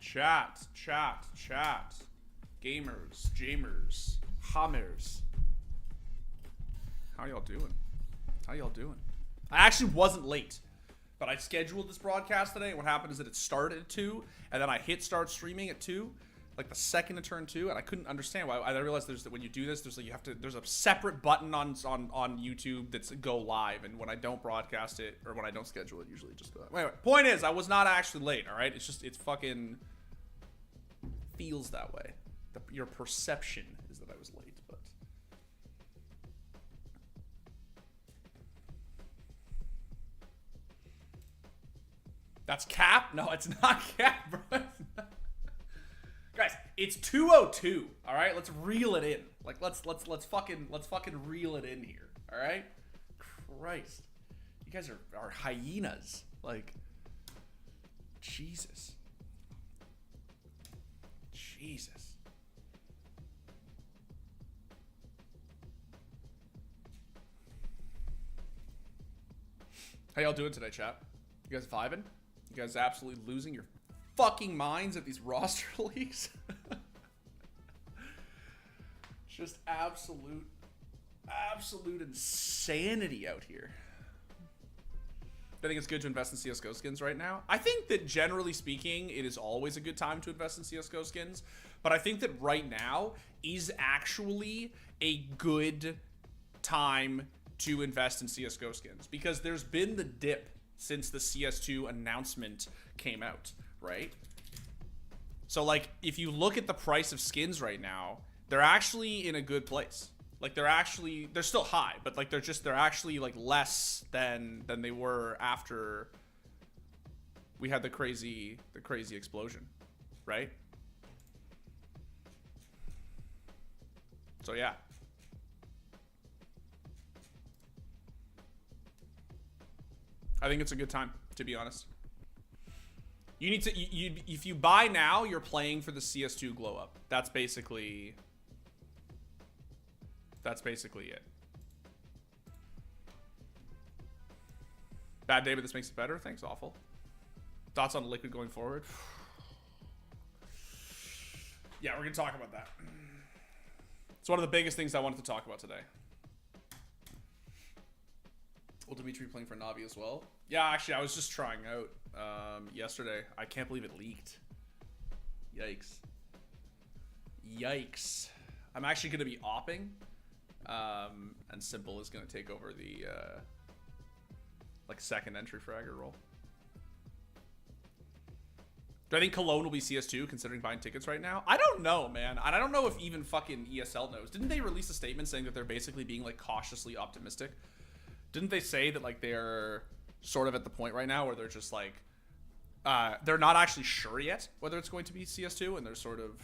Chat. Gamers, jamers, hummers. How y'all doing? I actually wasn't late, but I scheduled this broadcast today, and what happened is that it started at 2, and then I hit start streaming at 2, like the second to turn 2, and I couldn't understand why. I realized when you do this, there's a separate button on YouTube that's go live, and when I don't broadcast it, or when I don't schedule it, usually just go. Anyway, point is, I was not actually late, alright? It's fucking feels that way. Your perception is that I was late, but... That's cap? No, it's not cap, bro. Guys, it's 2:02. All right, let's reel it in. Like, let's fucking reel it in here. All right. Christ, you guys are hyenas. Like, Jesus. How y'all doing today, chat? You guys vibing? You guys absolutely losing your fucking minds at these roster leaks? Just absolute insanity out here. I think it's good to invest in CSGO skins right now. I think that generally speaking, it is always a good time to invest in CSGO skins. But I think that right now is actually a good time to invest in CSGO skins. Because there's been the dip since the CS2 announcement came out, right? So, like, if you look at the price of skins right now, they're actually in a good place. Like, they're still high, but like they're actually like less than they were after we had the crazy explosion, right? So yeah. I think it's a good time, to be honest. You need to, if you buy now, you're playing for the CS2 glow up. That's basically it. Bad day, but this makes it better. Thanks, awful. Thoughts on Liquid going forward? Yeah, we're gonna talk about that. It's one of the biggest things I wanted to talk about today. Will Dimitri be playing for Navi as well? Yeah, actually, I was just trying out yesterday. I can't believe it leaked. Yikes. I'm actually gonna be opping. And Simple is going to take over the like second entry fragger role. Do I think Cologne will be CS2 considering buying tickets right now? I don't know, man. I don't know if even fucking ESL knows. Didn't they release a statement saying that they're basically being like cautiously optimistic? Didn't they say that like they're sort of at the point right now where they're just like they're not actually sure yet whether it's going to be CS2, and they're sort of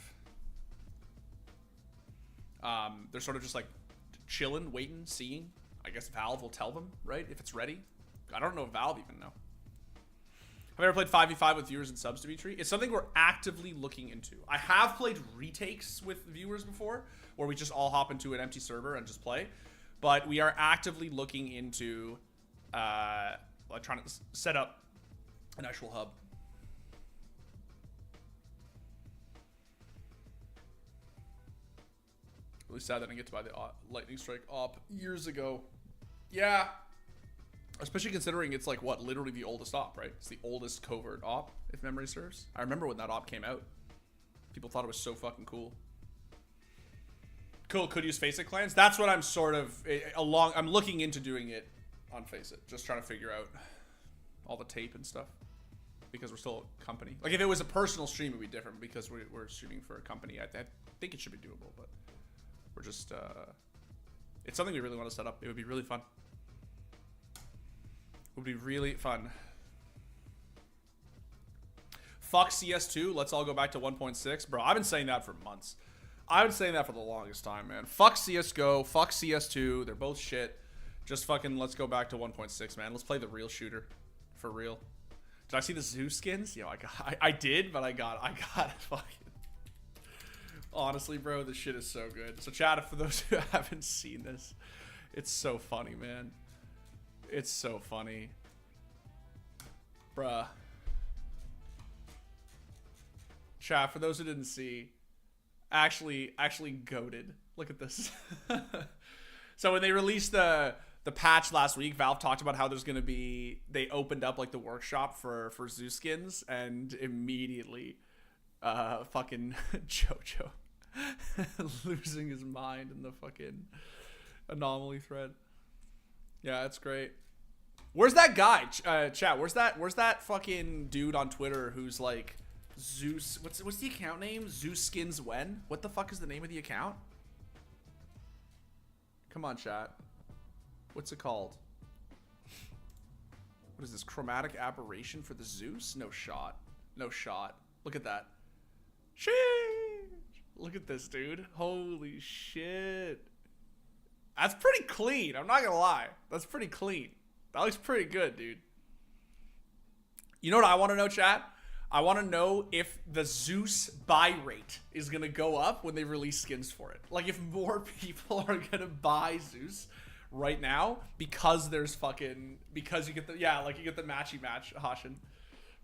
just like chilling, waiting, seeing. I guess Valve will tell them, right? If it's ready. I don't know if Valve even know. Have you ever played 5v5 with viewers and subs, Dimitri? It's something we're actively looking into. I have played retakes with viewers before, where we just all hop into an empty server and just play. But we are actively looking into trying to set up an actual hub. Really sad that I didn't get to buy the Lightning Strike op years ago. Yeah. Especially considering it's like, what, literally the oldest op, right? It's the oldest covert op, if memory serves. I remember when that op came out. People thought it was so fucking cool. Cool, could use Faceit clans. That's what I'm sort of, I'm looking into doing it on Faceit. Just trying to figure out all the tape and stuff. Because we're still a company. Like, if it was a personal stream, it would be different. Because we're streaming for a company. I think it should be doable, but... We're just, it's something we really want to set up. It would be really fun. It would be really fun. Fuck CS2. Let's all go back to 1.6. Bro, I've been saying that for months. I've been saying that for the longest time, man. Fuck CSGO. Fuck CS2. They're both shit. Just fucking let's go back to 1.6, man. Let's play the real shooter. For real. Did I see the Zeus skins? Yo, I did, but I got fucking... Honestly, bro, this shit is so good. So, chat, for those who haven't seen this, it's so funny, man. It's so funny. Bruh. Chat, for those who didn't see, actually goated. Look at this. So when they released the patch last week, Valve talked about how there's gonna be, they opened up like the workshop for Zeus skins, and immediately fucking JoJo losing his mind in the fucking anomaly thread. Yeah, that's great. Where's that guy? Chat, where's that fucking dude on Twitter who's like Zeus? What's the account name? Zeus skins when? What the fuck is the name of the account? Come on, chat. What's it called? What is this? Chromatic aberration for the Zeus? No shot. No shot. Look at that. Sheesh. Look at this, dude. Holy shit. That's pretty clean. I'm not gonna lie. That's pretty clean. That looks pretty good, dude. You know what I want to know, chat? I want to know if the Zeus buy rate is going to go up when they release skins for it. Like, if more people are going to buy Zeus right now because there's fucking... Because you get the... Yeah, like, you get the matchy match, Hashin,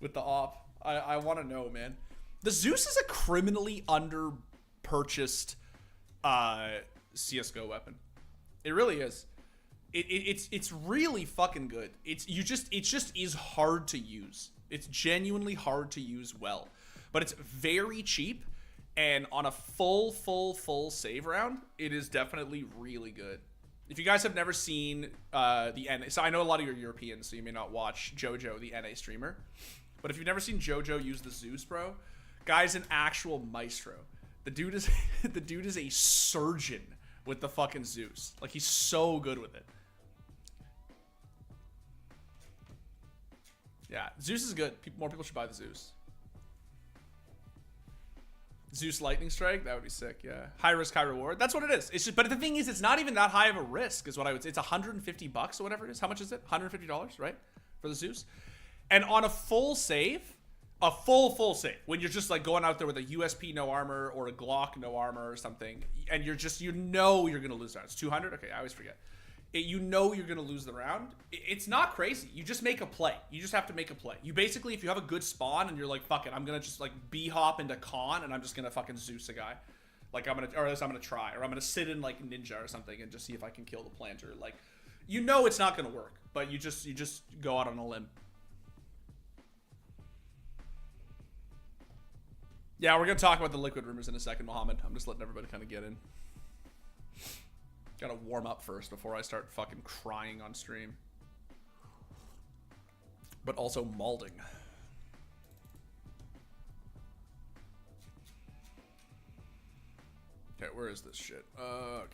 with the op. I want to know, man. The Zeus is a criminally under-purchased CSGO weapon. It really is. It's really fucking good. It just is hard to use. It's genuinely hard to use well, but it's very cheap, and on a full save round, it is definitely really good. If you guys have never seen the NA, so I know a lot of you are Europeans, so you may not watch JoJo, the NA streamer, but if you've never seen JoJo use the Zeus, bro, guy's an actual maestro. The dude is a surgeon with the fucking Zeus. Like, he's so good with it. Yeah, Zeus is good. More people should buy the Zeus. Zeus Lightning Strike, that would be sick, yeah. High risk, high reward. That's what it is. It's just, but the thing is, it's not even that high of a risk, is what I would say. It's $150 or whatever it is. How much is it? $150, right? For the Zeus. And on a full save, a full save, when you're just like going out there with a USP no armor or a Glock no armor or something, and you're just, you know you're gonna lose that. It's 200? Okay, I always forget. You know you're going to lose the round. It's not crazy. You just make a play. You just have to make a play. You basically, if you have a good spawn and you're like, fuck it, I'm going to just like B-hop into Con and I'm just going to fucking Zeus a guy. Like, or at least I'm going to try. Or I'm going to sit in like Ninja or something and just see if I can kill the planter. Like, you know it's not going to work, but you just go out on a limb. Yeah, we're going to talk about the liquid rumors in a second, Mohammed. I'm just letting everybody kind of get in. Gotta warm up first before I start fucking crying on stream. But also malding. Okay, where is this shit? Okay,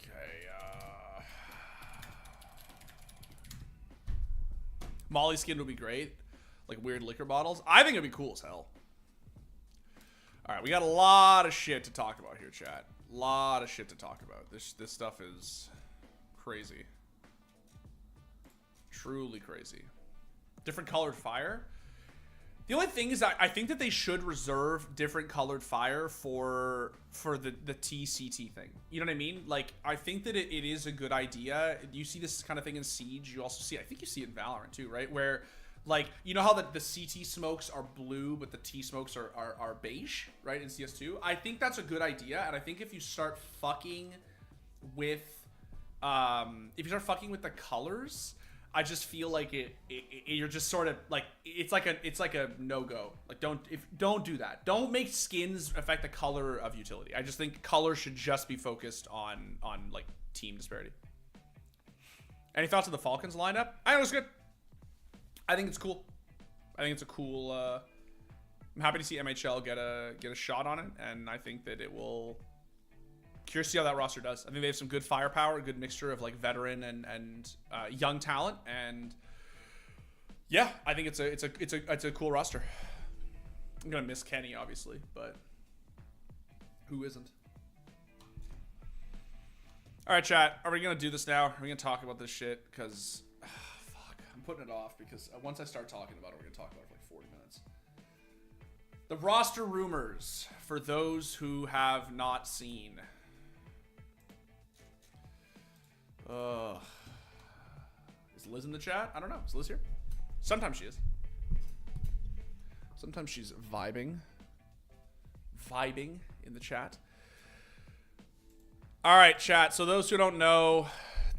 Molly skin would be great. Like weird liquor bottles. I think it'd be cool as hell. Alright, we got a lot of shit to talk about here, chat. Lot of shit to talk about. This stuff is crazy. Truly crazy. Different colored fire. The only thing is that I think that they should reserve different colored fire for the TCT thing. You know what I mean? Like, I think that it is a good idea. You see this kind of thing in Siege. You also see, I think you see it in Valorant too, right? Where, like, you know how the CT smokes are blue, but the T smokes are beige, right, in CS2? I think that's a good idea, and I think if you start fucking with, the colors, I just feel like you're just sort of like, it's like a no-go. Like, don't do that. Don't make skins affect the color of utility. I just think color should just be focused on like team disparity. Any thoughts on the Falcons lineup? I think it was good. I think it's cool. I think it's a cool. I'm happy to see MHL get a shot on it, and I think that it will. Curious to see how that roster does. I think they have some good firepower, a good mixture of like veteran and young talent, and yeah, I think it's a cool roster. I'm gonna miss Kenny, obviously, but who isn't? All right, chat. Are we gonna do this now? Are we gonna talk about this shit? Because I'm putting it off because once I start talking about it, we're going to talk about it for like 40 minutes. The roster rumors for those who have not seen. Is Liz in the chat? I don't know. Is Liz here? Sometimes she is. Sometimes she's vibing. vibing in the chat. All right, chat. So those who don't know,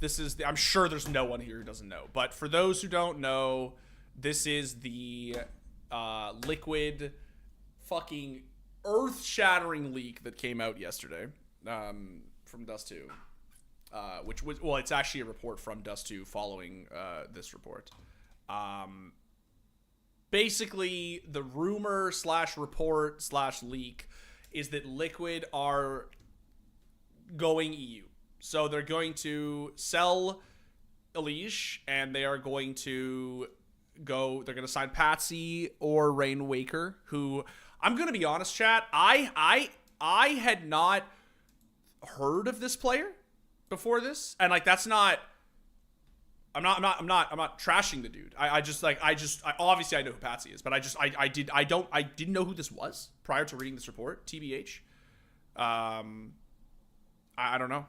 this is I'm sure there's no one here who doesn't know. But for those who don't know, this is the Liquid fucking earth-shattering leak that came out yesterday from Dust2. Which was, well, it's actually a report from Dust2 following this report. Basically, the rumor / report / leak is that Liquid are going EU. So they're going to sell Elige, and they are going to they're going to sign Patsy or Rain Waker, who, I'm going to be honest, chat, I had not heard of this player before this, and like that's not I'm not trashing the dude. I obviously I know who Patsy is, but I didn't know who this was prior to reading this report. TBH. I don't know.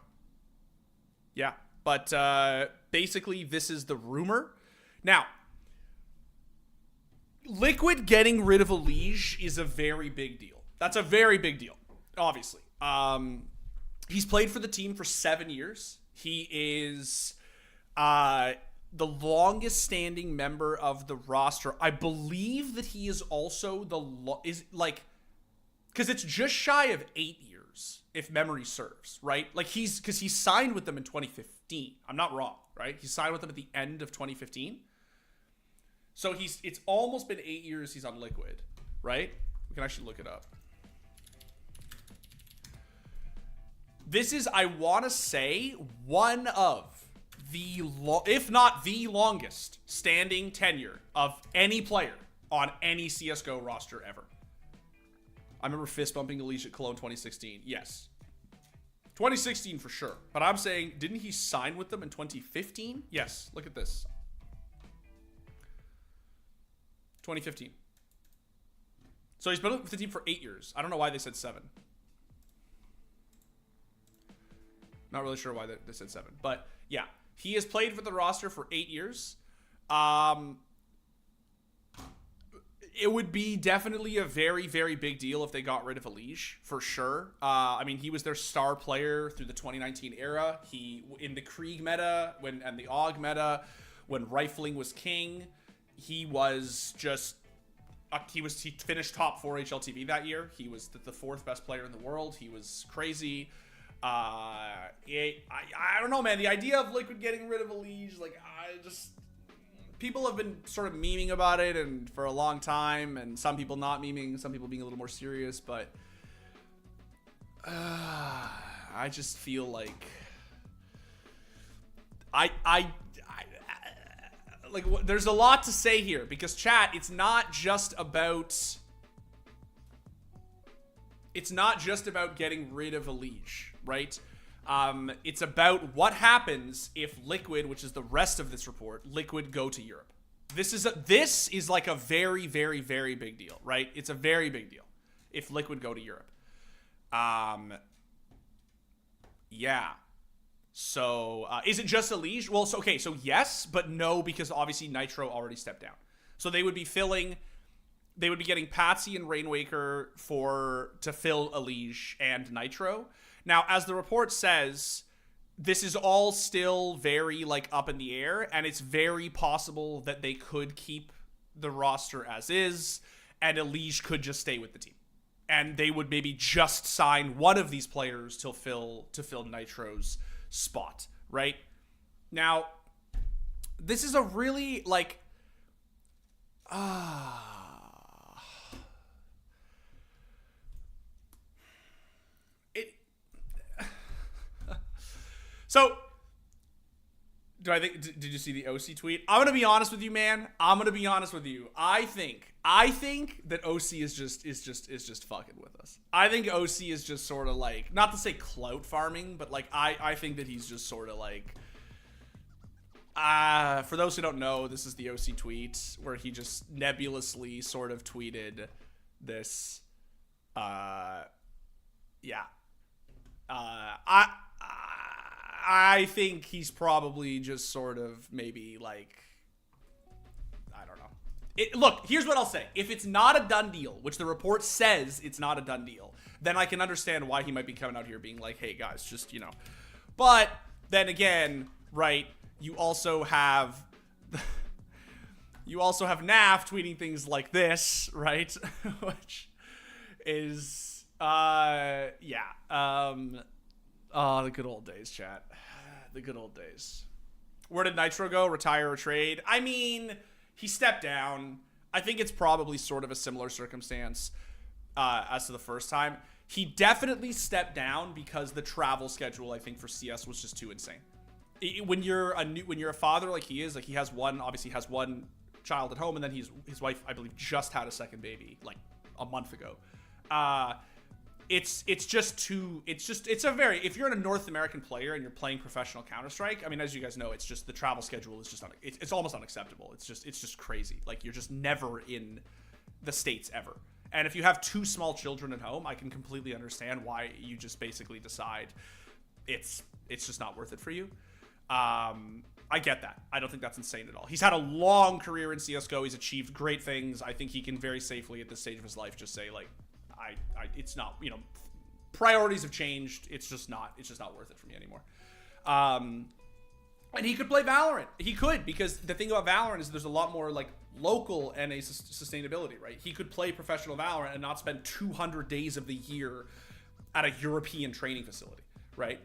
Yeah, but basically this is the rumor. Now, Liquid getting rid of Elige is a very big deal. That's a very big deal, obviously. He's played for the team for 7 years. He is the longest standing member of the roster. I believe that he is also because it's just shy of 8 years, if memory serves, right? Like because he signed with them in 2015. I'm not wrong, right? He signed with them at the end of 2015. So it's almost been 8 years he's on Liquid, right? We can actually look it up. This is, I want to say, one of the, if not the longest standing tenure of any player on any CSGO roster ever. I remember fist bumping Elige at Cologne 2016. Yes. 2016 for sure. But I'm saying, didn't he sign with them in 2015? Yes. Look at this. 2015. So he's been with the team for 8 years. I don't know why they said 7. Not really sure why they said 7. But yeah, he has played for the roster for 8 years. It would be definitely a very, very big deal if they got rid of Elige, for sure. I mean, he was their star player through the 2019 era. He, in the Krieg meta and the AUG meta, when rifling was king, he was just, he finished top 4 HLTV that year. He was the 4th best player in the world. He was crazy. I don't know, man. The idea of Liquid getting rid of Elige, like, people have been sort of memeing about it and for a long time, and some people not memeing, some people being a little more serious, but I just feel like there's a lot to say here, because chat, it's not just about getting rid of Elige, right? It's about what happens if Liquid, which is the rest of this report, Liquid go to Europe. This is like a very, very, very big deal, right? It's a very big deal if Liquid go to Europe. Yeah. So, is it just Elige? Well, so yes, but no, because obviously Nitro already stepped down. So they would be getting Patsy and Rainwaker to fill Elige and Nitro. Now, as the report says, this is all still very, like, up in the air, and it's very possible that they could keep the roster as is, and Elige could just stay with the team. And they would maybe just sign one of these players to fill Nitro's spot, right? Now, this is a really, like, So, did you see the OC tweet? I'm gonna be honest with you, man. I'm gonna be honest with you. I think that OC is just fucking with us. I think OC is just sort of like, not to say clout farming, but like I think that he's just sort of like, for those who don't know, this is the OC tweet where he just nebulously sort of tweeted this. Yeah. I think he's probably just sort of maybe like, I don't know. Look, here's what I'll say. If it's not a done deal, which the report says it's not a done deal, then I can understand why he might be coming out here being like, hey, guys, just, But then again, right, you also have NAF tweeting things like this, right? Which is, the good old days, chat. The good old days. Where did Nitro go? Retire or trade? I mean, he stepped down. I think it's probably sort of a similar circumstance as to the first time. He definitely stepped down because the travel schedule, I think, for CS was just too insane. When you're a father like he is, like he has one child at home, and then his wife, I believe, just had a second baby like a month ago. It's a very, if you're a North American player and you're playing professional Counter-Strike, I mean, as you guys know, it's just the travel schedule is just it's almost unacceptable. It's just crazy. Like, you're just never in the States ever. And if you have 2 small children at home, I can completely understand why you just basically decide it's just not worth it for you. I get that. I don't think that's insane at all. He's had a long career in CSGO. He's achieved great things. I think he can very safely at this stage of his life just say, like, it's not, priorities have changed. It's just not worth it for me anymore. And he could play Valorant. He could, because the thing about Valorant is there's a lot more like local NA sustainability, right? He could play professional Valorant and not spend 200 days of the year at a European training facility, right?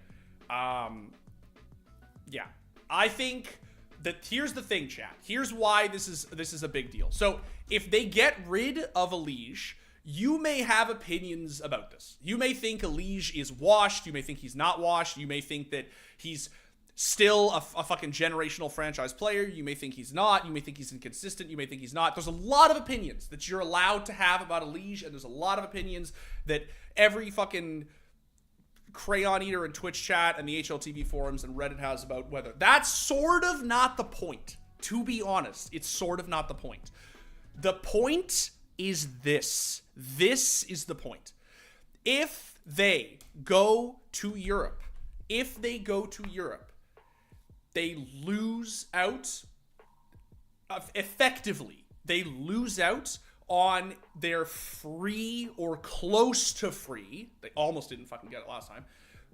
Yeah. I think that here's the thing, chat. Here's why this is a big deal. So if they get rid of Elige, you may have opinions about this. You may think Elige is washed. You may think he's not washed. You may think that he's still a fucking generational franchise player. You may think he's not. You may think he's inconsistent. You may think he's not. There's a lot of opinions that you're allowed to have about Elige, and there's a lot of opinions that every fucking Crayon Eater and Twitch chat and the HLTV forums and Reddit has about whether. That's sort of not the point. To be honest, it's sort of not the point. The point is this. This is the point. If they go to Europe, they lose out effectively. They lose out on their free or close to free. They almost didn't fucking get it last time.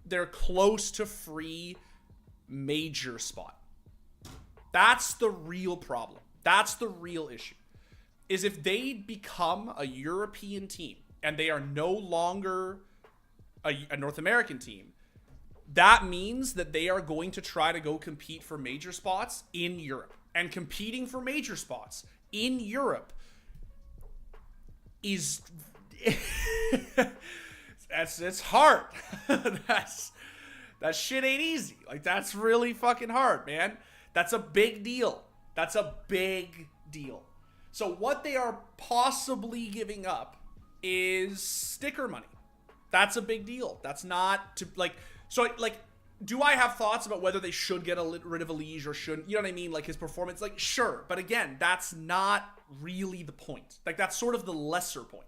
They're close to free major spot. That's the real problem. That's the real issue. Is if they become a European team and they are no longer a North American team, that means that they are going to try to go compete for major spots in Europe. And competing for major spots in Europe is it's hard. That shit ain't easy. Like, that's really fucking hard, man. That's a big deal. That's a big deal. So what they are possibly giving up is sticker money. That's a big deal. That's not to like. So like, do I have thoughts about whether they should get rid of Elige or shouldn't? You know what I mean? Like, his performance, like, sure. But again, that's not really the point. Like, that's sort of the lesser point.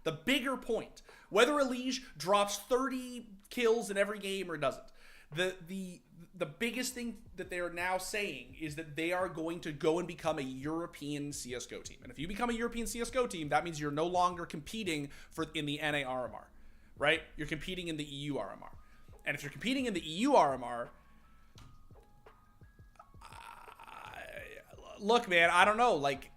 The bigger point, whether Elige drops 30 kills in every game or doesn't, the biggest thing that they are now saying is that they are going to go and become a European CSGO team. And if you become a European CSGO team, that means you're no longer competing in the NA RMR, right? You're competing in the EU RMR. And if you're competing in the EU RMR, look, man, I don't know. Like,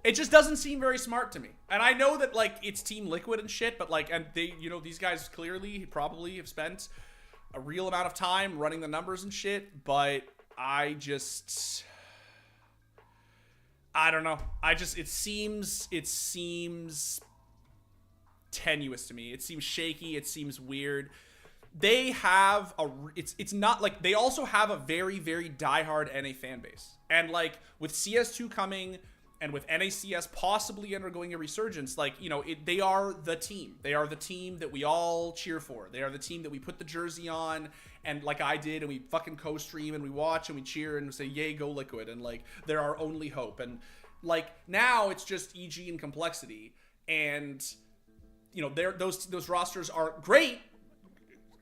it just doesn't seem very smart to me. And I know that, like, it's Team Liquid and shit, but, like, and they, these guys clearly probably have spent a real amount of time running the numbers and shit, but I don't know. it seems tenuous to me. It seems shaky. It seems weird. They have it's not like, they also have a very, very diehard NA fan base. And like, with CS2 coming and with NACS possibly undergoing a resurgence, like, they are the team. They are the team that we all cheer for. They are the team that we put the jersey on, and like I did, and we fucking co-stream and we watch and we cheer and say, yay, go Liquid, and like, they're our only hope. And like, now it's just EG and Complexity, and those rosters are great,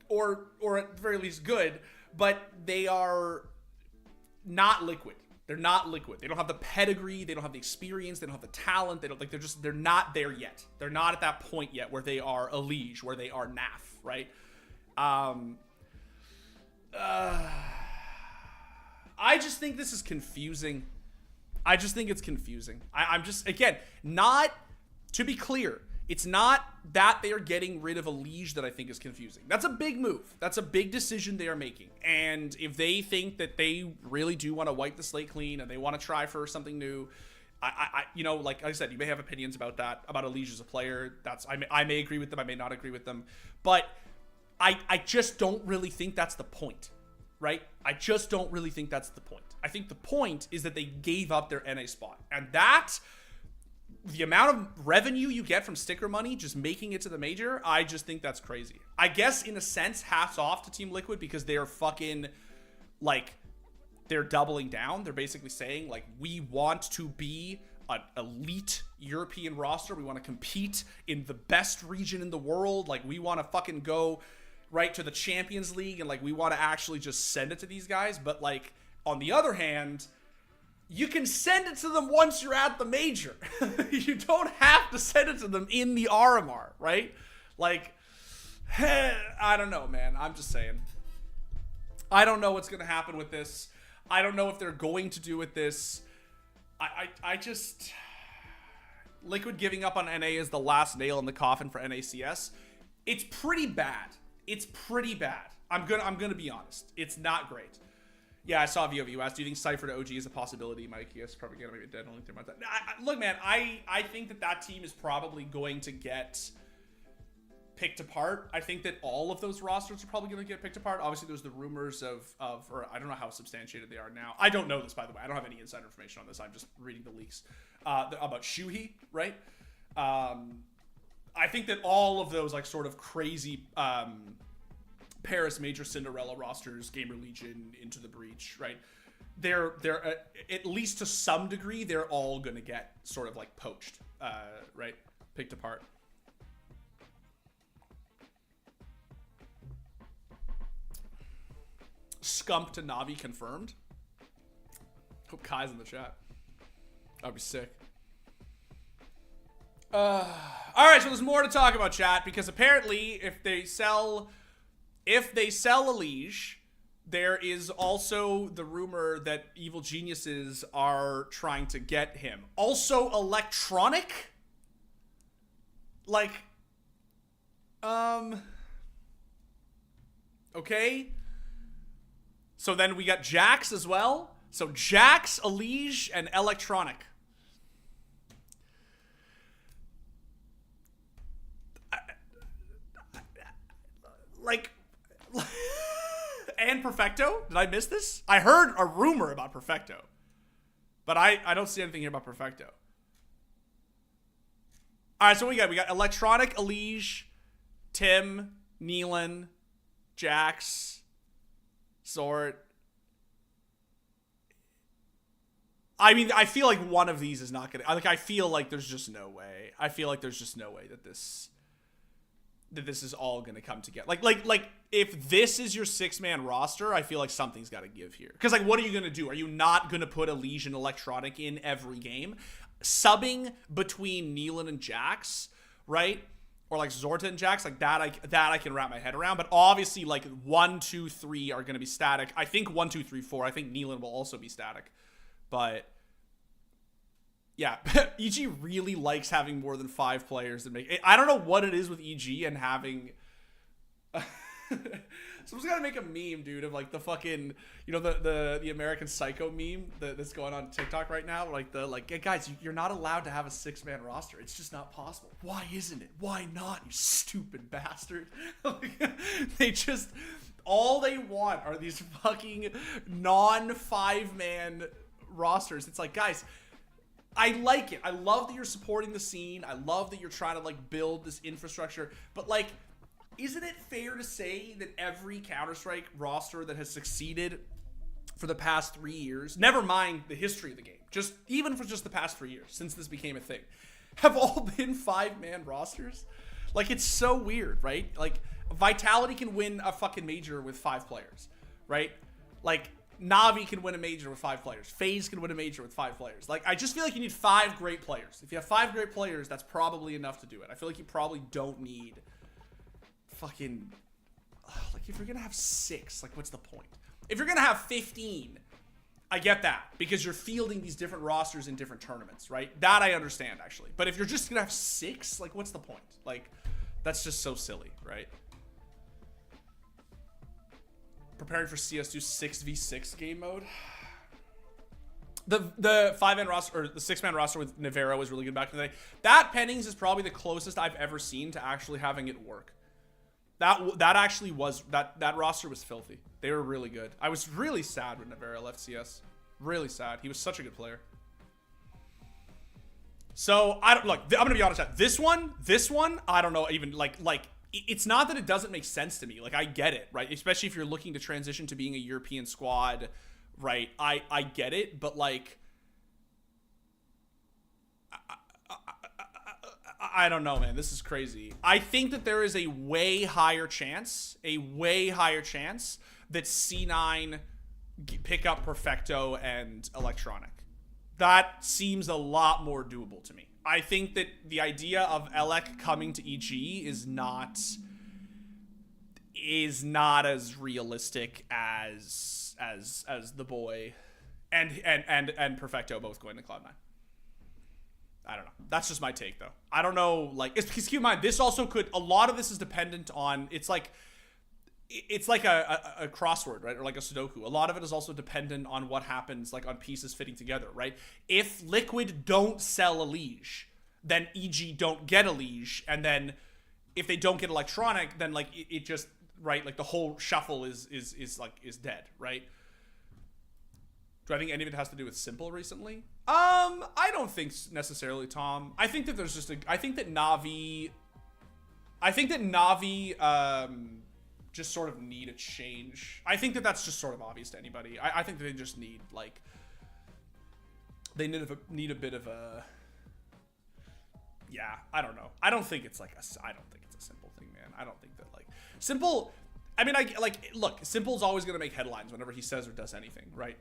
or at the very least good, but they are not Liquid. They're not Liquid. They don't have the pedigree. They don't have the experience. They don't have the talent. They don't like. They're not there yet. They're not at that point yet where they are a Liege, where they are NAF, right? I just think this is confusing. I just think it's confusing. I'm just, again, not, to be clear, it's not that they are getting rid of a Liege that I think is confusing. That's a big move. That's a big decision they are making. And if they think that they really do want to wipe the slate clean and they want to try for something new, you know, like I said, you may have opinions about that, about a Liege as a player. I may agree with them. I may not agree with them. But I just don't really think that's the point. Right? I just don't really think that's the point. I think the point is that they gave up their NA spot. And that, the amount of revenue you get from sticker money just making it to the major, I just think that's crazy. I guess, in a sense, hats off to Team Liquid because they're fucking, like, they're doubling down. They're basically saying, like, we want to be an elite European roster. We want to compete in the best region in the world. Like, we want to fucking go right to the Champions League, and like we want to actually just send it to these guys. But like on the other hand, you can send it to them once you're at the major. You don't have to send it to them in the RMR, right? Like, I don't know, man. I'm just saying. I don't know what's gonna happen with this. I don't know if they're going to do with this. I just, Liquid giving up on NA is the last nail in the coffin for NACS. It's pretty bad. It's pretty bad. I'm gonna be honest. It's not great. Yeah, I saw VOV. You asked, do you think Cypher to OG is a possibility? Mike, yes, probably gonna be dead. Only 3 months. Look, man, I think that team is probably going to get picked apart. I think that all of those rosters are probably gonna get picked apart. Obviously, there's the rumors of, or I don't know how substantiated they are now. I don't know this, by the way. I don't have any insider information on this. I'm just reading the leaks about Shuhei, right? I think that all of those like sort of crazy Paris Major Cinderella rosters, Gamer Legion, Into the Breach, right? They're at least to some degree, they're all gonna get sort of like poached, right? Picked apart. Scump to Navi confirmed. Hope Kai's in the chat. That'd be sick. All right, so there's more to talk about, chat, because apparently if they sell a Liege, there is also the rumor that evil geniuses are trying to get him. Also electronic? Like, okay. So then we got Jax as well. So Jax, a Liege, and electronic. Like, and Perfecto? Did I miss this? I heard a rumor about Perfecto, but I don't see anything here about Perfecto. All right, so we got Electronic, Elige, Tim, Neelan, Jax, Sort. I mean, I feel like one of these is not gonna. Like, I feel like there's just no way. I feel like there's just no way that this is all gonna come together. Like if this is your 6-man roster, I feel like something's got to give here. Because like, what are you gonna do? Are you not gonna put a Legion Electronic in every game, subbing between Neelan and Jax, right? Or like Zorta and Jax, like that I can wrap my head around. But obviously, like 1, 2, 3 are gonna be static. I think 1, 2, 3, 4. I think Neelan will also be static, but. Yeah, EG really likes having more than 5 players that make it. I don't know what it is with EG and having. Someone's got to make a meme, dude, of like the fucking, you know, the American Psycho meme that's going on TikTok right now. Like hey, guys, you're not allowed to have a 6-man roster. It's just not possible. Why isn't it? Why not? You stupid bastard. They just, all they want are these fucking non-5-man rosters. It's like, guys, I like it. I love that you're supporting the scene. I love that you're trying to like build this infrastructure. But like, isn't it fair to say that every Counter-Strike roster that has succeeded for the past 3 years, never mind the history of the game, just even for just the past 3 years since this became a thing, have all been 5-man rosters? Like, it's so weird, right? Like, Vitality can win a fucking major with 5 players, right? Like, Navi can win a major with 5 players. FaZe can win a major with 5 players. Like, I just feel like you need 5 great players. If you have 5 great players, that's probably enough to do it. I feel like you probably don't need fucking... Like, if you're gonna have 6, like, what's the point? If you're gonna have 15, I get that. Because you're fielding these different rosters in different tournaments, right? That I understand, actually. But if you're just gonna have 6, like, what's the point? Like, that's just so silly, right? Preparing for CS2 6v6 game mode. The 5-man roster, or the 6-man roster with Navarro was really good back in the day. That Pennings is probably the closest I've ever seen to actually having it work. That actually was, that roster was filthy. They were really good. I was really sad when Navarro left CS. Really sad. He was such a good player. So, I'm gonna be honest. This one, I don't know even, like, it's not that it doesn't make sense to me. Like, I get it, right? Especially if you're looking to transition to being a European squad, right? I get it, but, like, I don't know, man. This is crazy. I think that there is a way higher chance that C9 pick up Perfecto and Electronic. That seems a lot more doable to me. I think that the idea of Elec coming to EG is not as realistic as the boy and Perfecto both going to Cloud9. I don't know. That's just my take, though. I don't know. Like, because keep in mind, this also could. A lot of this is dependent on. It's like a crossword, right? Or like a Sudoku. A lot of it is also dependent on what happens, like, on pieces fitting together, right? If Liquid don't sell a Liege, then EG don't get a Liege, and then if they don't get Electronic, then, like, it just, right? Like, the whole shuffle is dead, right? Do I think any of it has to do with Simple recently? I don't think necessarily, Tom. I think that there's just I think that Navi just sort of need a change. I think that that's just sort of obvious to anybody. I think that they just need, like, they need a bit of a, yeah, I don't know. I don't think it's a Simple thing, man. I don't think that, like, Simple, I mean, look, Simple's always going to make headlines whenever he says or does anything, right?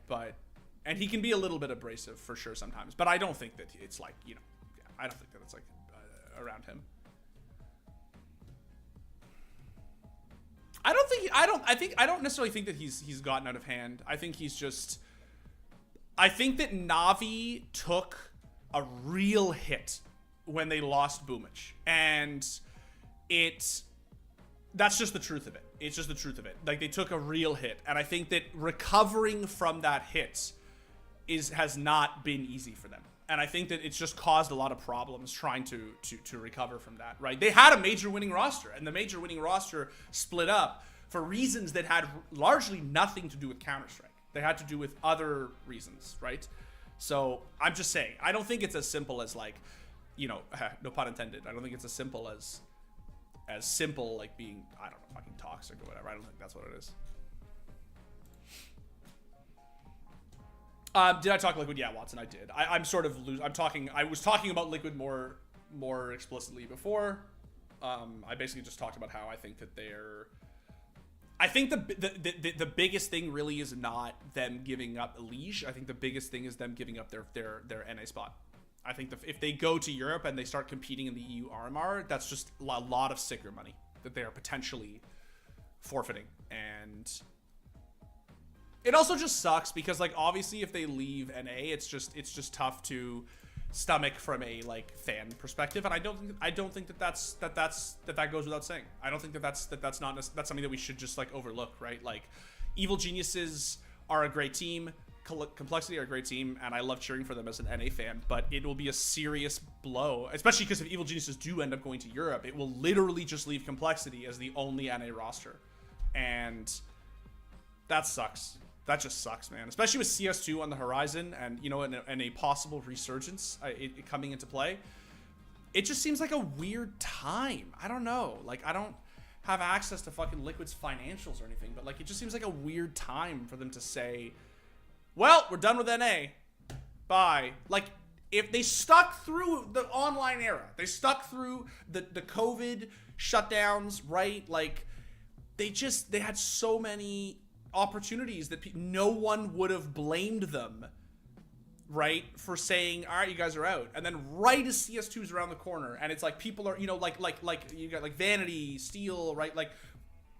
And he can be a little bit abrasive for sure sometimes, but I don't think that it's like, you know, I don't think that it's like around him. I don't necessarily think that he's gotten out of hand. I think that Navi took a real hit when they lost Boomich, and that's just the truth of it. It's just the truth of it. Like, they took a real hit, and I think that recovering from that hit has not been easy for them. And I think that it's just caused a lot of problems trying to recover from that, right? They had a major winning roster, and the major winning roster split up for reasons that had largely nothing to do with Counter-Strike. They had to do with other reasons, right? So I'm just saying, I don't think it's as simple as, like, you know, no pun intended. I don't think it's as simple as simple, like, being, I don't know, fucking toxic or whatever. I don't think that's what it is. Did I talk Liquid? Yeah, Watson, I did. I was talking about Liquid more explicitly before. I basically just talked about how I think that I think the biggest thing really is not them giving up Liege. I think the biggest thing is them giving up their NA spot. I think if they go to Europe and they start competing in the EU RMR, that's just a lot of sicker money that they are potentially forfeiting. And it also just sucks because, like, obviously if they leave NA, it's just tough to stomach from a, like, fan perspective, and I don't think that goes without saying. I don't think that's something that we should just, like, overlook, right? Like, Evil Geniuses are a great team, Complexity are a great team, and I love cheering for them as an NA fan, but it will be a serious blow, especially because if Evil Geniuses do end up going to Europe, it will literally just leave Complexity as the only NA roster, and that sucks. That just sucks, man. Especially with CS2 on the horizon and, you know, and a possible resurgence it coming into play. It just seems like a weird time. I don't know. Like, I don't have access to fucking Liquid's financials or anything, but, like, it just seems like a weird time for them to say, well, we're done with NA. Bye. Like, if they stuck through the online era, they stuck through the COVID shutdowns, right? Like, they had so many opportunities that no one would have blamed them, right, for saying, all right, you guys are out. And then right as CS2 is around the corner, and it's like people are, you know, like you got like Vanity, Steel, right? Like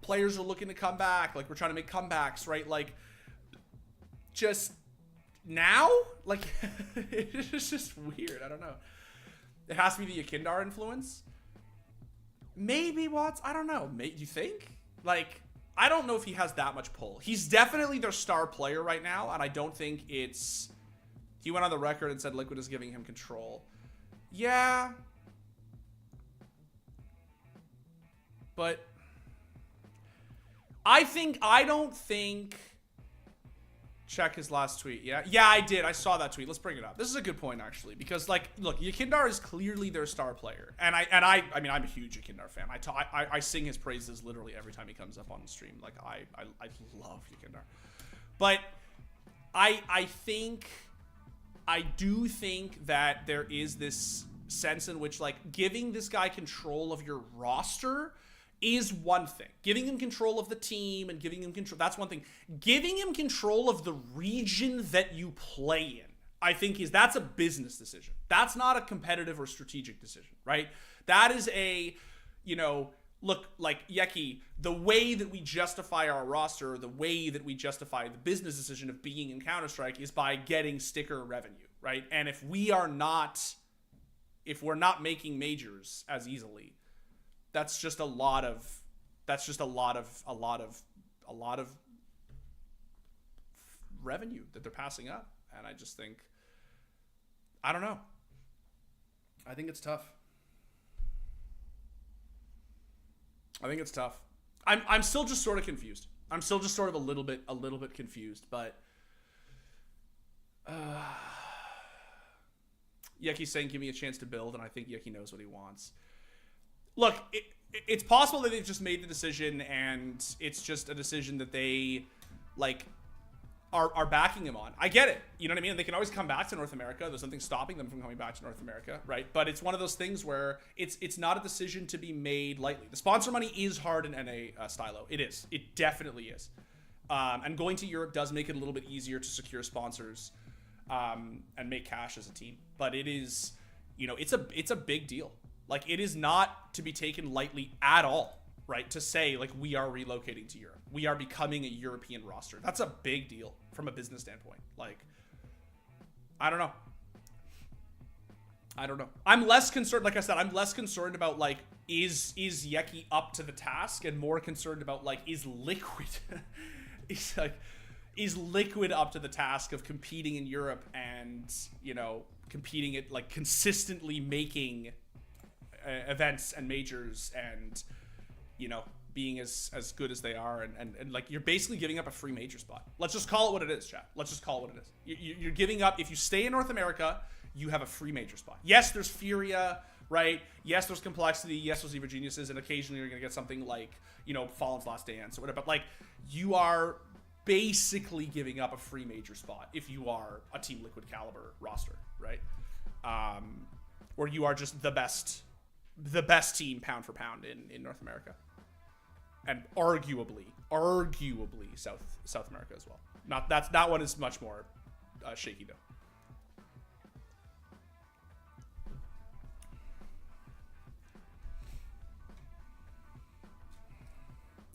players are looking to come back. Like we're trying to make comebacks, right? Like just now, like it's just weird. I don't know. It has to be the Yekindar influence. Maybe Watts. I don't know. Do you think? Like, I don't know if he has that much pull. He's definitely their star player right now, and I don't think it's... He went on the record and said Liquid is giving him control. Yeah. But I don't think... Check his last tweet. Yeah, I did. I saw that tweet. Let's bring it up. This is a good point, actually, because, like, look, Yekindar is clearly their star player, and I mean, I'm a huge Yekindar fan. I sing his praises literally every time he comes up on the stream. Like, I love Yekindar, but I do think that there is this sense in which, like, giving this guy control of your roster is one thing. Giving him control of the team and giving him control, that's one thing. Giving him control of the region that you play in, I think that's a business decision. That's not a competitive or strategic decision, right? That is a, you know, look, like Yeki, the way that we justify our roster, the way that we justify the business decision of being in Counter-Strike is by getting sticker revenue, right? And if we're not making majors as easily, that's just a lot of revenue that they're passing up. And I just think, I don't know. I think it's tough. I'm still just sort of confused. I'm still just sort of a little bit confused, but Yeki's saying give me a chance to build, and I think Yeki knows what he wants. Look, it's possible that they've just made the decision, and it's just a decision that they, like, are backing him on. I get it. You know what I mean? They can always come back to North America. There's nothing stopping them from coming back to North America, right? But it's one of those things where it's not a decision to be made lightly. The sponsor money is hard in NA stylo. It is. It definitely is. And going to Europe does make it a little bit easier to secure sponsors and make cash as a team. But it is, you know, it's a big deal. Like, it is not to be taken lightly at all, right? To say, like, we are relocating to Europe. We are becoming a European roster. That's a big deal from a business standpoint. Like, I don't know. I'm less concerned, like I said, I'm less concerned about, like, is Yeki up to the task, and more concerned about, like, is Liquid is Liquid up to the task of competing in Europe and, you know, competing at, like, consistently making events and majors and, you know, being as good as they are, and like, you're basically giving up a free major spot. Let's just call it what it is, chat. Let's just call it what it is. You're giving up, if you stay in North America, you have a free major spot. Yes, there's Furia, right? Yes, there's complexity. Yes, there's Ever Geniuses, and occasionally you're gonna get something like, you know, Fallen's Last Dance or whatever. But, like, you are basically giving up a free major spot if you are a Team Liquid caliber roster, right? Or you are just the best team pound for pound in North America, and arguably South America as well. That one is much more shaky though.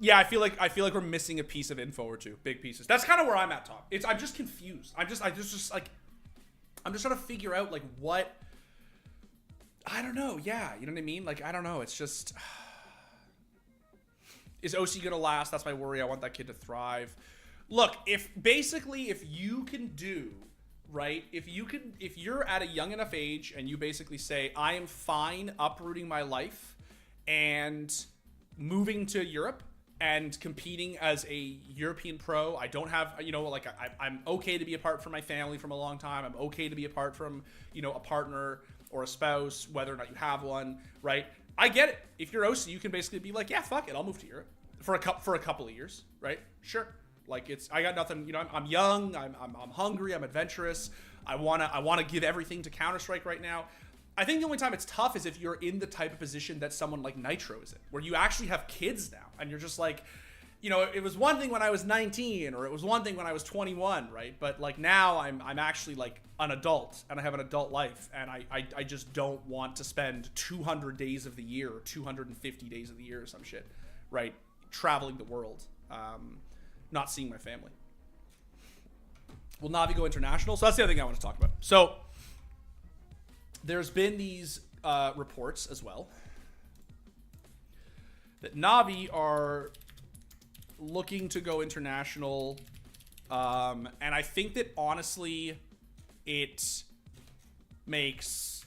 Yeah, I feel like we're missing a piece of info or two, big pieces. That's kind of where I'm at, Tom. I'm just confused. I'm just trying to figure out, like, what. I don't know. Yeah, you know what I mean? Like, I don't know. It's just, is OC gonna last? That's my worry. I want that kid to thrive. Look, if you can do, right? If you're at a young enough age and you basically say, I am fine uprooting my life and moving to Europe and competing as a European pro, I don't have, you know, like, I'm okay to be apart from my family from a long time. I'm okay to be apart from, you know, a partner or a spouse, whether or not you have one, right? I get it. If you're OC, you can basically be like, yeah, fuck it, I'll move to Europe for a couple of years, right? Sure. Like, I got nothing, you know, I'm young, I'm hungry, I'm adventurous. I wanna give everything to Counter-Strike right now. I think the only time it's tough is if you're in the type of position that someone like Nitro is in, where you actually have kids now, and you're just like, you know, it was one thing when I was 19 or it was one thing when I was 21, right? But like now I'm actually like an adult and I have an adult life, and I just don't want to spend 200 days of the year or 250 days of the year or some shit, right? Traveling the world, not seeing my family. Will Navi go international? So that's the other thing I want to talk about. So there's been these reports as well that Navi are looking to go international, and I think that honestly it makes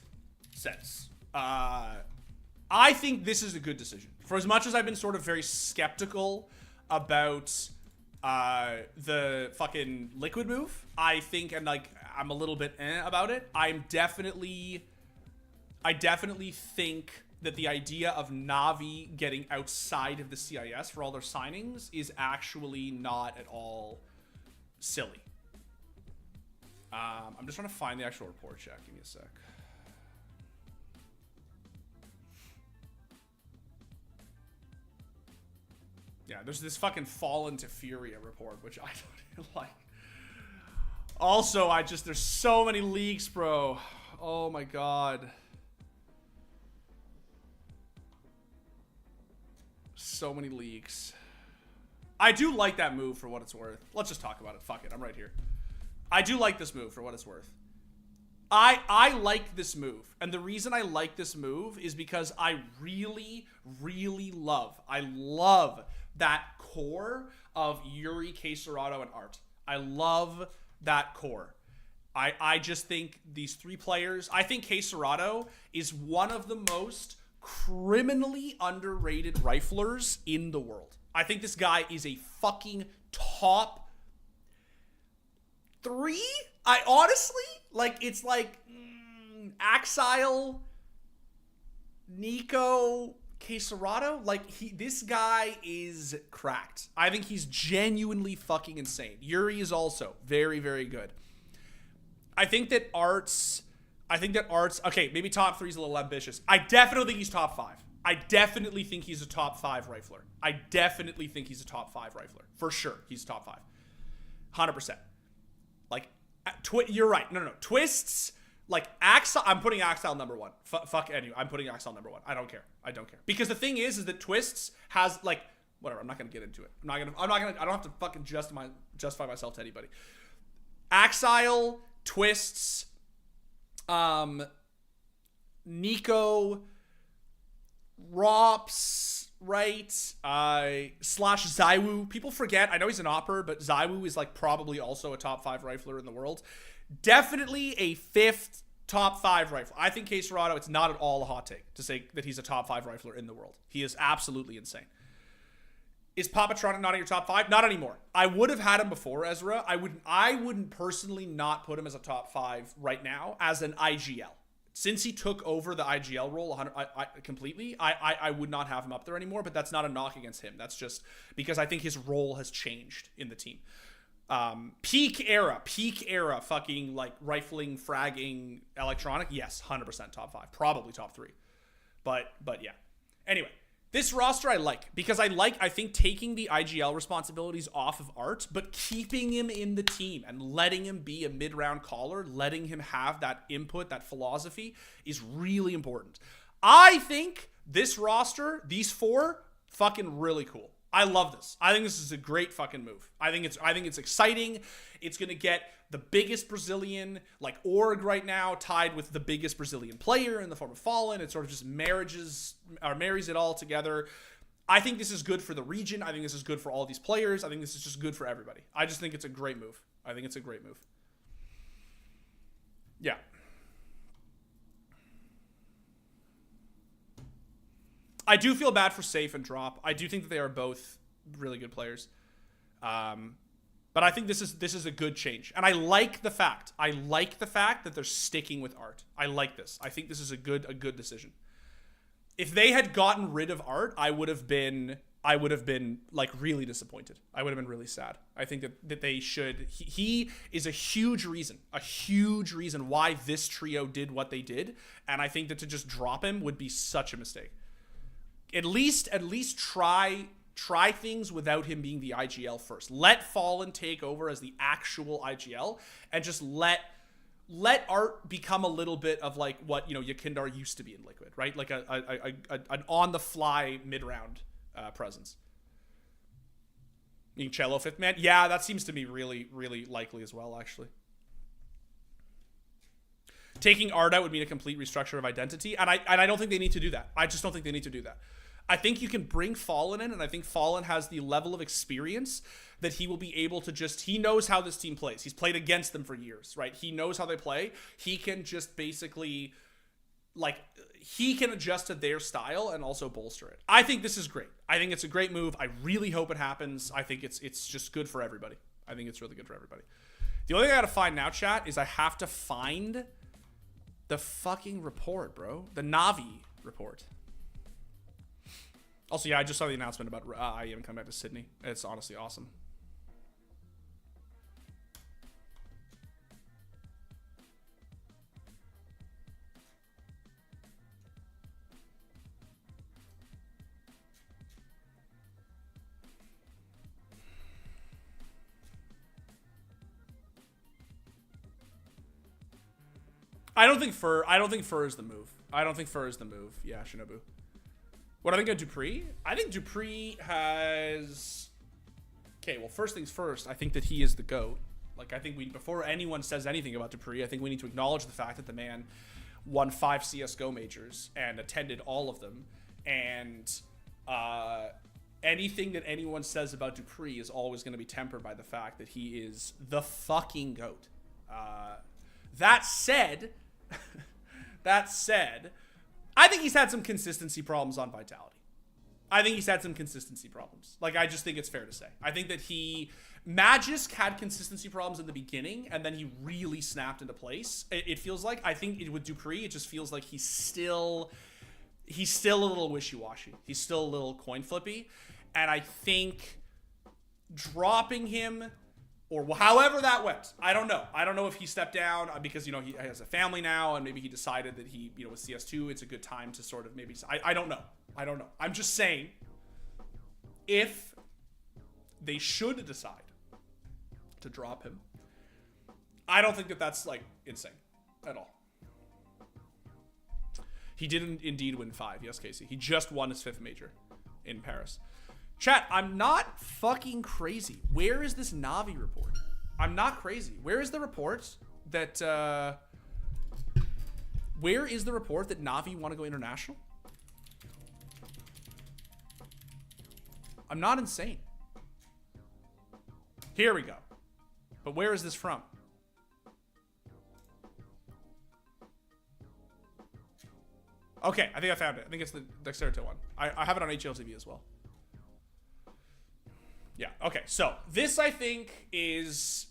sense. I think this is a good decision. For as much as I've been sort of very skeptical about the fucking Liquid move, I think, and like I'm a little bit about it. I definitely think that the idea of Navi getting outside of the CIS for all their signings is actually not at all silly. I'm just trying to find the actual report check. Give me a sec. Yeah, there's this fucking Fallen to Furia report, which I don't like. Also, there's so many leaks, bro. Oh my god. So many leaks. I do like that move for what it's worth. Let's just talk about it. Fuck it. I'm right here. I do like this move for what it's worth. I like this move. And the reason I like this move is because I really, really love that core of Yuri, Cacerado, and Art. I love that core. I just think these three players, I think Cacerado is one of the most criminally underrated riflers in the world. I think this guy is a fucking top 3. I honestly, like, it's like Axile, Nico, Cacerado. Like, this guy is cracked. I think he's genuinely fucking insane. Yuri is also very, very good. I think that Art's, okay, maybe top 3 is a little ambitious. I definitely think he's top 5. I definitely think he's a top 5 rifler. I definitely think he's a top 5 rifler. For sure, he's top 5. 100%. Like, you're right. No. Twists, like, Axile, I'm putting Axile number 1. Fuck anyway, I'm putting Axile number 1. I don't care. Because the thing is that Twists has, like, whatever, I'm not gonna get into it. I don't have to fucking justify myself to anybody. Axile, Twists, Nico, Rops, right? Slash Zaiwu. People forget, I know he's an opper, but Zaiwu is like probably also a top 5 rifler in the world. Definitely a 5th top 5 rifler. I think Cacerado, it's not at all a hot take to say that he's a top 5 rifler in the world. He is absolutely insane. Is Papatronic not in your top 5? Not anymore. I would have had him before Ezra. I wouldn't personally not put him as a top 5 right now as an IGL. Since he took over the IGL role completely, I would not have him up there anymore, but that's not a knock against him. That's just because I think his role has changed in the team. Peak era, fucking like rifling, fragging, electronic. Yes, 100% top 5, probably top 3. But yeah. Anyway. This roster I like, because I think taking the IGL responsibilities off of Art, but keeping him in the team and letting him be a mid-round caller, letting him have that input, that philosophy, is really important. I think this roster, these 4, fucking really cool. I love this. I think this is a great fucking move. I think it's exciting. It's going to get the biggest Brazilian, like org right now, tied with the biggest Brazilian player in the form of Fallen. It sort of just marries it all together. I think this is good for the region. I think this is good for all these players. I think this is just good for everybody. I just think it's a great move. Yeah. I do feel bad for Safe and Drop. I do think that they are both really good players. But I think this is a good change. And I like the fact that they're sticking with Art. I like this. I think this is a good decision. If they had gotten rid of Art, I would have been like really disappointed. I would have been really sad. I think that they should. He is a huge reason why this trio did what they did. And I think that to just drop him would be such a mistake. At least try Try things without him being the IGL first. Let Fallen take over as the actual IGL, and just let Art become a little bit of like what, you know, Yekindar used to be in Liquid, right? Like an on-the-fly mid-round presence. You can Cello 5th man? Yeah, that seems to be really, really likely as well, actually. Taking Art out would mean a complete restructure of identity, and I don't think they need to do that. I just don't think they need to do that. I think you can bring Fallen in, and I think Fallen has the level of experience that he will be able to just... He knows how this team plays. He's played against them for years, right? He knows how they play. He can just basically... Like, he can adjust to their style and also bolster it. I think this is great. I think it's a great move. I really hope it happens. I think it's just good for everybody. I think it's really good for everybody. The only thing I gotta find now, chat, is I have to find the fucking report, bro. The Navi report. Also, yeah, I just saw the announcement about I even come back to Sydney. It's honestly awesome. I don't think Fur is the move. I don't think Fur is the move. Yeah, Shinobu. What do I think of Dupree? I think Dupree has... Okay, well, first things first, I think that he is the GOAT. Like, I think before anyone says anything about Dupree, I think we need to acknowledge the fact that the man won 5 CSGO majors and attended all of them. And anything that anyone says about Dupree is always going to be tempered by the fact that he is the fucking GOAT. That said, I think he's had some consistency problems on Vitality. I think he's had some consistency problems. Like, I just think it's fair to say. I think that Magisk had consistency problems in the beginning, and then he really snapped into place. It feels like, I think with Dupree, it just feels like he's still a little wishy-washy. He's still a little coin flippy. And I think dropping him, or however that went, I don't know. I don't know if he stepped down because, you know, he has a family now, and maybe he decided that he, you know, with CS2, it's a good time to sort of maybe... I don't know. I don't know. I'm just saying, if they should decide to drop him, I don't think that that's, like, insane at all. He didn't indeed win 5. Yes, Casey. He just won his 5th major in Paris. Chat, I'm not fucking crazy. Where is this Navi report? I'm not crazy. Where is the report that, where is the report that Navi want to go international? I'm not insane. Here we go. But where is this from? Okay, I think I found it. I think it's the Dexterity one. I have it on HLTV as well. Yeah, okay. So, this, I think, is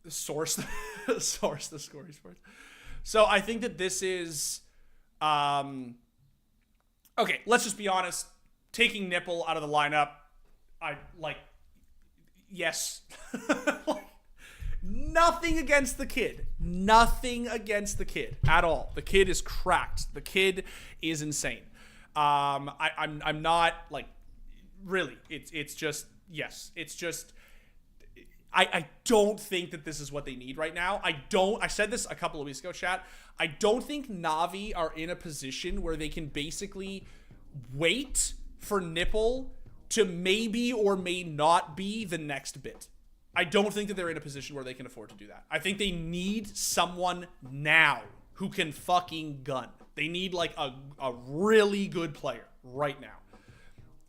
the source, the score esports. So, I think that this is... okay, let's just be honest. Taking Nipple out of the lineup, yes. Like, nothing against the kid. Nothing against the kid at all. The kid is cracked. The kid is insane. I'm not, like... Really, it's just, yes, it's just, I don't think that this is what they need right now. I said this a couple of weeks ago, chat. I don't think Navi are in a position where they can basically wait for Nipple to maybe or may not be the next bit. I don't think that they're in a position where they can afford to do that. I think they need someone now who can fucking gun. They need, like, a really good player right now.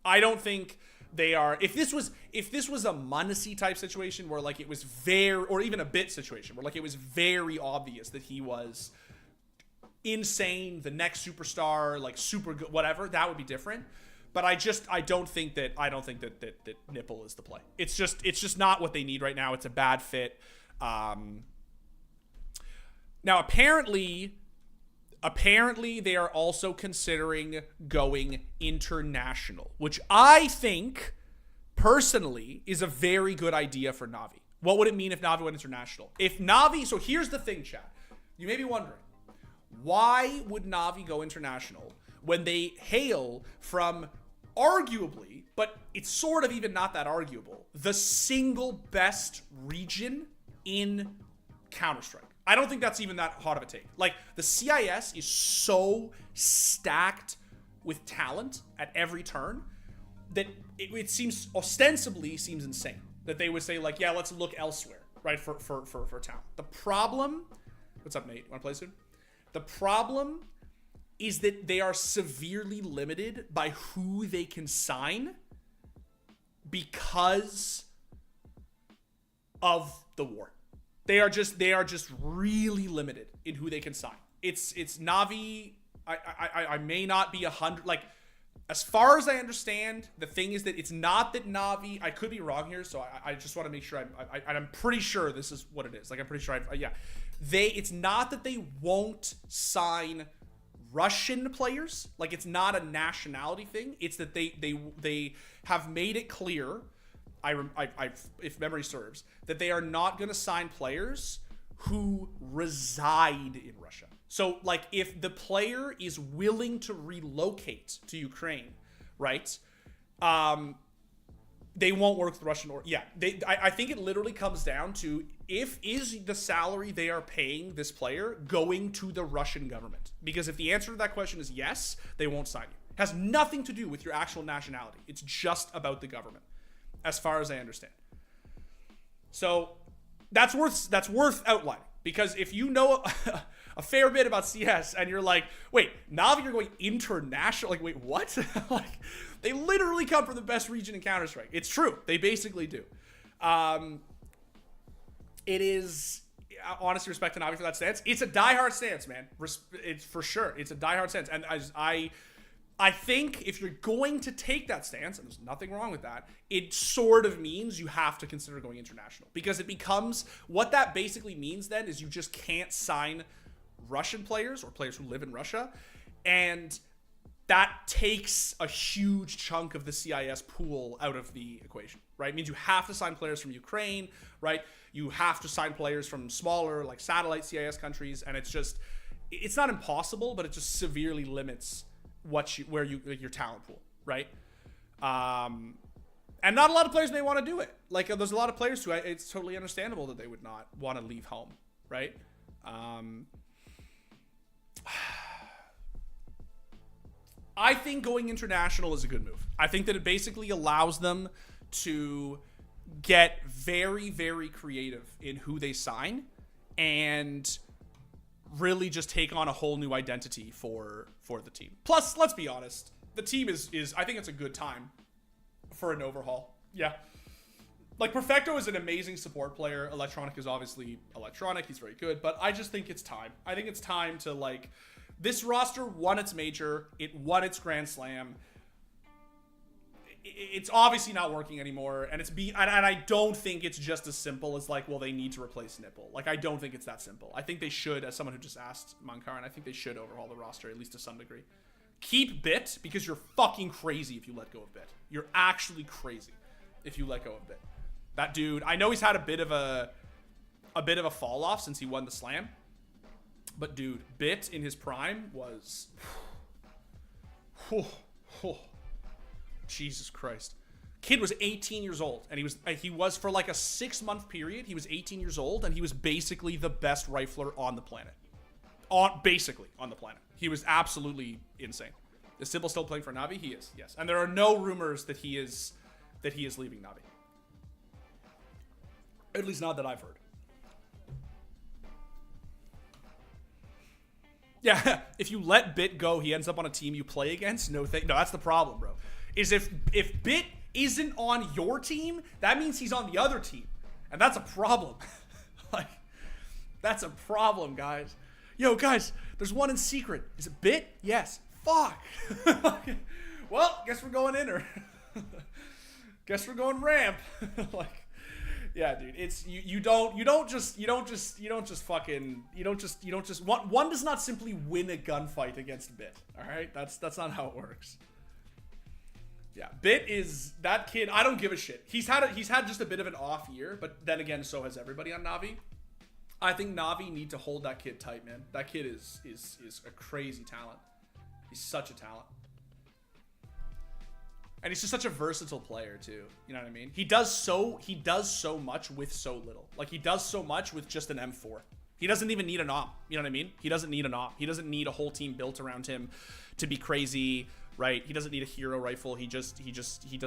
I don't think they are... If this was a Muncie type situation where, like, it was or even a Bit situation where, like, it was very obvious that he was insane, the next superstar, like, super good, whatever, that would be different. But I don't think that Nipple is the play. It's just not what they need right now. It's a bad fit. Now apparently they are also considering going international, which I think, personally, is a very good idea for Navi. What would it mean if Navi went international? So here's the thing, chat. You may be wondering, why would Navi go international when they hail from arguably, but it's sort of even not that arguable, the single best region in Counter-Strike. I don't think that's even that hot of a take. Like, the CIS is so stacked with talent at every turn that it seems, ostensibly seems insane that they would say, like, yeah, let's look elsewhere, right, for talent. The problem, what's up, Nate? Want to play soon? The problem is that they are severely limited by who they can sign because of the war. They are just really limited in who they can sign. It's Navi. I may not be 100. Like, as far as I understand, the thing is that it's not that Navi. I could be wrong here, so I just want to make sure. I'm pretty sure this is what it is. Like, I'm pretty sure. Yeah, it's not that they won't sign Russian players. Like, it's not a nationality thing. It's that they have made it clear. If memory serves, that they are not going to sign players who reside in Russia. So, like, if the player is willing to relocate to Ukraine, right? They won't work with Russian or I think it literally comes down to is the salary they are paying this player going to the Russian government? Because if the answer to that question is yes, they won't sign you. It has nothing to do with your actual nationality. It's just about the government, as far as I understand. So that's worth outlining, because if you know a fair bit about CS and you're like, wait, Navi, you're going international? Like, wait, what? Like, they literally come from the best region in Counter-Strike. It's true. They basically do. It is, honestly, respect to Navi for that stance. It's a diehard stance, man. It's for sure. It's a diehard stance. And I think if you're going to take that stance, and there's nothing wrong with that, it sort of means you have to consider going international. Because it becomes, what that basically means then is you just can't sign Russian players or players who live in Russia. And that takes a huge chunk of the CIS pool out of the equation, right? It means you have to sign players from Ukraine, right? You have to sign players from smaller, like, satellite CIS countries. And it's not impossible, but it just severely limits your talent pool, right? And not a lot of players may want to do it. Like, there's a lot of players who it's totally understandable that they would not want to leave home, right? I think going international is a good move. I think that it basically allows them to get very, very creative in who they sign and really just take on a whole new identity for the team. Plus, let's be honest, the team is I think it's a good time for an overhaul. Yeah. Like, Perfecto is an amazing support player. Electronic is obviously Electronic. He's very good. But I just think it's time. I think it's time to, like, this roster won its major. It won its Grand Slam. It's obviously not working anymore. And I don't think it's just as simple as, like, well, they need to replace Nipple. Like, I don't think it's that simple. I think they should, as someone who just asked Mankaran, I think they should overhaul the roster, at least to some degree. Keep Bit, because you're fucking crazy if you let go of Bit. You're actually crazy if you let go of Bit. That dude, I know he's had a bit of a fall off since he won the Slam. But dude, Bit in his prime was Jesus Christ. Kid was 18 years old, and he was for like a 6-month period, he was 18 years old, and he was basically the best rifler on the planet. Basically on the planet. He was absolutely insane. Is Sybil still playing for Navi? He is, yes. And there are no rumors that he is leaving Navi. At least not that I've heard. Yeah, if you let Bit go, he ends up on a team you play against. No, that's the problem, bro. Is if Bit isn't on your team, that means he's on the other team. And that's a problem. Like, that's a problem, guys. Yo, guys, there's one in secret. Is it Bit? Yes. Fuck. Well, guess we're going in, or guess we're going ramp. Like, yeah, dude, it's you don't just one does not simply win a gunfight against Bit. All right, that's not how it works. Yeah, Bit is that kid. I don't give a shit. He's had just a bit of an off year, but then again, so has everybody on Navi. I think Navi need to hold that kid tight, man. That kid is a crazy talent. He's such a talent. And he's just such a versatile player too. You know what I mean? He does so much with so little. Like he does so much with just an M4. He doesn't even need an op. You know what I mean? He doesn't need an op. He doesn't need a whole team built around him to be crazy, right? He doesn't need a hero rifle. He does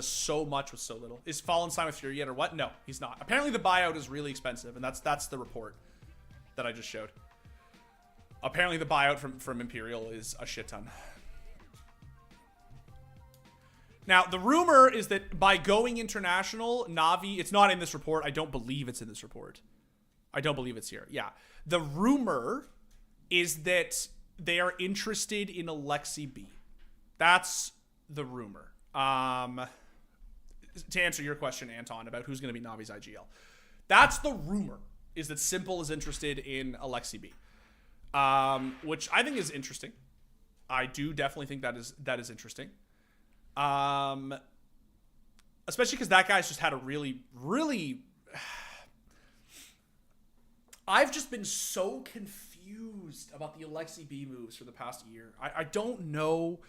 so much with so little. Is Fallen Sign with Fury yet or what? No, he's not. Apparently the buyout is really expensive, and that's the report that I just showed. Apparently the buyout from Imperial is a shit ton. Now, the rumor is that by going international, Navi, it's not in this report. I don't believe it's in this report. I don't believe it's here. Yeah. The rumor is that they are interested in Alexi B. That's the rumor. To answer your question, Anton, about who's going to be Navi's IGL. That's the rumor, is that Simple is interested in Alexi B. Which I think is interesting. I do definitely think that is interesting. Especially because that guy's just had a really, really... I've just been so confused about the Alexi B moves for the past year. I don't know...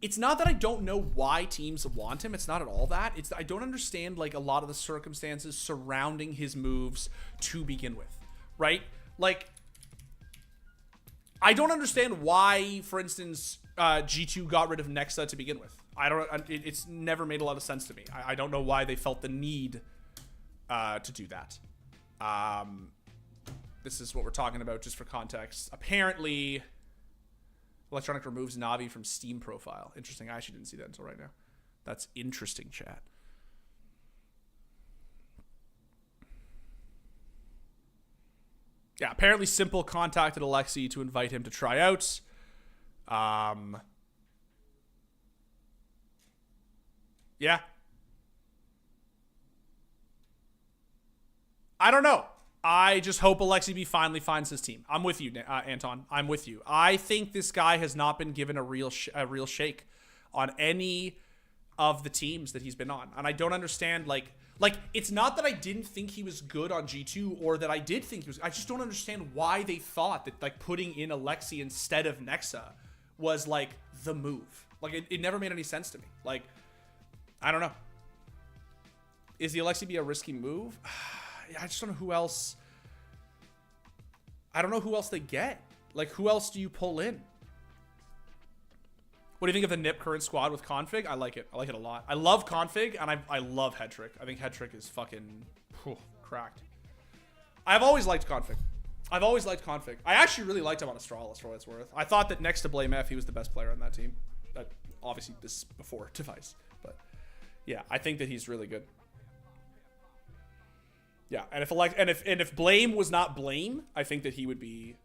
It's not that I don't know why teams want him. It's not at all that. It's that I don't understand, like, a lot of the circumstances surrounding his moves to begin with, right? Like, I don't understand why, for instance, G2 got rid of Nexa to begin with. It's never made a lot of sense to me. I don't know why they felt the need to do that. This is what we're talking about, just for context. Apparently, Electronic removes Navi from Steam profile. Interesting. I actually didn't see that until right now. That's interesting, chat. Yeah, apparently Simple contacted Alexi to invite him to try out. Yeah. I don't know. I just hope Alexi B finally finds his team. I'm with you, Anton. I'm with you. I think this guy has not been given a real shake on any of the teams that he's been on. And I don't understand, like it's not that I didn't think he was good on G2 or that I did think he was. I just don't understand why they thought that, like, putting in Alexi instead of Nexa was, like, the move. Like, it never made any sense to me. Like, I don't know. Is the Alexi B a risky move? I just don't know who else. I don't know who else they get. Like, who else do you pull in? What do you think of the Nip current squad with config? I like it. I like it a lot. I love config, and I love Headtrick. I think Headtrick is fucking cracked. I've always liked config. I actually really liked him on Astralis, for what it's worth. I thought that next to Blame F, he was the best player on that team. Obviously, this is before Device. But, yeah, I think that he's really good. Yeah, and if Blame was not Blame, I think that he would be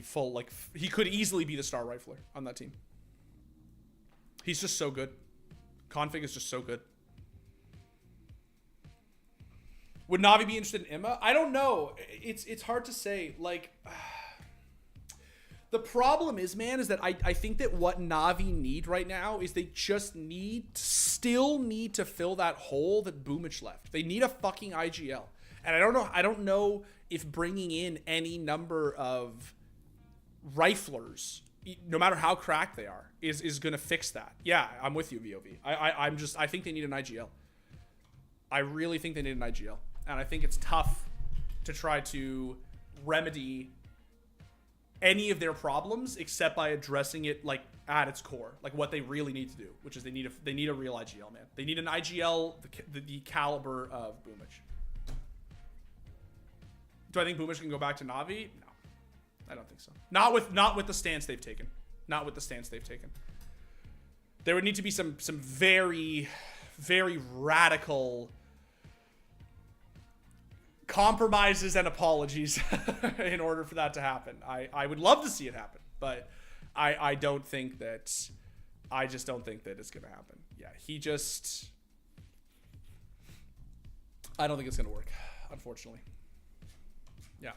full, like, he could easily be the star rifler on that team. He's just so good. Config is just so good. Would Navi be interested in Imma? I don't know. It's hard to say. Like, the problem is, man, is that I think that what Navi need right now is they just still need to fill that hole that Boomich left. They need a fucking IGL. And I don't know if bringing in any number of riflers, no matter how cracked they are, is going to fix that. Yeah, I'm with you, VOV. I think they need an IGL. I really think they need an IGL. And I think it's tough to try to remedy any of their problems except by addressing it, like, at its core, like what they really need to do, which is they need a real IGL, man. They need an IGL the caliber of Boomich. Do I think Boomich can go back to Navi? No, I don't think so. Not with the stance they've taken. There would need to be some very, very radical compromises and apologies in order for that to happen. I would love to see it happen, but I don't think that. I just don't think that it's gonna happen. Yeah, I don't think it's gonna work, unfortunately. Yeah.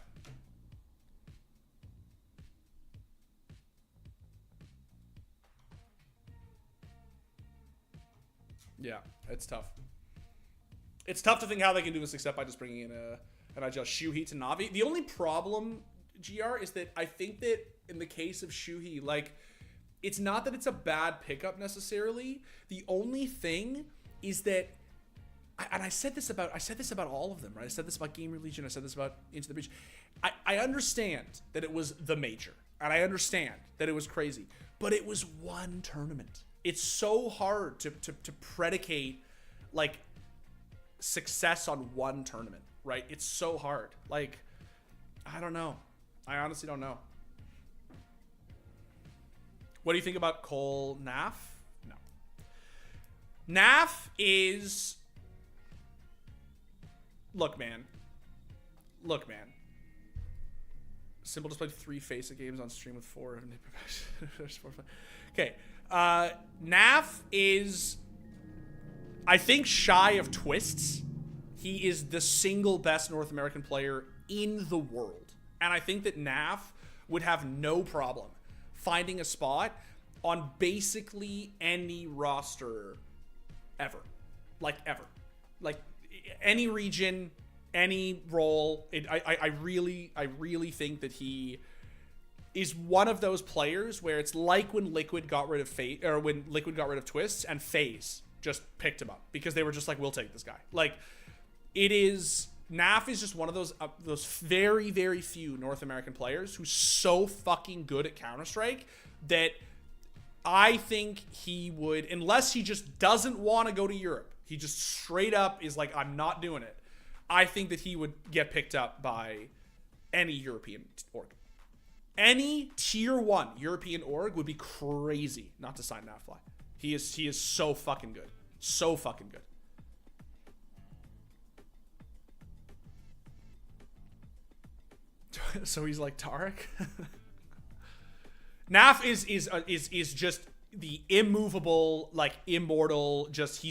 Yeah, it's tough. It's tough to think how they can do this except by just bringing in an IGL Shuhei to Navi. The only problem, GR, is that I think that in the case of Shuhei, like, it's not that it's a bad pickup necessarily. The only thing is that, and I said this about all of them, right? I said this about Gamer Legion. I said this about Into the Breach. I understand that it was the major, and I understand that it was crazy, but it was one tournament. It's so hard to predicate like success on one tournament, right? It's so hard. Like, I don't know. I honestly don't know. What do you think about Cole Naf? No. Naf is... Look, man. Simple just played 3 Faceit games on stream with 4. Okay. Naf is, I think, shy of Twists. He is the single best North American player in the world. And I think that Naf would have no problem finding a spot on basically any roster ever. Like, ever. Like, any region, any role. I really think that he is one of those players where it's like when Liquid got rid of Fate, or when Liquid got rid of Twists, and FaZe just picked him up because they were just like, we'll take this guy. Like, it is... Naf is just one of those very, very few North American players who's so fucking good at Counter-Strike that I think he would, unless he just doesn't want to go to Europe, he just straight up is like, I'm not doing it. I think that he would get picked up by any European org. Any tier 1 European org would be crazy not to sign Nafly. He is so fucking good. So fucking good. So he's like Tarek. Naf is just the immovable, like, immortal, just,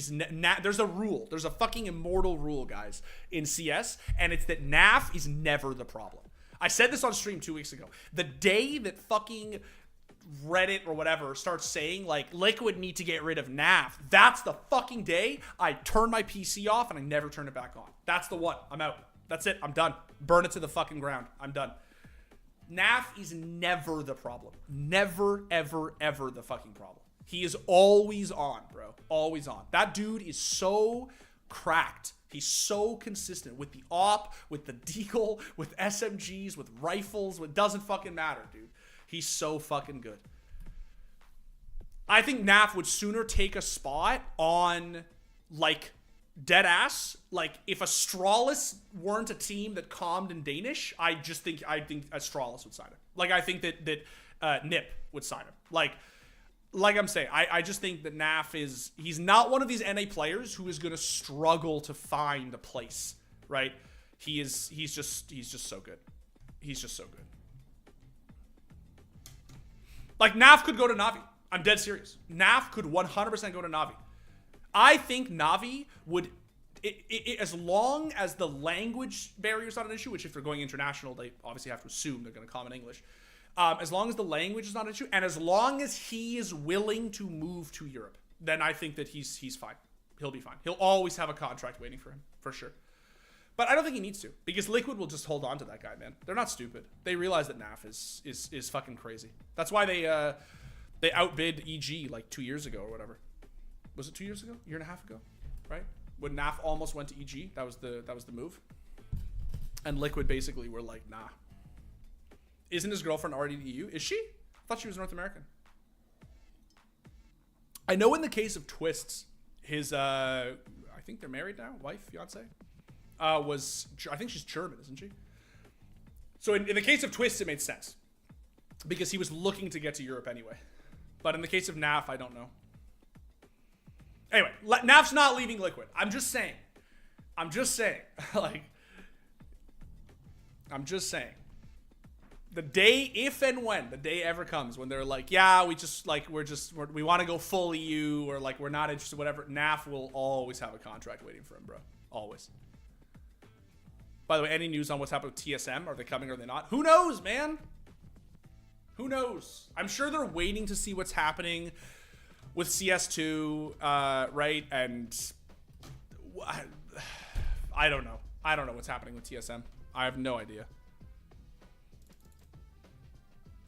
there's a rule. There's a fucking immortal rule, guys, in CS, and it's that Naf is never the problem. I said this on stream 2 weeks ago. The day that fucking Reddit or whatever starts saying, like, Liquid need to get rid of Naf, that's the fucking day I turn my PC off and I never turn it back on. That's the one. I'm out. That's it. I'm done. Burn it to the fucking ground. I'm done. Naf is never the problem. Never, ever, ever the fucking problem. He is always on, bro. Always on. That dude is so cracked. He's so consistent with the AWP, with the deagle, with SMGs, with rifles. It doesn't fucking matter, dude. He's so fucking good. I think Naf would sooner take a spot on, like, dead ass. Like, if Astralis weren't a team that calmed in Danish, I think Astralis would sign him. Like, I think that Nip would sign him. Like I'm saying, I just think that Naf he's not one of these NA players who is gonna struggle to find a place, right? He's just so good. He's just so good. Like, Naf could go to Navi. I'm dead serious. Naf could 100% go to Navi. I think Navi would, as long as the language barrier is not an issue, which if they're going international, they obviously have to assume they're going to comment English. As long as the language is not an issue, and as long as he is willing to move to Europe, then I think that he's fine. He'll be fine. He'll always have a contract waiting for him, for sure. But I don't think he needs to, because Liquid will just hold on to that guy, man. They're not stupid. They realize that Naf is fucking crazy. That's why they outbid EG like 2 years ago or whatever. Was it 2 years ago? A year and a half ago? Right? When Naf almost went to EG, that was the move. And Liquid basically were like, nah. Isn't his girlfriend already in the EU? Is she? I thought she was North American. I know in the case of Twists, his I think they're married now, wife, fiance, I think she's German, isn't she? So in the case of Twists, it made sense, because he was looking to get to Europe anyway. But in the case of Naf, I don't know. Anyway, Naf's not leaving Liquid. I'm just saying. Like, I'm just saying. The day, if and when the day ever comes when they're like, yeah, we want to go full EU, or like, we're not interested, whatever, Naf will always have a contract waiting for him, bro. Always. By the way, any news on what's happening with TSM? Are they coming or are they not? Who knows, man? Who knows? I'm sure they're waiting to see what's happening with CS2, right? And I don't know. I don't know what's happening with TSM. I have no idea.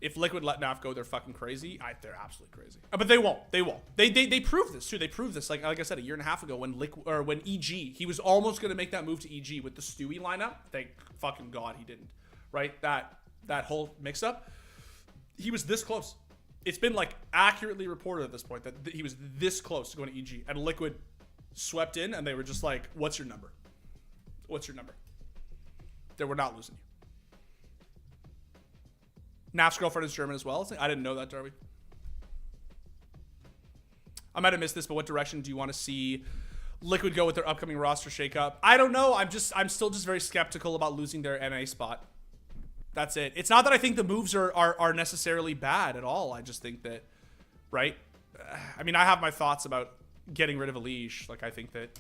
If Liquid let NAF go, they're fucking crazy. They're absolutely crazy. But they won't. They won't. They proved this too. They proved this like I said a year and a half ago when when EG, he was almost gonna make that move to EG with the Stewie lineup. Thank fucking God he didn't. Right? That whole mix up. He was this close. It's been like accurately reported at this point that he was this close to going to EG, and Liquid swept in, and they were just like, "What's your number? What's your number?" They were not losing you. Naf's girlfriend is German as well. I didn't know that, Darby. I might have missed this, but what direction do you want to see Liquid go with their upcoming roster shakeup? I don't know. I'm still just very skeptical about losing their NA spot. That's it. It's not that I think the moves are necessarily bad at all. I just think that, right? I mean, I have my thoughts about getting rid of Elige. Like, I think that,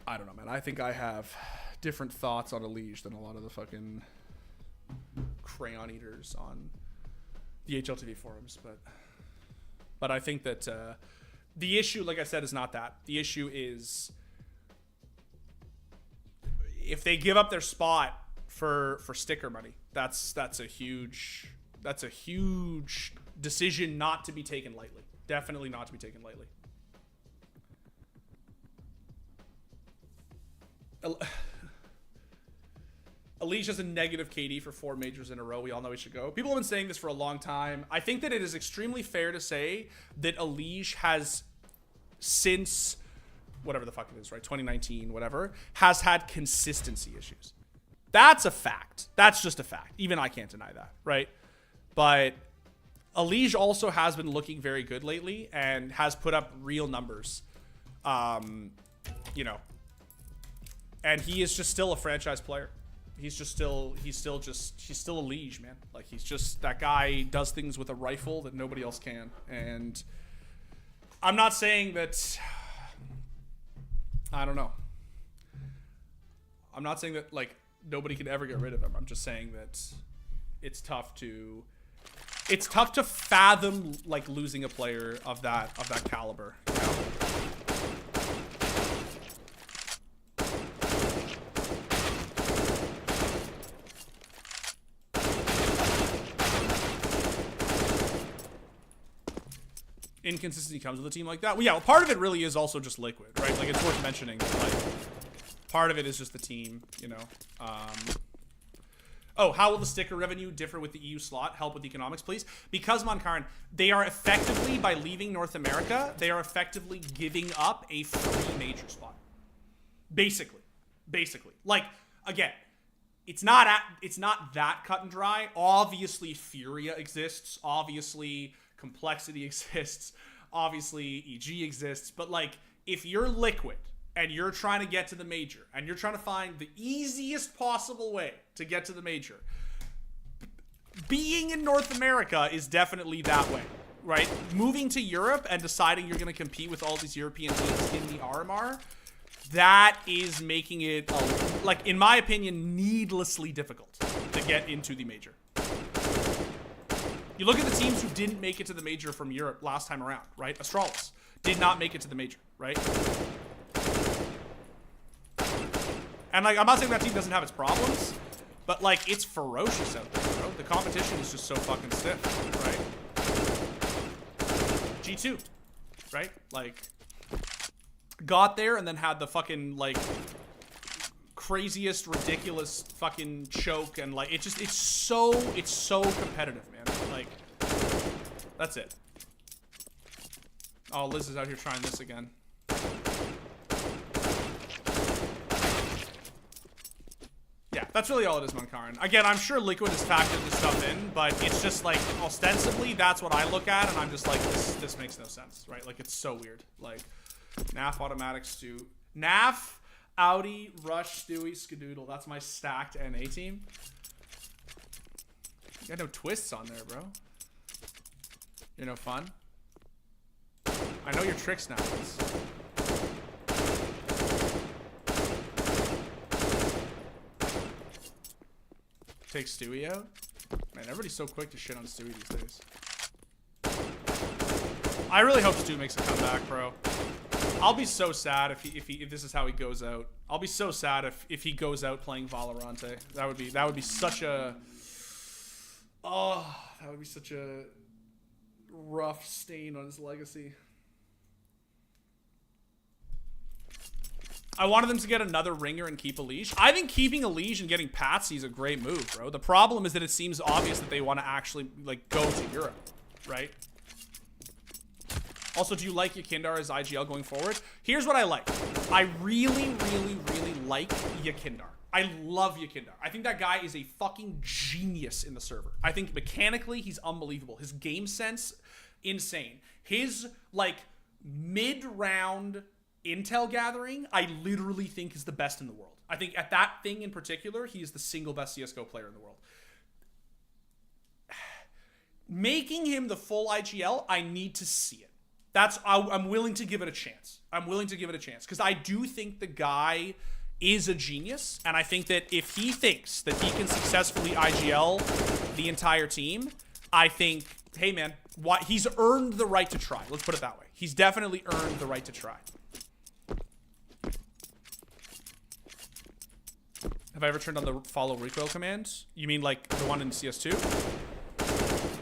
I don't know, man. I think I have different thoughts on Elige than a lot of the fucking crayon eaters on the HLTV forums, but I think that the issue, like I said, is not that. The issue is if they give up their spot for sticker money, that's a huge decision not to be taken lightly. Definitely not to be taken lightly. Elige has a negative KD for 4 majors in a row. We all know he should go. People have been saying this for a long time. I think that it is extremely fair to say that Elige has, since whatever the fuck it is, right, 2019, whatever, has had consistency issues. That's a fact. That's just a fact. Even I can't deny that, right? But Elige also has been looking very good lately and has put up real numbers. You know, and he is just still a franchise player. He's still Elige, man. Like, he's just, that guy does things with a rifle that nobody else can. And I'm not saying that, I don't know. I'm not saying that, like, nobody can ever get rid of him. I'm just saying that it's tough to fathom, like, losing a player of that caliber, you know? Inconsistency comes with a team like that. Well, yeah, well, part of it really is also just Liquid, right? Like, it's worth mentioning that, like, part of it is just the team, you know. Oh, how will the sticker revenue differ with the EU slot? Help with economics, please. Because, Monkarn, they are effectively, by leaving North America, they are effectively giving up a free major spot. Basically. Like, again, it's not that cut and dry. Obviously, Furia exists. Obviously, Complexity exists. Obviously, EG exists. But, like, if you're Liquid and you're trying to get to the major and you're trying to find the easiest possible way to get to the major, being in North America is definitely that way, right? Moving to Europe and deciding you're going to compete with all these European teams in the RMR, that is making it, like, in my opinion, needlessly difficult to get into the major. You look at the teams who didn't make it to the major from Europe last time around, right? Astralis did not make it to the major, right? And, like, I'm not saying that team doesn't have its problems, but, like, it's ferocious out there, bro. The competition is just so fucking stiff, right? G2, right? Like, got there and then had the fucking, like, craziest, ridiculous fucking choke, and, like, it's so competitive, man. Like, that's it. Oh, Liz is out here trying this again. Yeah, that's really all it is, Monkarn. Again, I'm sure Liquid has factored this stuff in, but it's just, like, ostensibly, that's what I look at, and I'm just like, this makes no sense, right? Like, it's so weird. Like, NAF, Automatic, Stu. NAF, Audi, Rush, Stewie, Skadoodle. That's my stacked NA team. You got no twists on there, bro. You're no fun. I know your tricks now. Take Stewie out? Man, everybody's so quick to shit on Stewie these days. I really hope Stu makes a comeback, bro. I'll be so sad if this is how he goes out. I'll be so sad if he goes out playing Valorante. That would be such a Oh, that would be such a rough stain on his legacy. I wanted them to get another ringer and keep a leash. I think keeping a leash and getting Patsy is a great move, bro. The problem is that it seems obvious that they want to actually, like, go to Europe, right? Also, do you like Yekindar as IGL going forward? Here's what I like. I really, really, really like Yekindar. I love Yekindar. I think that guy is a fucking genius in the server. I think mechanically, he's unbelievable. His game sense, insane. His, like, mid-round intel gathering, I literally think is the best in the world. I think at that thing in particular, he is the single best CSGO player in the world. Making him the full IGL, I need to see it. I'm willing to give it a chance. I'm willing to give it a chance because I do think the guy is a genius, and I think that if he thinks that he can successfully IGL the entire team, I think, hey man, he's earned the right to try. Let's put it that way. He's definitely earned the right to try. Have I ever turned on the follow recoil command? You mean like the one in CS2?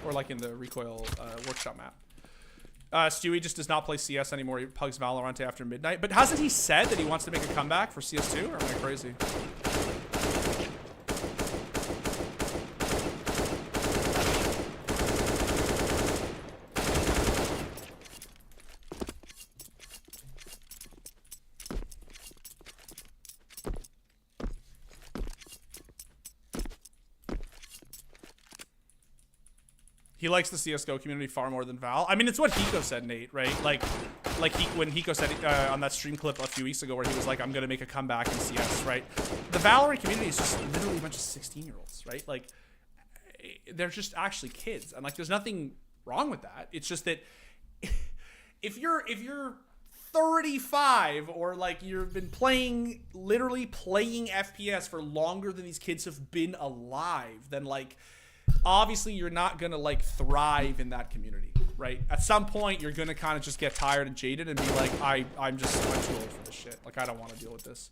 Or like in the recoil workshop map? Stewie just does not play CS anymore. He pugs Valorant after midnight. But hasn't he said that he wants to make a comeback for CS2? Or am I crazy? He likes the CSGO community far more than Val. I mean, it's what Hiko said, Nate, right? Like when Hiko said on that stream clip a few weeks ago where he was like, I'm going to make a comeback in CS, right? The Valorant community is just literally a bunch of 16-year-olds, right? Like, they're just actually kids. And, like, there's nothing wrong with that. It's just that if you're 35 or, like, you've been literally playing FPS for longer than these kids have been alive, then, like, obviously you're not gonna like thrive in that community, right? At some point you're gonna kind of just get tired and jaded and be like, I'm too old for this shit. Like, I don't want to deal with this.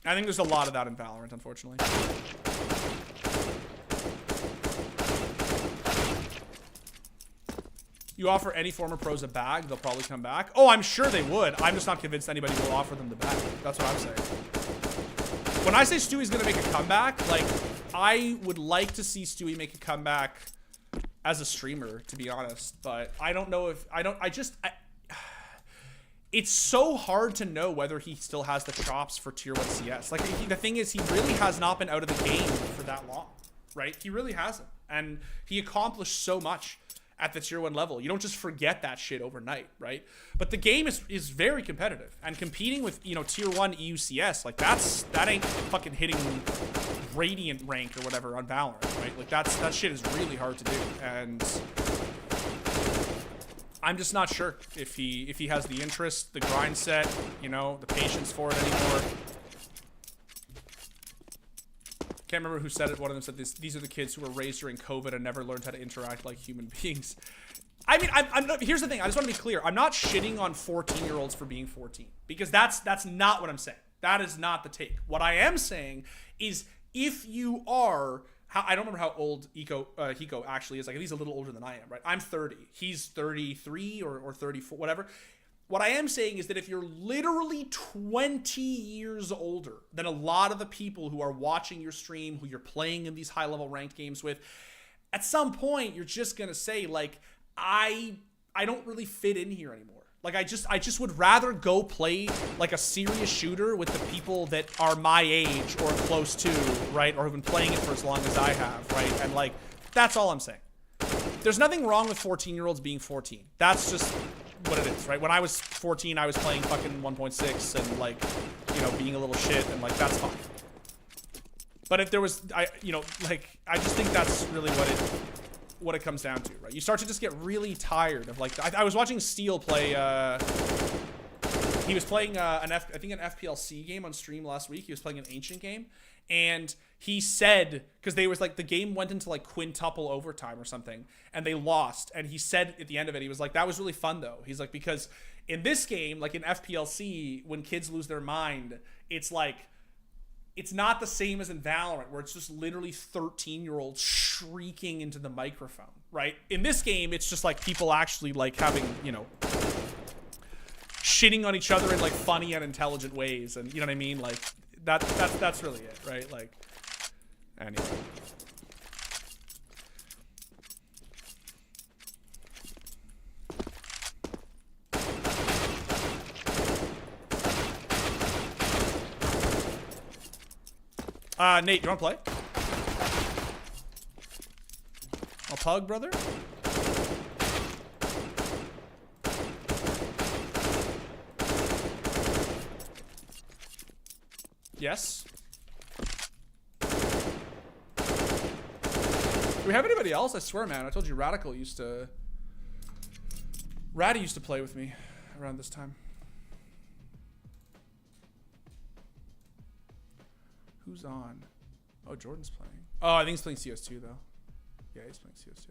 I think there's a lot of that in Valorant, unfortunately. You offer any former pros a bag, they'll probably come back. Oh, I'm sure they would. I'm just not convinced anybody will offer them the bag. That's what I'm saying. When I say Stewie's gonna make a comeback, like, I would like to see Stewie make a comeback as a streamer, to be honest. But I don't know if it's so hard to know whether he still has the chops for tier 1 CS. Like, the thing is, he really has not been out of the game for that long, right? He really hasn't. And he accomplished so much at the tier 1 level. You don't just forget that shit overnight, right? But the game is very competitive, and competing with, you know, tier 1 EU CS, like, that ain't fucking hitting Radiant rank or whatever on Valorant, right? Like, that shit is really hard to do, and I'm just not sure if he has the interest, the grind set, you know, the patience for it anymore. Can't remember who said it. One of them said this: these are the kids who were raised during COVID and never learned how to interact like human beings. I mean, I'm not, here's the thing. I just want to be clear. I'm not shitting on 14-year-olds for being 14, because that's not what I'm saying. That is not the take. What I am saying is, if you are, I don't remember how old Hiko actually is. Like, he's a little older than I am, right? I'm 30. He's 33 or 34, whatever. What I am saying is that if you're literally 20 years older than a lot of the people who are watching your stream, who you're playing in these high-level ranked games with, at some point you're just gonna say, like, I don't really fit in here anymore. Like, I just would rather go play like a serious shooter with the people that are my age or close to, right? Or have been playing it for as long as I have, right? And, like, that's all I'm saying. There's nothing wrong with 14-year-olds being 14. That's just what it is, right? When I was 14, I was playing fucking 1.6 and, like, you know, being a little shit, and, like, that's fine. But if there was, you know, like, I just think that's really what it comes down to, right? You start to just get really tired of, like, I was watching Steel play, he was playing I think an FPLC game on stream last week. He was playing an ancient game, and he said, because they was like, the game went into like quintuple overtime or something, and they lost, and he said at the end of it, he was like, that was really fun though. He's like, because in this game, like in FPLC, when kids lose their mind, it's like it's not the same as in Valorant, where it's just literally 13-year-olds shrieking into the microphone, right? In this game, it's just like people actually like having, you know, shitting on each other in like funny and intelligent ways, and you know what I mean? Like that's really it, right? Like, anyway. Nate, you wanna play? I'll pug, brother. Yes. Do we have anybody else? I swear, man. I told you Radical used to... Ratty used to play with me around this time. Who's on? Oh, Jordan's playing. Oh, I think he's playing CS2, though. Yeah, he's playing CS2.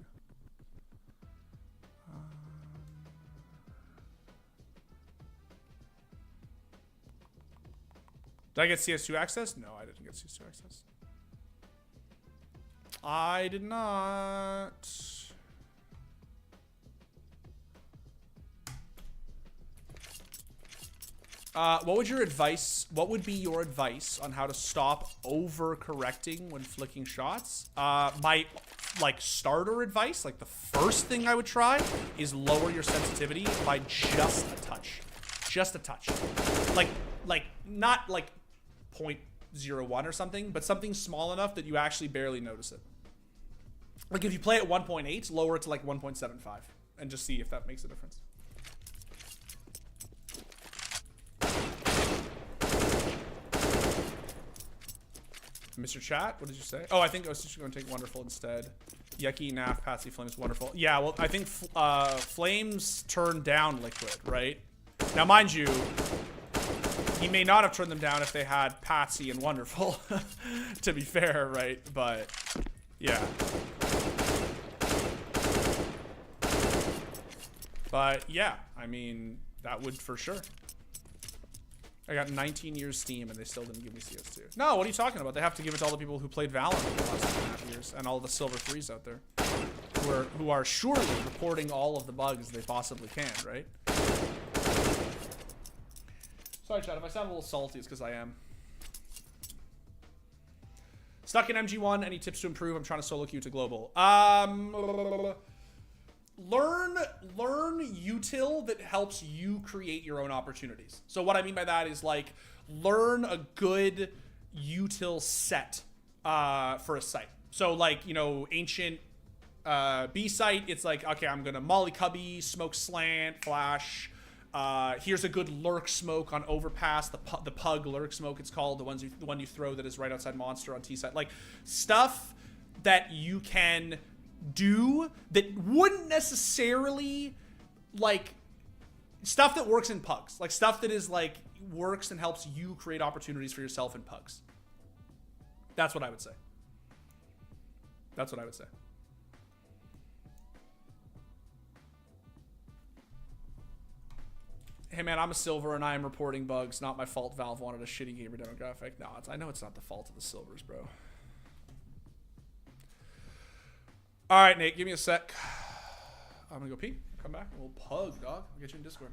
Did I get CS2 access? No, I didn't get CS2 access. I did not. What would be your advice on how to stop overcorrecting when flicking shots? My, like, starter advice, like the first thing I would try is lower your sensitivity by just a touch. Just a touch. Like, not like 0.01 or something, but something small enough that you actually barely notice it. Like if you play at 1.8, lower it to like 1.75 and just see if that makes a difference. Mr. Chat, what did you say? Oh, I think I was just going to take Wonderful instead. Yeki, Naf, Patsy, Flames, Wonderful. Yeah, well, I think Flames turned down Liquid, right? Now, mind you, he may not have turned them down if they had Patsy and Wonderful, to be fair, right? But, yeah. But, yeah, I mean, that would for sure. I got 19 years Steam and they still didn't give me CS2. No, what are you talking about? They have to give it to all the people who played Valorant for the last 2.5 years and all the Silver 3s out there who are surely reporting all of the bugs they possibly can, right? Sorry, chat. If I sound a little salty, it's because I am. Stuck in MG1. Any tips to improve? I'm trying to solo queue to global. Learn util that helps you create your own opportunities. So what I mean by that is like learn a good util set for a site. So like, you know, ancient B site, it's like, okay, I'm gonna molly cubby, smoke slant, flash. Here's a good lurk smoke on overpass, the pug lurk smoke it's called, the one you throw that is right outside monster on T site. Like stuff that you can do that wouldn't necessarily, like, stuff that works in pugs, like stuff that is like works and helps you create opportunities for yourself in pugs. That's what I would say. That's what I would say. Hey man, I'm a silver and I am reporting bugs. Not my fault. Valve wanted a shitty gamer demographic. No, I know it's not the fault of the silvers, bro. All right, Nate, give me a sec. I'm gonna go pee. Come back and we'll pug, dog. I'll get you in Discord.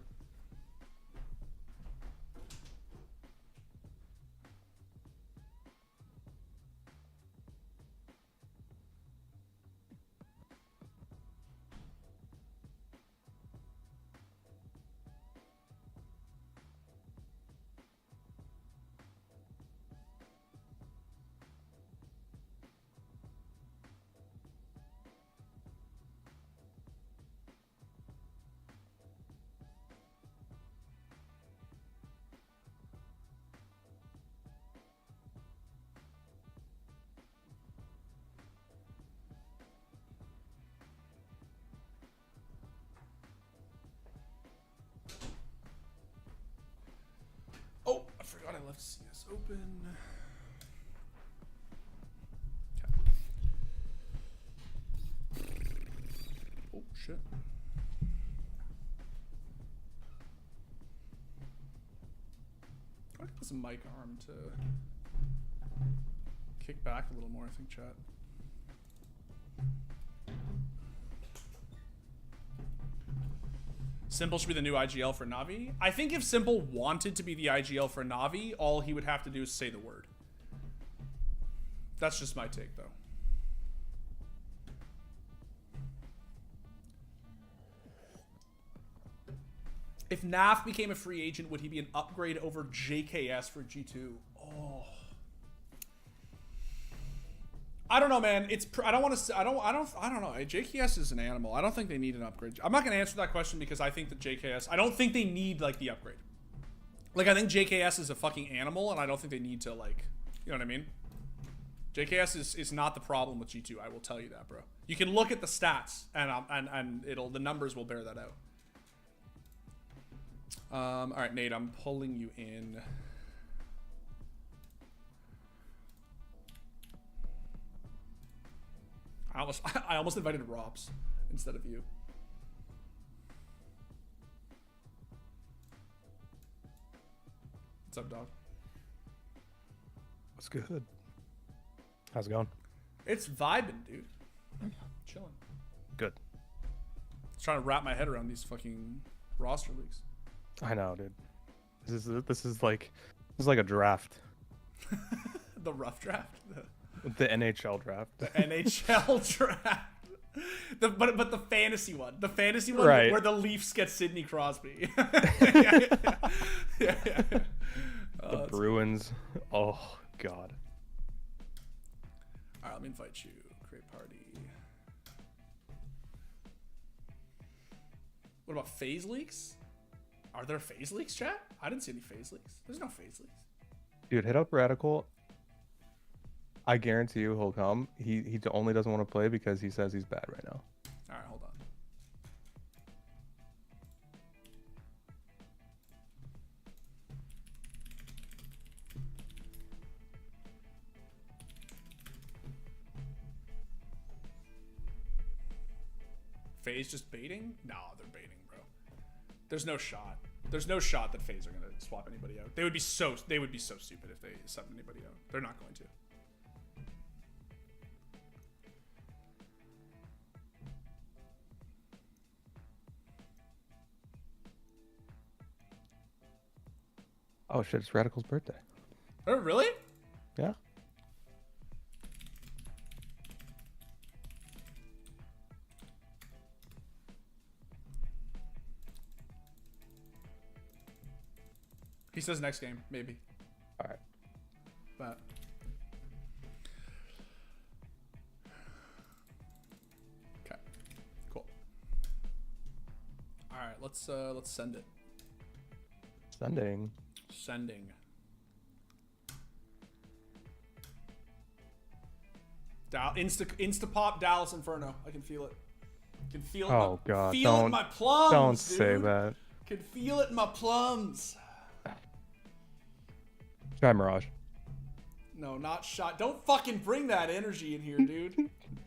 Oh, I forgot I left CS open. Okay. Oh, shit. I think there's a mic arm to kick back a little more, I think, chat. Simple should be the new IGL for Navi. I think if Simple wanted to be the IGL for Navi, all he would have to do is say the word. That's just my take, though. If NAF became a free agent, would he be an upgrade over JKS for G2? Oh. I don't know, man. It's I don't want to. I don't know. JKS is an animal. I don't think they need an upgrade. I'm not gonna answer that question because I think that JKS. I don't think they need like the upgrade. Like I think JKS is a fucking animal, and I don't think they need to like. You know what I mean? JKS is not the problem with G2. I will tell you that, bro. You can look at the stats, and the numbers will bear that out. All right, Nate. I'm pulling you in. I almost invited Robs instead of you. What's up, dog? What's good? How's it going? It's vibing, dude. Chilling. Good. Just trying to wrap my head around these fucking roster leagues. I know, dude. This is like a draft. The rough draft. The NHL draft. The NHL draft. But the fantasy one. The fantasy one right. Where the Leafs get Sidney Crosby. Yeah. The Bruins. Oh, God. All right, let me invite you. Create party. What about phase leaks? Are there phase leaks, chat? I didn't see any phase leaks. There's no phase leaks. Dude, hit up Radical. I guarantee you he'll come. He only doesn't want to play because he says he's bad right now. All right, hold on. FaZe just baiting? No, they're baiting, bro. There's no shot. There's no shot that FaZe are gonna swap anybody out. They would be so stupid if they sub anybody out. They're not going to. Oh shit, it's Radical's birthday. Oh, really? Yeah. He says next game, maybe. All right. But okay, cool. All right, let's send it. Sending. Insta pop Dallas Inferno. I can feel it. Can feel it. Oh God! Feel it in my plums. Don't dude. say that. Can feel it in my plums. Try Mirage. No, not shot. Don't fucking bring that energy in here, dude.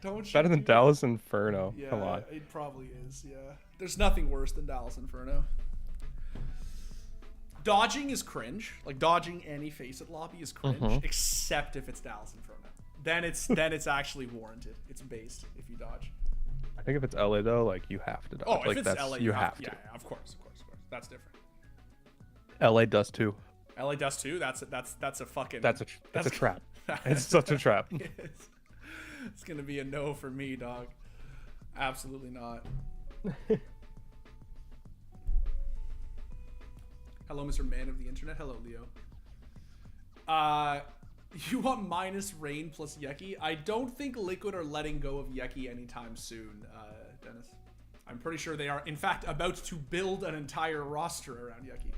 Don't. Better than Dallas Inferno. Yeah, Come on. It probably is. Yeah. There's nothing worse than Dallas Inferno. Dodging is cringe. Like dodging any Faceit lobby is cringe, except if it's Dallas Inferno. Then it's actually warranted. It's based if you dodge. I think if it's LA though, like you have to dodge. Oh, like, if it's LA, you have to. Yeah, of course. That's different. LA does too. LA does too. That's a fucking. That's a trap. It's such a trap. It's gonna be a no for me, dog. Absolutely not. Hello, Mr. Man of the Internet. Hello, Leo. You want minus Rain plus Yeki? I don't think Liquid are letting go of Yeki anytime soon, Dennis. I'm pretty sure they are, in fact, about to build an entire roster around Yeki.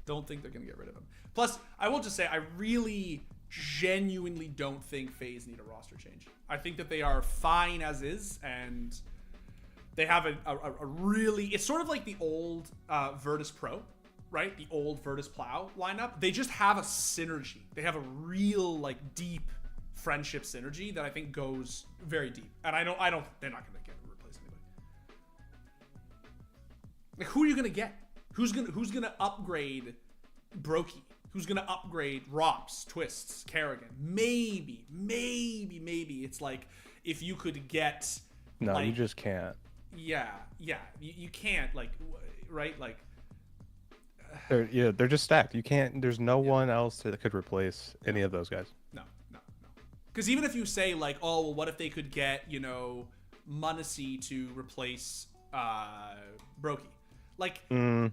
Don't think they're going to get rid of him. Plus, I will just say, I really genuinely don't think FaZe need a roster change. I think that they are fine as is, and they have a really... It's sort of like the old Virtus Pro, right? The old Virtus Plow lineup. They just have a synergy. They have a real, like, deep friendship synergy that I think goes very deep. And I don't they're not going to replace anybody. Like, who are you going to get? Who's gonna upgrade Brokey who's gonna upgrade Rops, Twists, Kerrigan. Maybe it's like if you could get. No, like, you just can't. Yeah, you can't like, right, like. They're just stacked. You can't. There's no one else that could replace any of those guys. No. Because even if you say like, oh well, what if they could get Munacy to replace Brokey? Like, I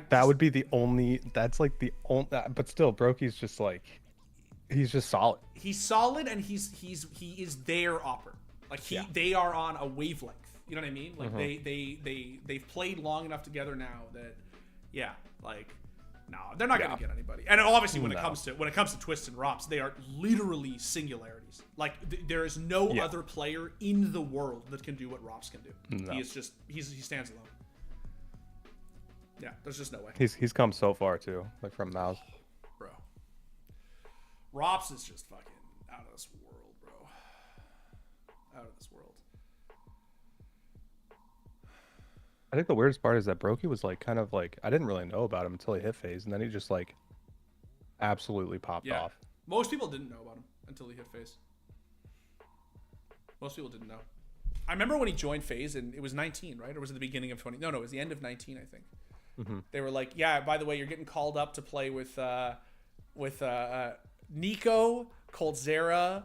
that would be the only. That's like the only. But still, Brokey's just like, he's just solid. He's solid, and he is their opper. Like they are on a wavelength. You know what I mean? Like they've played long enough together now that, no, they're not gonna get anybody. And obviously, when it comes to Twists and Rops, they are literally singularities. Like there is no other player in the world that can do what Rops can do. No. He stands alone. Yeah, there's just no way. He's come so far too, like from Mouse. Bro, Rops is just fucking out of this world, bro. Out of this world. I think the weirdest part is that Brokey was like kind of like, I didn't really know about him until he hit phase, and then he just like absolutely popped off. Most people didn't know about him until he hit phase. Most people didn't know. I remember when he joined phase, and it was 19, right? Or was it the beginning of 20? No, it was the end of 19, I think. Mm-hmm. They were like, yeah, by the way, you're getting called up to play with Nico, Coldzera,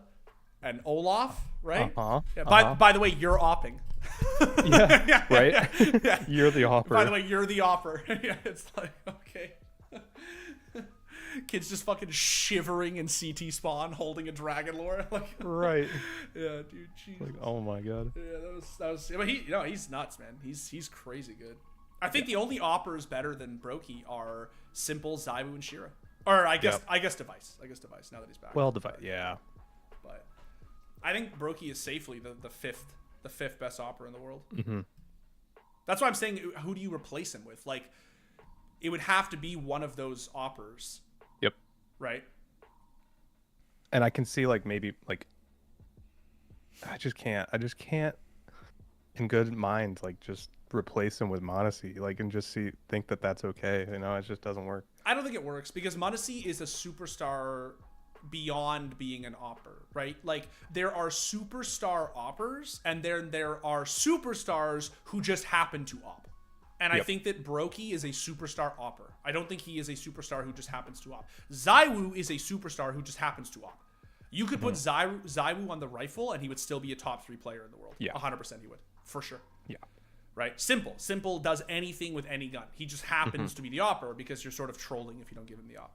and Olaf, right? Yeah, by the way, you're opping. Right? Yeah. You're the opper. By the way, you're the opper. Yeah, it's like, okay. Kids just fucking shivering in CT spawn holding a dragon lore. Like, right. Yeah, dude. Jesus. Like, oh my god. Yeah, that was. But he's nuts, man. He's crazy good. I think the only oppers better than Brokey are Simple, Zaibu, and Shira. Or I guess Device. Now that he's back. Well, Device. Yeah. But I think Brokey is safely the fifth best opera in the world. Mm-hmm. That's why I'm saying, who do you replace him with? Like, it would have to be one of those oppers. Yep. Right. And I can see like maybe like I just can't in good mind like just replace him with Monacy, like, and just think that that's okay. You know, it just doesn't work. I don't think it works because Monacy is a superstar beyond being an opper, right? Like, there are superstar oppers, and there are superstars who just happen to op. And I think that Brokey is a superstar opper. I don't think he is a superstar who just happens to op. Zaiwu is a superstar who just happens to op. You could put Zaiwu on the rifle, and he would still be a top 3 player in the world. Yeah, 100% he would, for sure. Yeah. Right? Simple does anything with any gun. He just happens to be the opper because you're sort of trolling if you don't give him the op.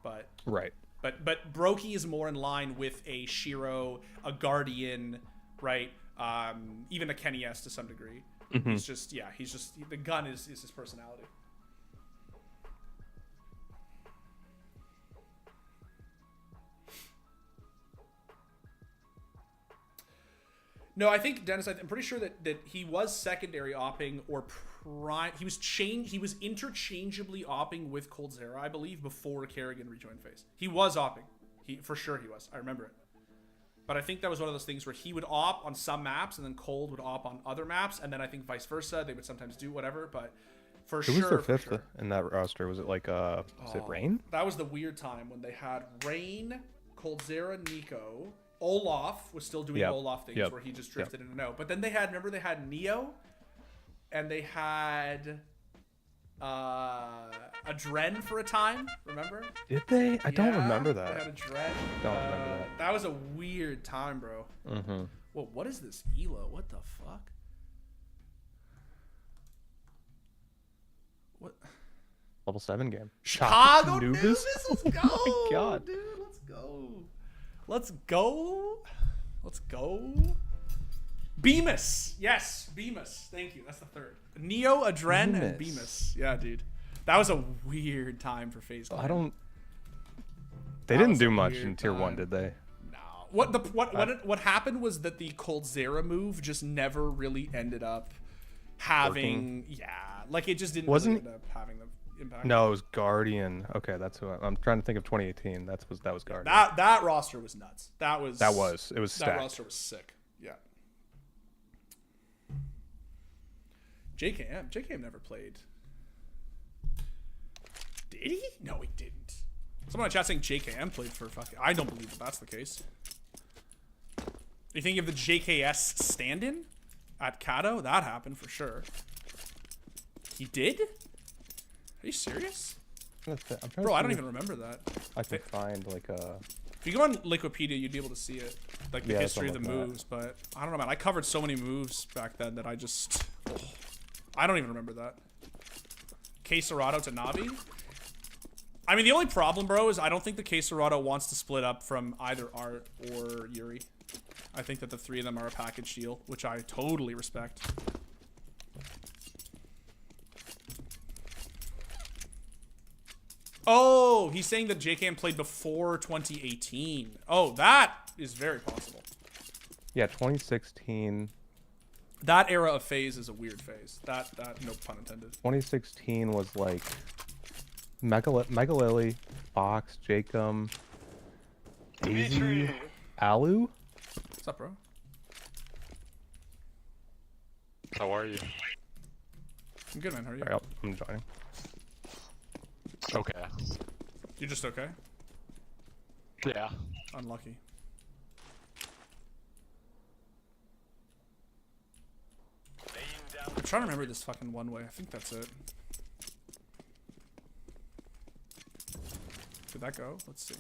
But right. But Brokey is more in line with a Shiro, a Guardian, right? Even a Kenny S to some degree. Mm-hmm. He's just the gun is his personality. No, I think, Dennis, I'm pretty sure that he was secondary opping or prime. He was interchangeably opping with Coldzera, I believe, before Kerrigan rejoined phase. He was opping. For sure he was. I remember it. But I think that was one of those things where he would op on some maps and then Cold would op on other maps, and then I think vice versa. They would sometimes do whatever, but for sure. Who was their fifth in that roster? Was it like was it Rain? That was the weird time when they had Rain, Coldzera, Nico. Olaf was still doing Olaf things where he just drifted in and out. But then they had Neo, and they had a Dren for a time. Remember? Did they? I don't remember that. They had a Dren. Don't remember that. That was a weird time, bro. Mm-hmm. Well, what is this Elo? What the fuck? What? Level 7 game. Chicago Nubis. Let's go. Oh my god, dude. Let's go. Bemis. Yes, Bemis. Thank you. That's the third. Neo, Adren, and Bemis. Yeah, dude. That was a weird time for FaZe Clan. They didn't do much in Tier 1, did they? No. What happened was that the Coldzera move just never really ended up having... Working. Yeah. Like, it just didn't really end up having the impact. No, it was Guardian. Okay, that's who I'm trying to think of. 2018. That was Guardian. That roster was nuts. It was stacked. That roster was sick. Yeah. JKM never played. Did he? No, he didn't. Someone in chat saying JKM played for fucking... I don't believe that that's the case. You think of the JKS stand-in at Kato? That happened for sure. He did? Are you serious? Bro, I don't even remember that. I could find like a... If you go on Wikipedia, you'd be able to see it. Like the history of the moves, but I don't know, man. I covered so many moves back then that I just... Oh, I don't even remember that. K Serato to Navi? I mean, the only problem, bro, is I don't think the K Serato wants to split up from either Art or Yuri. I think that the three of them are a package deal, which I totally respect. Oh, he's saying that JKM played before 2018. Oh, that is very possible. Yeah, 2016. That era of phase is a weird phase. That no pun intended. 2016 was like Megalily, Fox, Jacob, Daisy, Alu. What's up, bro? How are you? I'm good, man. How are you? Sorry, I'm joining. Okay. You're just okay? Yeah. Unlucky. I'm trying to remember this fucking one way. I think that's it. Did that go? Let's see.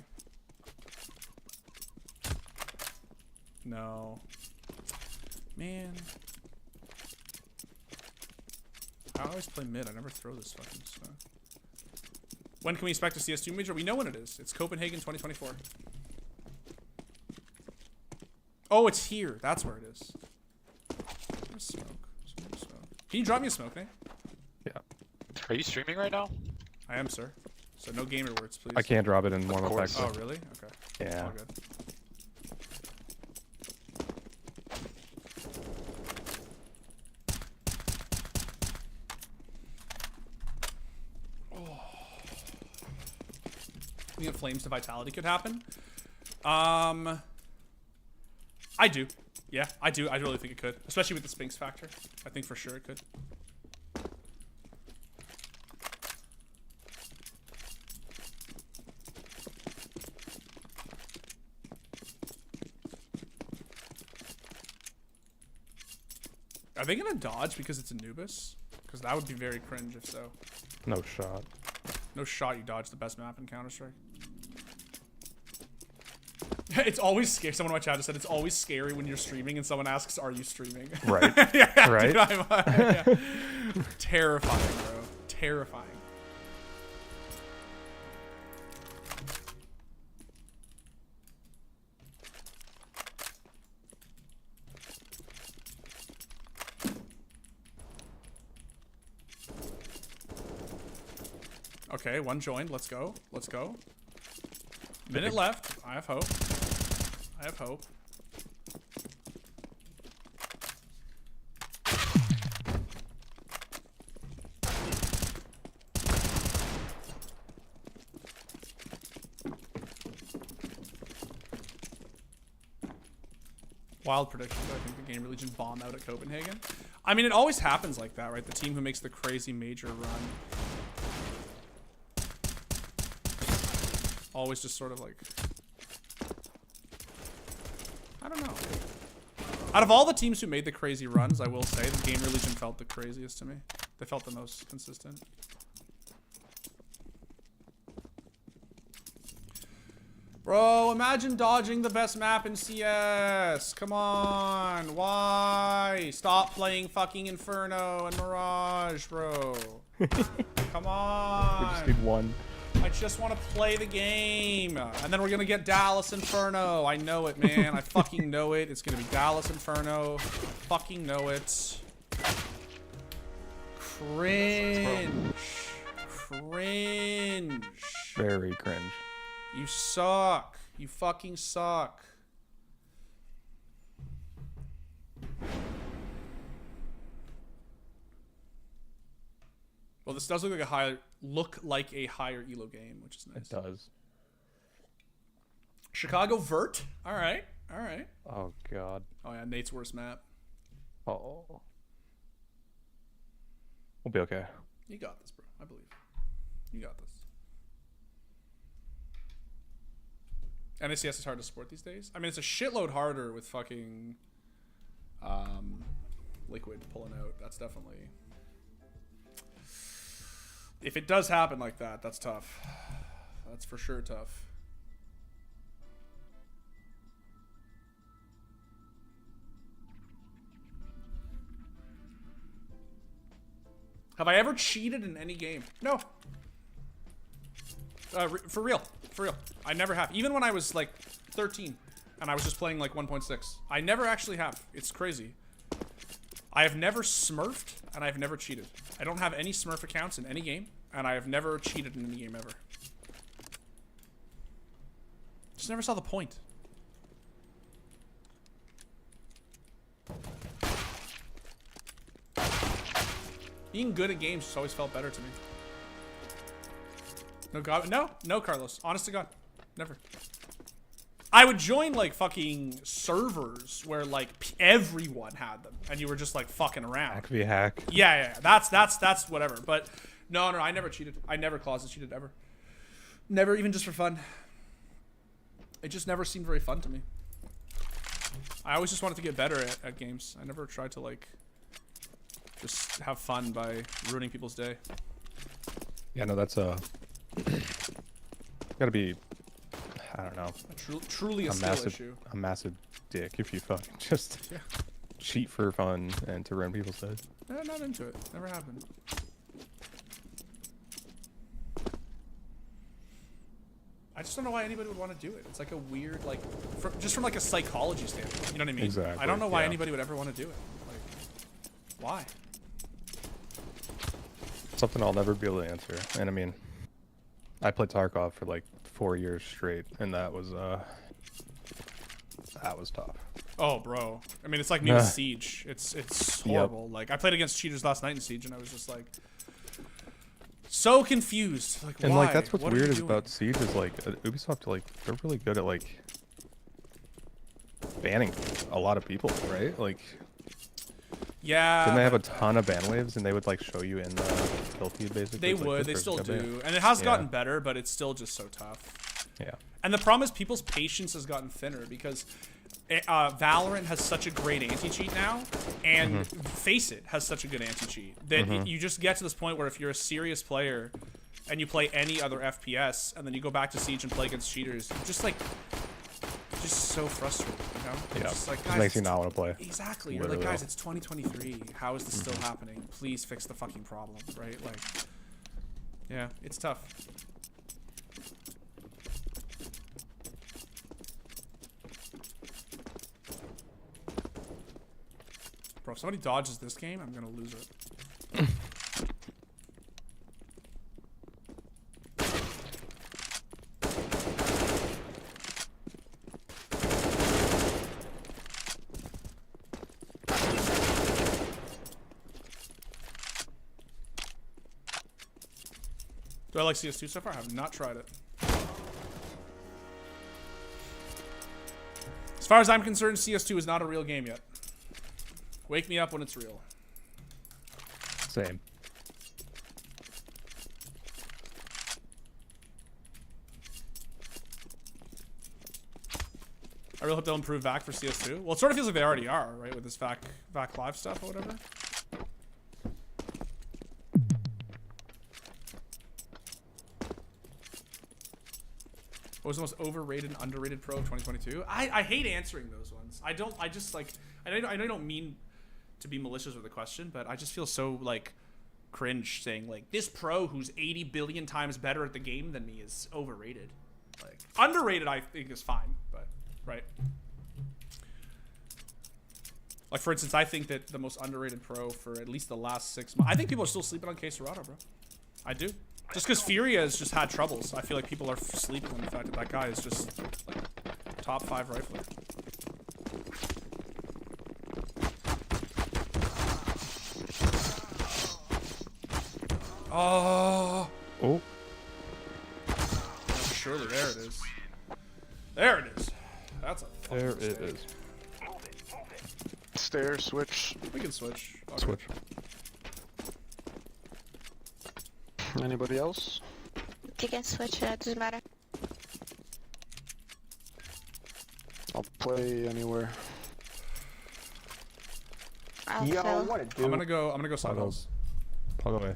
No. Man. I always play mid. I never throw this fucking stuff. When can we expect a CS2 major? We know when it is. It's Copenhagen 2024. Oh, it's here. That's where it is. There's smoke. There's smoke. Can you drop me a smoke, Nate? Yeah. Are you streaming right now? I am, sir. So no gamer words, please. I can't drop it in warm up course. Oh, access. really? Okay. Yeah. All good. I think flames to vitality could happen. I do. Yeah, I do. I really think it could. Especially with the Sphinx factor. I think for sure it could. Are they gonna dodge because it's Anubis? Because that would be very cringe if so. No shot. No shot you dodge the best map in Counter-Strike. It's always scary. Someone in my chat just said it's always scary when you're streaming and someone asks, "Are you streaming?" Right. Yeah, Right. dude, yeah. Terrifying, bro. Terrifying. Okay, one joined. Let's go. Let's go. Minute left. I have hope. I have hope. Wild prediction, but I think the Game Religion bomb out at Copenhagen. I mean, it always happens like that, right? The team who makes the crazy major run always just sort of like, I don't know. Out of all the teams who made the crazy runs, I will say the Game Religion felt the craziest to me. They felt the most consistent. Bro, imagine dodging the best map in CS. Come on. Why? Stop playing fucking Inferno and Mirage, bro. Come on. We just need one. I just want to play the game. And then we're going to get Dallas Inferno. I know it, man. I fucking know it. It's going to be Dallas Inferno. I fucking know it. Cringe. Cringe. Very cringe. You suck. You fucking suck. Well, this does look like a higher elo game, which is nice. It does. Chicago Vert. All right. All right. Oh god. Oh yeah, Nate's worst map. Oh. We'll be okay. You got this, bro. I believe. You got this. NACS is hard to support these days. I mean, it's a shitload harder with fucking Liquid pulling out. That's definitely... If it does happen like that, that's tough. That's for sure tough. Have I ever cheated in any game? No. For real. For real. I never have. Even when I was like 13 and I was just playing like 1.6. I never actually have. It's crazy. I have never smurfed and I've never cheated. I don't have any smurf accounts in any game and I have never cheated in any game ever. Just never saw the point. Being good at games just always felt better to me. No, God, no, Carlos. Honest to God, never. I would join like fucking servers where like everyone had them, and you were just like fucking around. Hack v hack. Yeah. That's whatever. But no, I never cheated. I never closet cheated ever. Never, even just for fun. It just never seemed very fun to me. I always just wanted to get better at games. I never tried to like just have fun by ruining people's day. Yeah, no, that's gotta be, I don't know, Truly a skill issue. A massive dick if you fucking just cheat for fun and to ruin people's days. No, not into it. Never happened. I just don't know why anybody would want to do it. It's like a weird, like, just from like a psychology standpoint. You know what I mean? Exactly. I don't know why anybody would ever want to do it. Like, why? Something I'll never be able to answer. And I mean, I played Tarkov for like 4 years straight, and that was tough. Oh, bro. I mean, it's like me with Siege. It's horrible. Yep. Like, I played against cheaters last night in Siege, and I was just like, so confused. Like, and why? like that's what's what weird is about Siege is like Ubisoft, like they're really good at like banning a lot of people, right? Like, yeah. didn't they have a ton of ban waves, and they would like show you in the kill feed basically? They like, would. They still do, and it has gotten better, but it's still just so tough. Yeah. And the problem is people's patience has gotten thinner because Valorant has such a great anti-cheat now, and Face It has such a good anti-cheat that you just get to this point where if you're a serious player and you play any other FPS and then you go back to Siege and play against cheaters, you're just like, just so frustrated, you know? Yeah. Just like, It guys, makes you not want to play. Exactly. You're like, guys, it's 2023. How is this still happening? Please fix the fucking problem, right? Like, yeah, it's tough. Bro, if somebody dodges this game, I'm gonna lose it. Do I like CS2 so far? I have not tried it. As far as I'm concerned, CS2 is not a real game yet. Wake me up when it's real. Same. I really hope they'll improve VAC for CS2. Well, it sort of feels like they already are, right? With this VAC Live stuff or whatever. What was the most overrated and underrated pro of 2022? I hate answering those ones. I know I don't mean to be malicious with the question, but I just feel so like cringe saying like this pro who's 80 billion times better at the game than me is overrated. Like underrated I think is fine, but right. Like for instance, I think that the most underrated pro for at least the last 6 months, I think people are still sleeping on K-Serrano, bro. I do. Just because Furia has just had troubles. I feel like people are sleeping on the fact that that guy is just like top 5 rifler. Oh. Oh. Surely, there it is. There it is. That's a fucking There it mistake. is. Stair, switch. We can switch. Okay. Switch. Anybody else? You can switch, it doesn't matter. I'll play anywhere. I'll Yo, fill. what a dude. I'm gonna go side I'll go. house. I'll go away.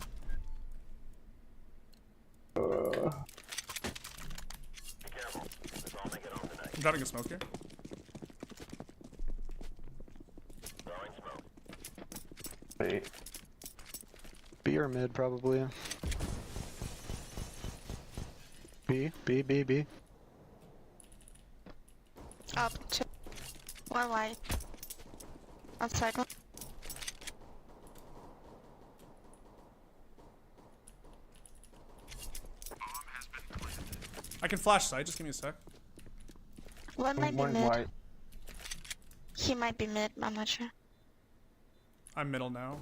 I'm dropping a smoke here. Wait. B or mid, probably. B. Up to one white. Outside one. I can flash side. Just give me a sec. One might be One mid. white. He might be mid. I'm not sure. I'm middle now.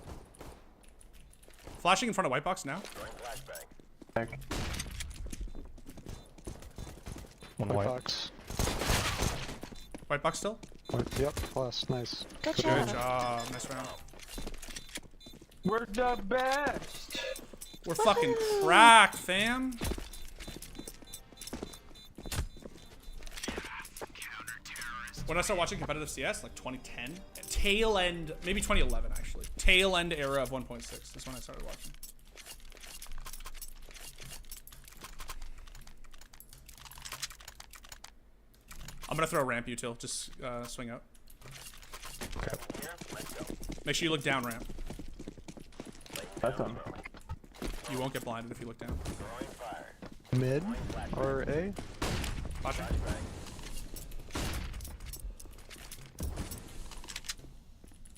Flashing in front of white box now. Back. One White white. box. White box still. Yep, plus, nice. Good Good job. job. Nice round. We're the best. We're fucking cracked, fam. When I started watching competitive CS, like 2010, tail end, maybe 2011 actually, tail end era of 1.6 is when I started watching. I'm gonna throw a ramp util, just swing out. Okay. Make sure you look down ramp. That's on. You won't get blinded if you look down. Mid or A? Watch it.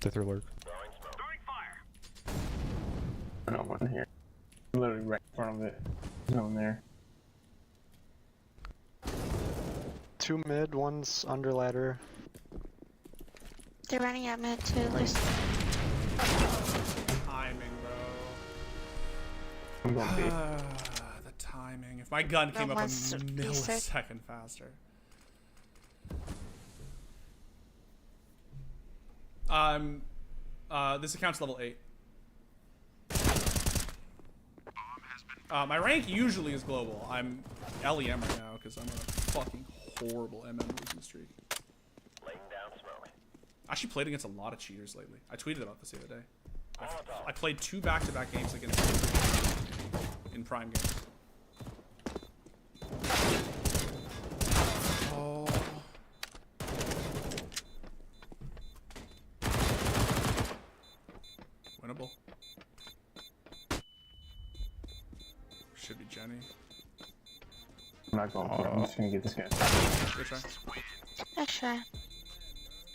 They threw lurk. No one here. Literally right in front of it. No one there. Two mid, one's under ladder. They're running at mid too. There's Timing, bro. I'm going B. The timing. If my gun came up a one's basic. millisecond faster. This account's level 8. My rank usually is global. I'm LEM right now because I'm on a fucking horrible MM losing streak. I actually played against a lot of cheaters lately. I tweeted about this the other day. I played 2 back-to-back games against in prime games. Oh. Winnable. Should be Jenny. I'm not going for it. I'm just gonna get this guy. Good try. not sure.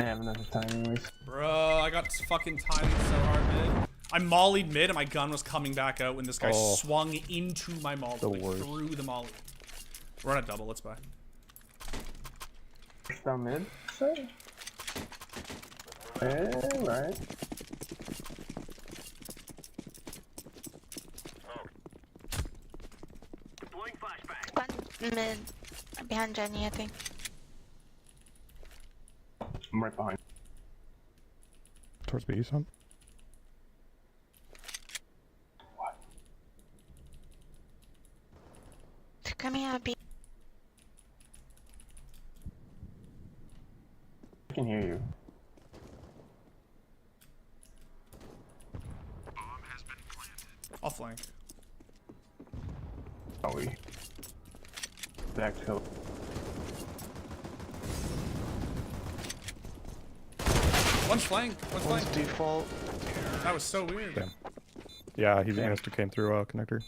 I have enough time anyways. Bro, I got fucking timed so hard mid. I mollied mid and my gun was coming back out when this guy Oh. swung into my molly. The Like, worst. through the molly. We're on a double, let's buy. Down mid. Right. One mid behind Jenny, I think. I'm right behind. Towards B, son. They're coming out B. I can hear you. I'll flank. Oh, we. Back to. One's flank. One's One's flank. default. That was so weird. Damn. Yeah, he managed to came through connector.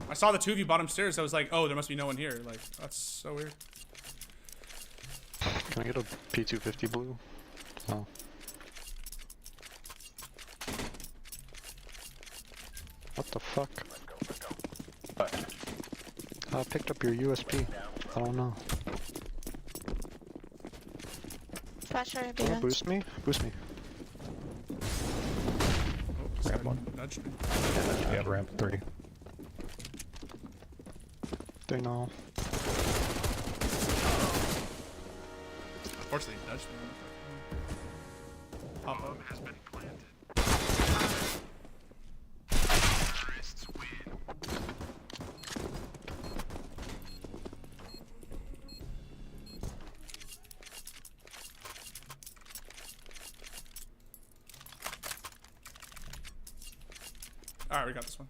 I saw the two of you bottom stairs. I was like, oh, there must be no one here. Like, that's so weird. Can I get a P250 blue? Oh. What the fuck? I picked up your USP. I don't know. Flasher Wanna behind. boost me? Boost me. Oh, this Grab guy one. nudged me. Yeah, ramp 3. They know. Unfortunately, he nudged me. Pop up. All right, we got this one.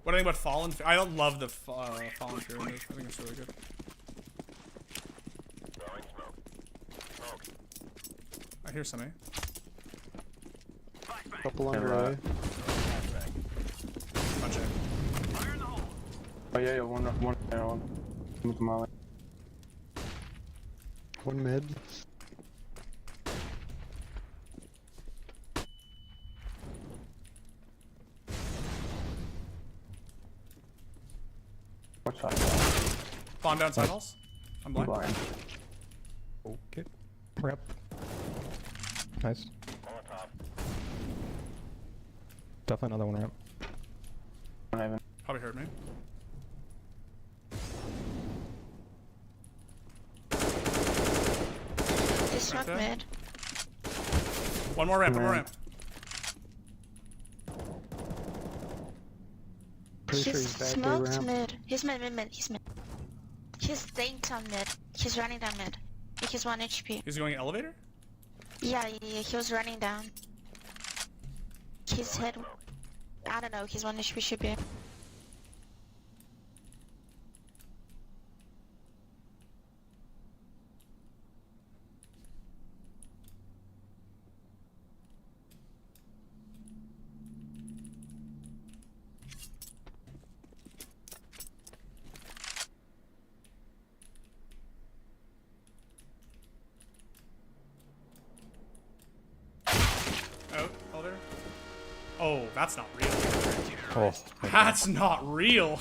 What do you think about Fallen? I don't love the Fallen Fury move. I think it's really good. I hear some A. Couple under A. Bunch A. Oh yeah, one there, one. With Molly. One mid. What's that? Spawn down side halls. I'm blind. Blind. Okay. Ramp. Nice. Definitely another one ramp. One even. Probably heard me. They smoke there. mid. One more ramp. One more ramp. Pretty sure He's he's back B smoked ramp. mid. He's mid. He's mid. He's dinked on mid. He's running down mid. He's 1 HP. He's going elevator. Yeah, he was running down. He's hit. I don't know. He's 1 HP should be. Out. Elevator. Oh, that's not real. Oh, That's not real.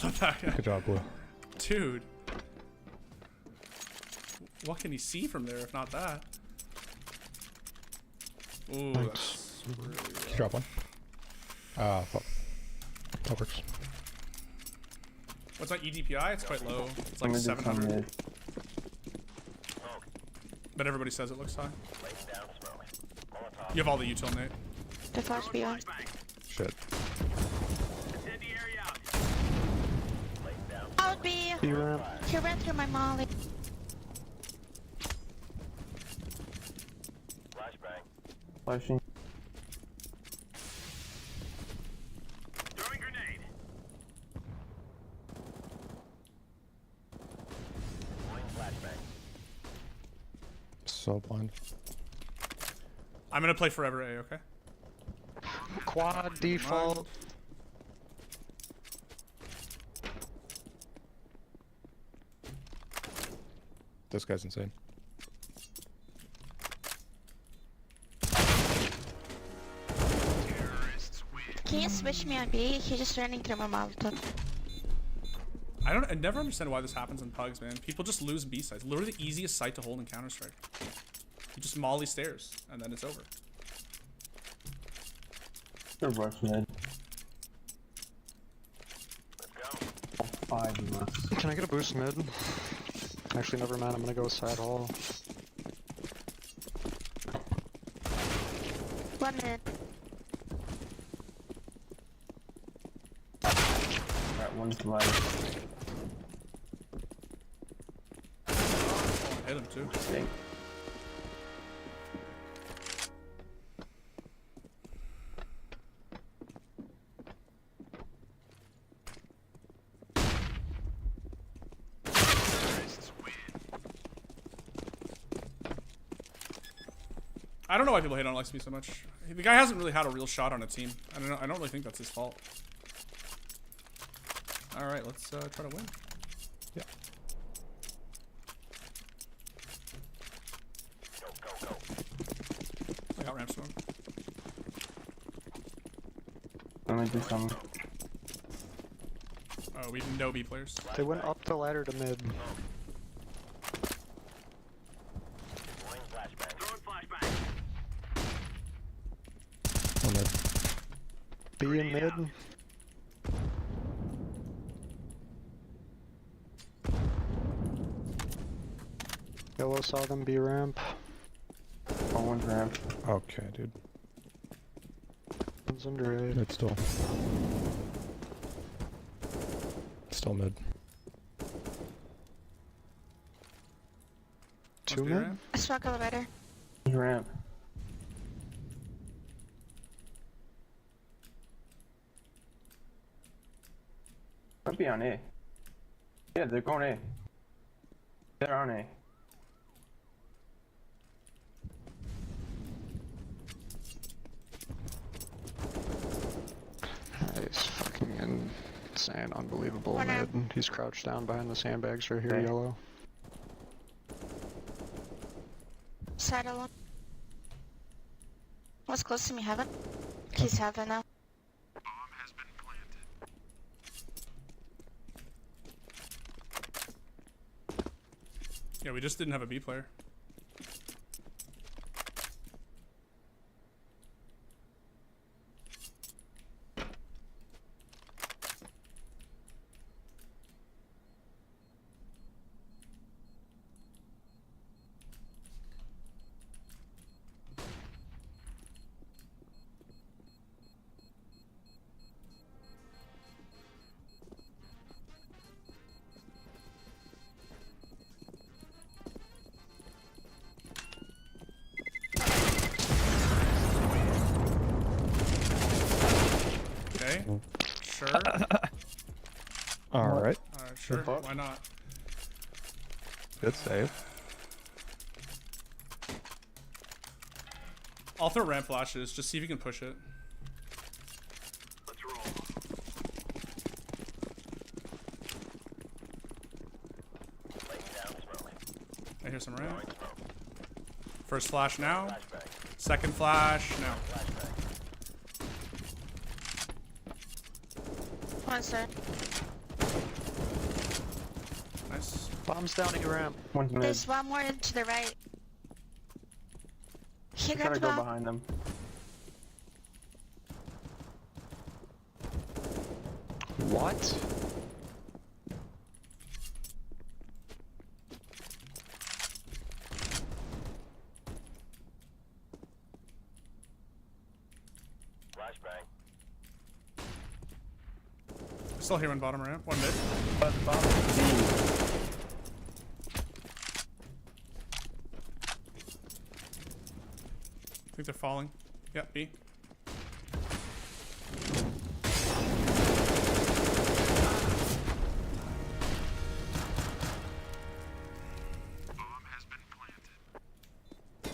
good job, Blue. Dude. What can he see from there if not that? Ooh, that's really rough. Drop one. Fuck. That works. What's my EDPI? It's quite low. It's like I'm gonna do some 700. mid. But everybody says it looks high. You have all the util, Nate. The flash beyond. Shit. Out B. B ramp. He ran through my molly. Flashing. So blind. I'm gonna play forever A, okay? Quad default. This guy's insane. Can you switch me on B? He's just running through my molotov. I never understand why this happens in pugs, man. People just lose B sites. Literally the easiest site to hold in Counter-Strike. You just molly stairs, and then it's over. Good rush mid. Five of us. Can I get a boost mid? Actually, never mind. I'm gonna go side hall. One mid. Alright, one's light. Oh, hit him too. Stink. I don't know why people hate on Alexi B so much. The guy hasn't really had a real shot on a team. I don't really think that's his fault. All right, let's try to win. Yeah. I got ramp smoke. I'm gonna do some. Oh, we have no B players. They went up the ladder to mid. One there. B in mid. Yellow saw them B ramp. Oh, one's ramp. Okay, dude. One's under A. Mid still. Still mid. Two B mid? ramp. I smoke elevator. One's ramp. Might be on A. Yeah, they're going A. They're on A. He's fucking insane, unbelievable Corner. mid. He's crouched down behind the sandbags right here, Okay. yellow. Side alone. What's close to me, heaven? He's heaven now. Yeah, we just didn't have a B player. Okay. Sure. All right. Alright, sure. fuck? Why not? Good save. I'll throw ramp flashes. Just see if you can push it. Let's roll. Laying down smoke. I hear some Throwing ramp. smoke. First flash now. Flashbang. Second flash now. Flashbang. One side. Nice. Bombs down A ramp. One's mid. There's one more to the right. He Try to grabbed go bomb. behind them. What? Flashbang. Still here on bottom ramp. One mid. I think they're falling. Yep, B. Bomb has been planted.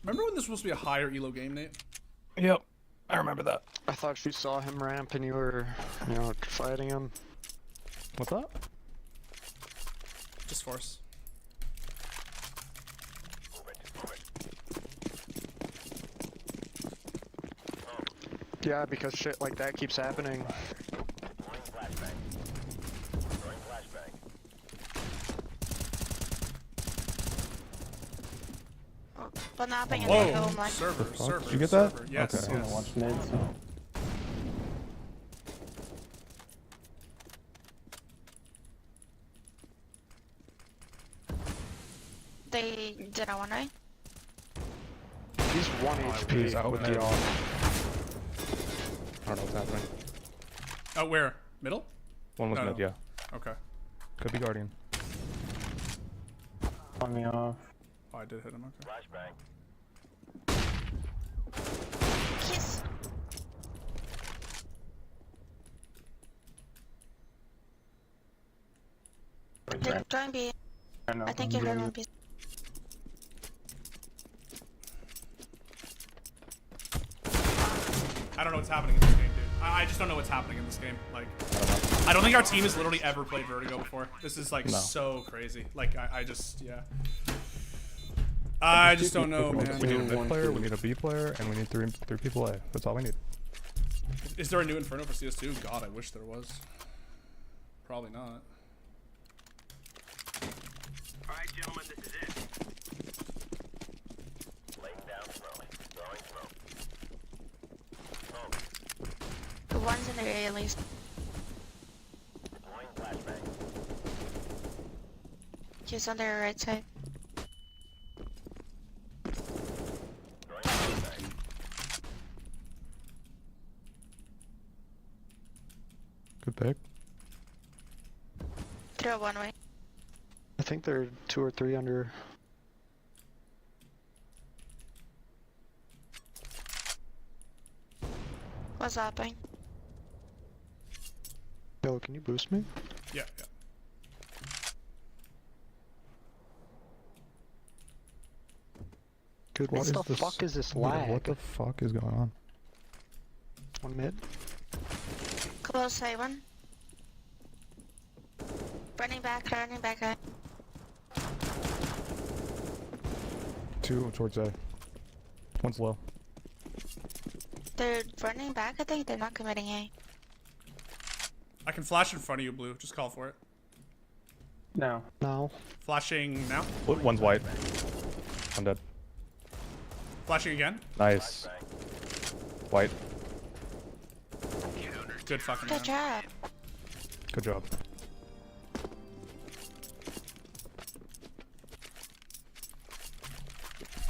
Remember when this was supposed to be a higher elo game, Nate? Yep. I remember that. I thought you saw him ramp and you were, fighting him. What's up? Just force. Move it. Move it. Yeah, because shit like that keeps happening. Deploying flashbang. Throwing flashbang. But nothing in the Whoa! home line. Server, fuck? server. Did you get that? server. Yes, Okay. I'm gonna yes. watch mid, so. They did one, right? He's 1 HP he's out with mid. the off. I don't know what's happening. Oh, where? Middle? One was No, mid, no. yeah. Okay. Could be Guardian. On me off. Oh, I did hit him. Okay. Flashbang. He's they're trying B. I know. I think I'm you heard doing one it. piece. I don't know what's happening in this game, dude. I just don't know what's happening in this game. Like, I don't think our team has literally ever played Vertigo before. This is like No. so crazy. Like, I just, yeah. I just don't know, We man. need a One, mid player, two. we need a B player, and we need three people A. That's all we need. Is there a new Inferno for CS2? God, I wish there was. Probably not. Alright, gentlemen, this is it. Laying down smoke. Throwing smoke. Smoke. The one's in the A at least. Deploying flashbang. He's on their right side. Throwing flashbang. Good pick. Throw one way. I think they're 2 or 3 under. What's happening? Yo, can you boost me? Yeah, yeah. Dude, what the fuck is this Yeah, lag? what the fuck is going on? One mid? Close A1. Running back, right? Two towards A. One's low. They're running back, I think they're not committing A. I can flash in front of you, Blue. Just call for it. No. No. Flashing now. One's white. I'm dead. Flashing again. Nice. White. Good fucking Good round. job. Good job.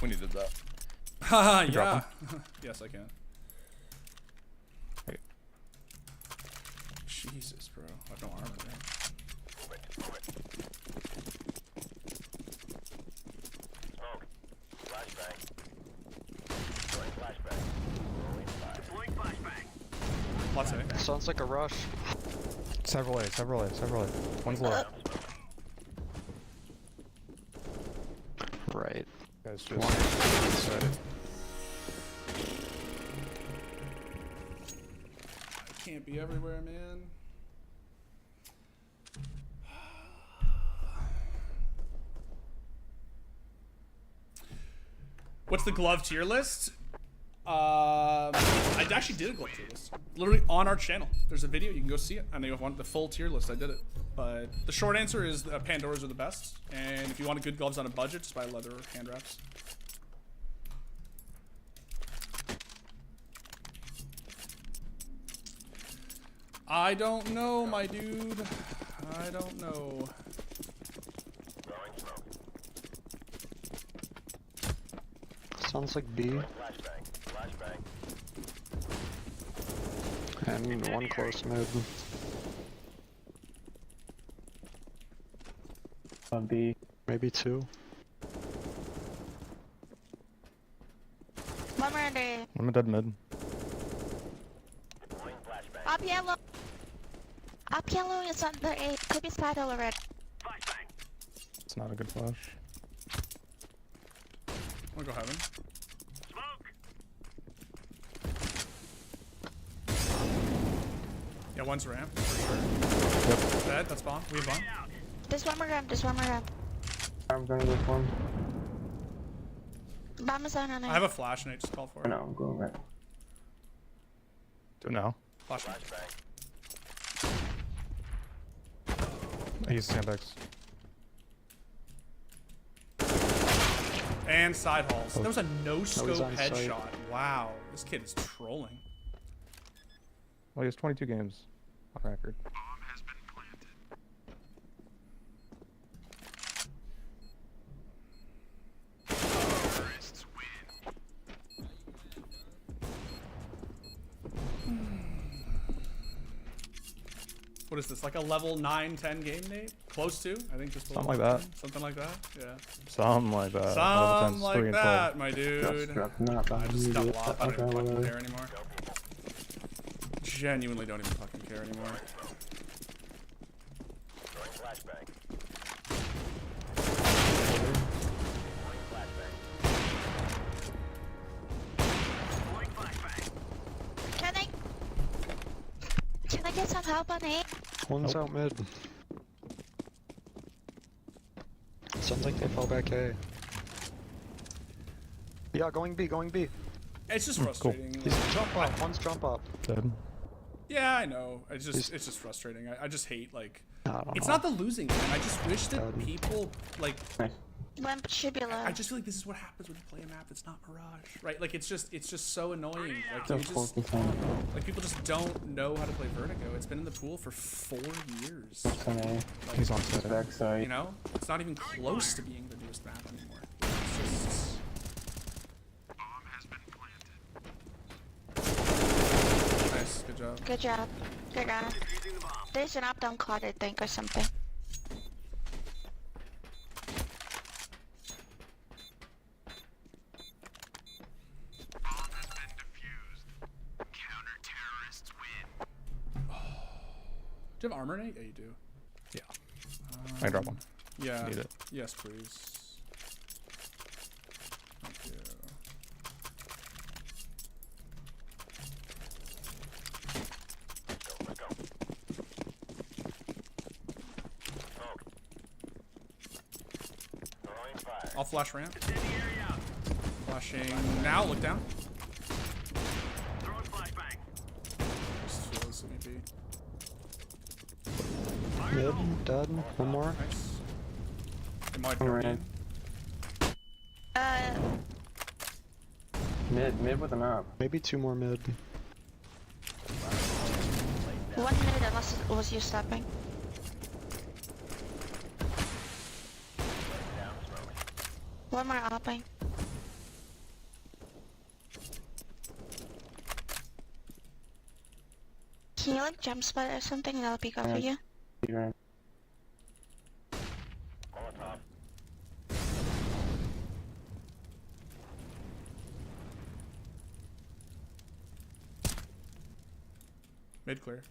We needed that. Haha, yeah. drop Yes, I can. Wait. Jesus, bro. I have no armor, man. Smoke. Flashbang. Throwing flashbang. Rolling fire. Deploying flashbang. Lots of it. Sounds like a rush. Several A. One's low. Right. Guys, just I can't be everywhere, man. What's the glove tier list? I actually did a glove tier list. Literally on our channel. There's a video, you can go see it. I know if you want the full tier list, I did it. But the short answer is Pandoras are the best. And if you want good gloves on a budget, just buy leather hand wraps. I don't know, my dude. I don't know. Throwing smoke. Sounds like B. Flashbang. Flashbang. And one close mid. On B. Maybe two. One more under A. I'm a dead mid. Deploying flashbang. Up yellow. Up yellow is under A. Could be side already. Flashbang. It's not a good flash. I'm gonna go heaven. Smoke. Yeah, one's ramp, for sure. Yep. Dead, that's bomb. We have bomb. There's one more ramp. I'm going this one. Bomb is on I have a flash, Nate. Just call for Oh, it. no, I'm going right. Do it now. Flash. Flashbang. I use sandbags. And side halls. That was a no-scope on site. headshot. Wow. This kid is trolling. Well, he has 22 games on record. What is this? Like a level 9-10 game, Nate? Close to? I think just Something below like that. 10. Something like that? Yeah. Something like that. Something like 3 and 12. that, my dude. Not I just double off. I don't even Okay, fucking whatever. care anymore. Genuinely don't even fucking care anymore. Throwing flashbang. Deploying flashbang. Can I get some help on A? One's out mid. Sounds like they fell back A. Yeah, going B. It's just cool. frustrating. He's jump up. One's jump up. Dead. Yeah, I know. It's just frustrating. I just hate, like, I don't it's know. not the losing game. I just wish that people, like, One should be low. I just feel like this is what happens when you play a map that's not Mirage, right? Like, it's just so annoying. Like, So you just, focus on like, people just don't know how to play Vertigo. It's been in the pool for 4 years. on A. He's on side. Backside. You know, it's not even close to being the newest map anymore. It's just. Nice, good job. Good job. Good round. There's an up down card, I think, or something. Do you have armor, Nate? Yeah, you do. Yeah. I can drop one. Yeah. Need it. Yes, please. Thank you. Let's go. Smoke. Throwing fire. I'll flash ramp. Incendiary out. Flashing now. Look down. Throwing flashbang. Just feel this MVP. Mid, dead. One more. Nice. It might be. Alright. Mid with an up. Maybe two more mid. One minute unless it was you stepping. Down slowly. One more upping. Can you like jump spot or something and that'll be good for you? Right. Molotov. Mid clear.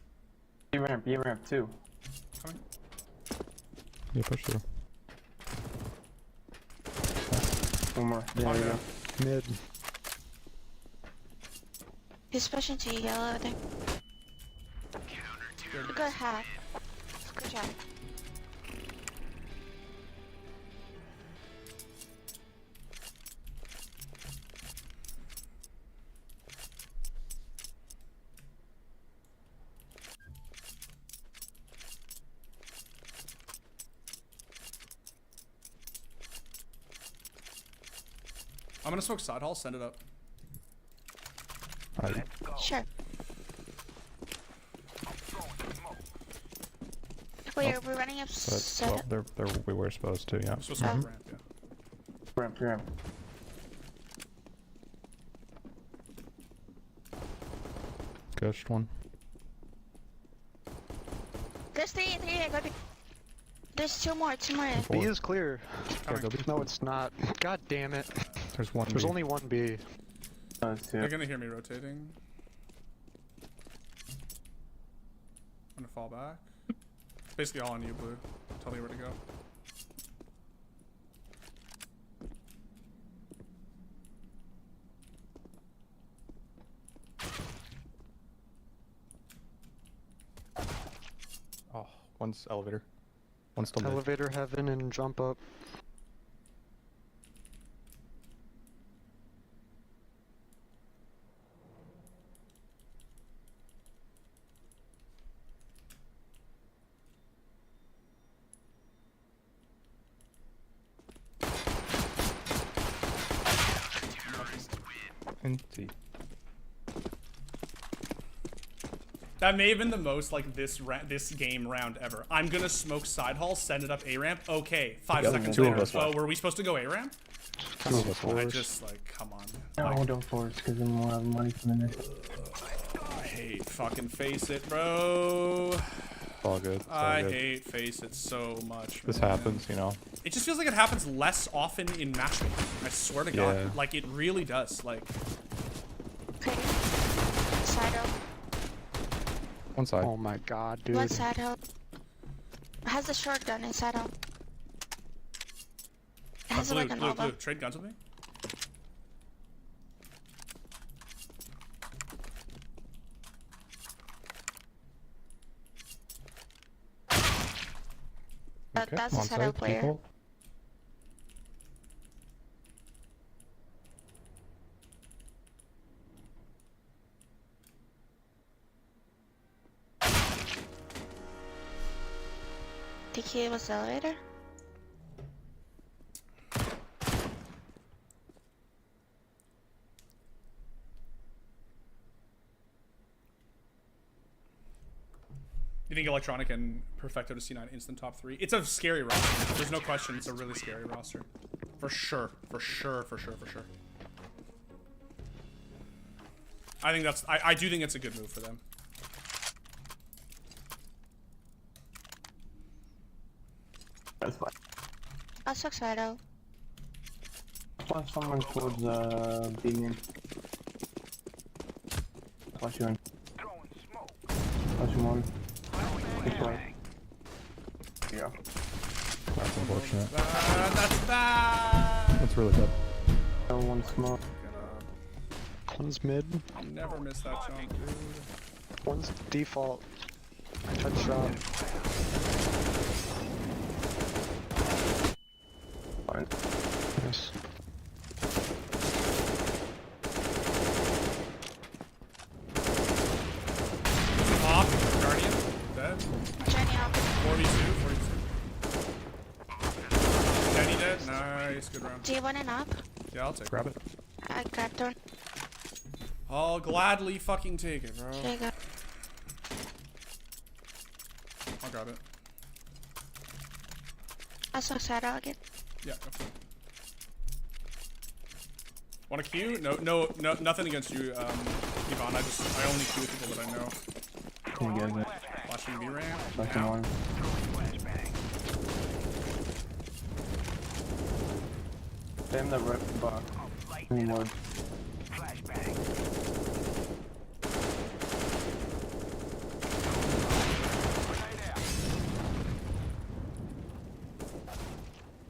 B ramp 2. Coming. Yeah, push through. One more. There we go. Mid. He's pushing to yellow, I think. Good hat. Good job. I'm gonna smoke side hall. Send it up. Alright. Sure. Wait, are we running up But well, we were supposed to, yeah. I'm supposed to smoke ramp. Yeah. Ramp. Ghost one. There's three, I got it. There's two more. B is clear. Gotta go B. No, it's not. God damn it. There's one. There's B. only one B. You're gonna hear me rotating. I'm gonna fall back. It's basically all on you, Blue. Tell me where to go. Oh, one's elevator. One's still mid. Elevator heaven and jump up. And C. That may have been the most like this game round ever. I'm gonna smoke side hall, send it up A ramp. Okay, 5 Yeah, seconds two of later. us Oh, left. were we supposed to go A ramp? I just like, come on. No, don't force because then we'll have money for the next. I hate fucking face it, bro. It's all good. It's all I good. hate face it so much. This man. happens, you know. It just feels like it happens less often in matchmaking. I swear to God, Yeah. like it really does. Like, Okay. Side hill. One side. Oh my god, dude. One side hill. Has the shotgun in side hill. It has Blue, like an Blue, elbow. trade guns with me. But that's a one side hill side, player. people. The key was the elevator. You think Electronic and Perfecto to C9 instant top 3? It's a scary roster. There's no question. It's a really scary roster. For sure. For sure. For sure. For sure. I think that's... I do think it's a good move for them. That's fine. I'll suck side hill. Plus someone towards B in. Plus you in. Throwing smoke. Plus you one. Good play. Yeah. That's unfortunate. That's bad. That's really bad. No one smoke. One's mid. Never miss that jump, dude. One's default. Touch shot. Fine. Nice. Off. Guardian. Dead. Journey out. 42. Jenny dead. Nice. Good round. Do you want an up? Yeah, I'll take it. Grab it. I grabbed one. I'll gladly fucking take it, bro. Here you go. I'll grab it. I saw Shadow again. Yeah, go for it. Want a queue? No, nothing against you, Yvonne. I only queue with people that I know. Can you get it? Flashing B ramp. Second one. Damn the rip box. Wood.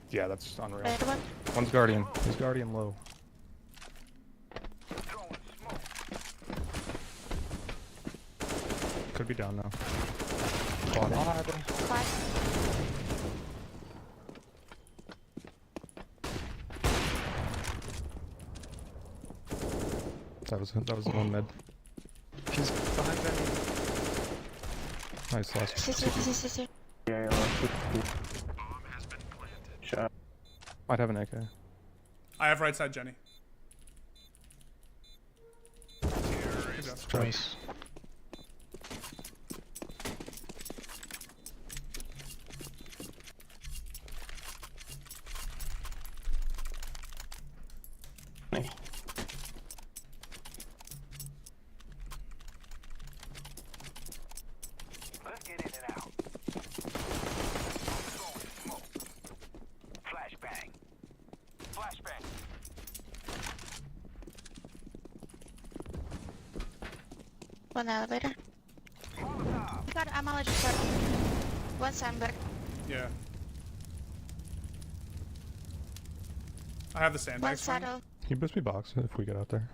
Yeah, that's unreal. Red one. One's Guardian. He's Guardian low. Could be down now. Quad. Quad. That was the one mid. He's behind Benny. Nice last. CC. Yeah, shot. Might have an AK. I have right side Jenny. Good job. Nice. Hey. Let's get in and out. Smoke. Flashbang. Flashbang. One elevator. God, I'm allergic to it. One sandbag. Yeah. I have the One sandbags. for him. saddle. Can you boost me box if we get out there?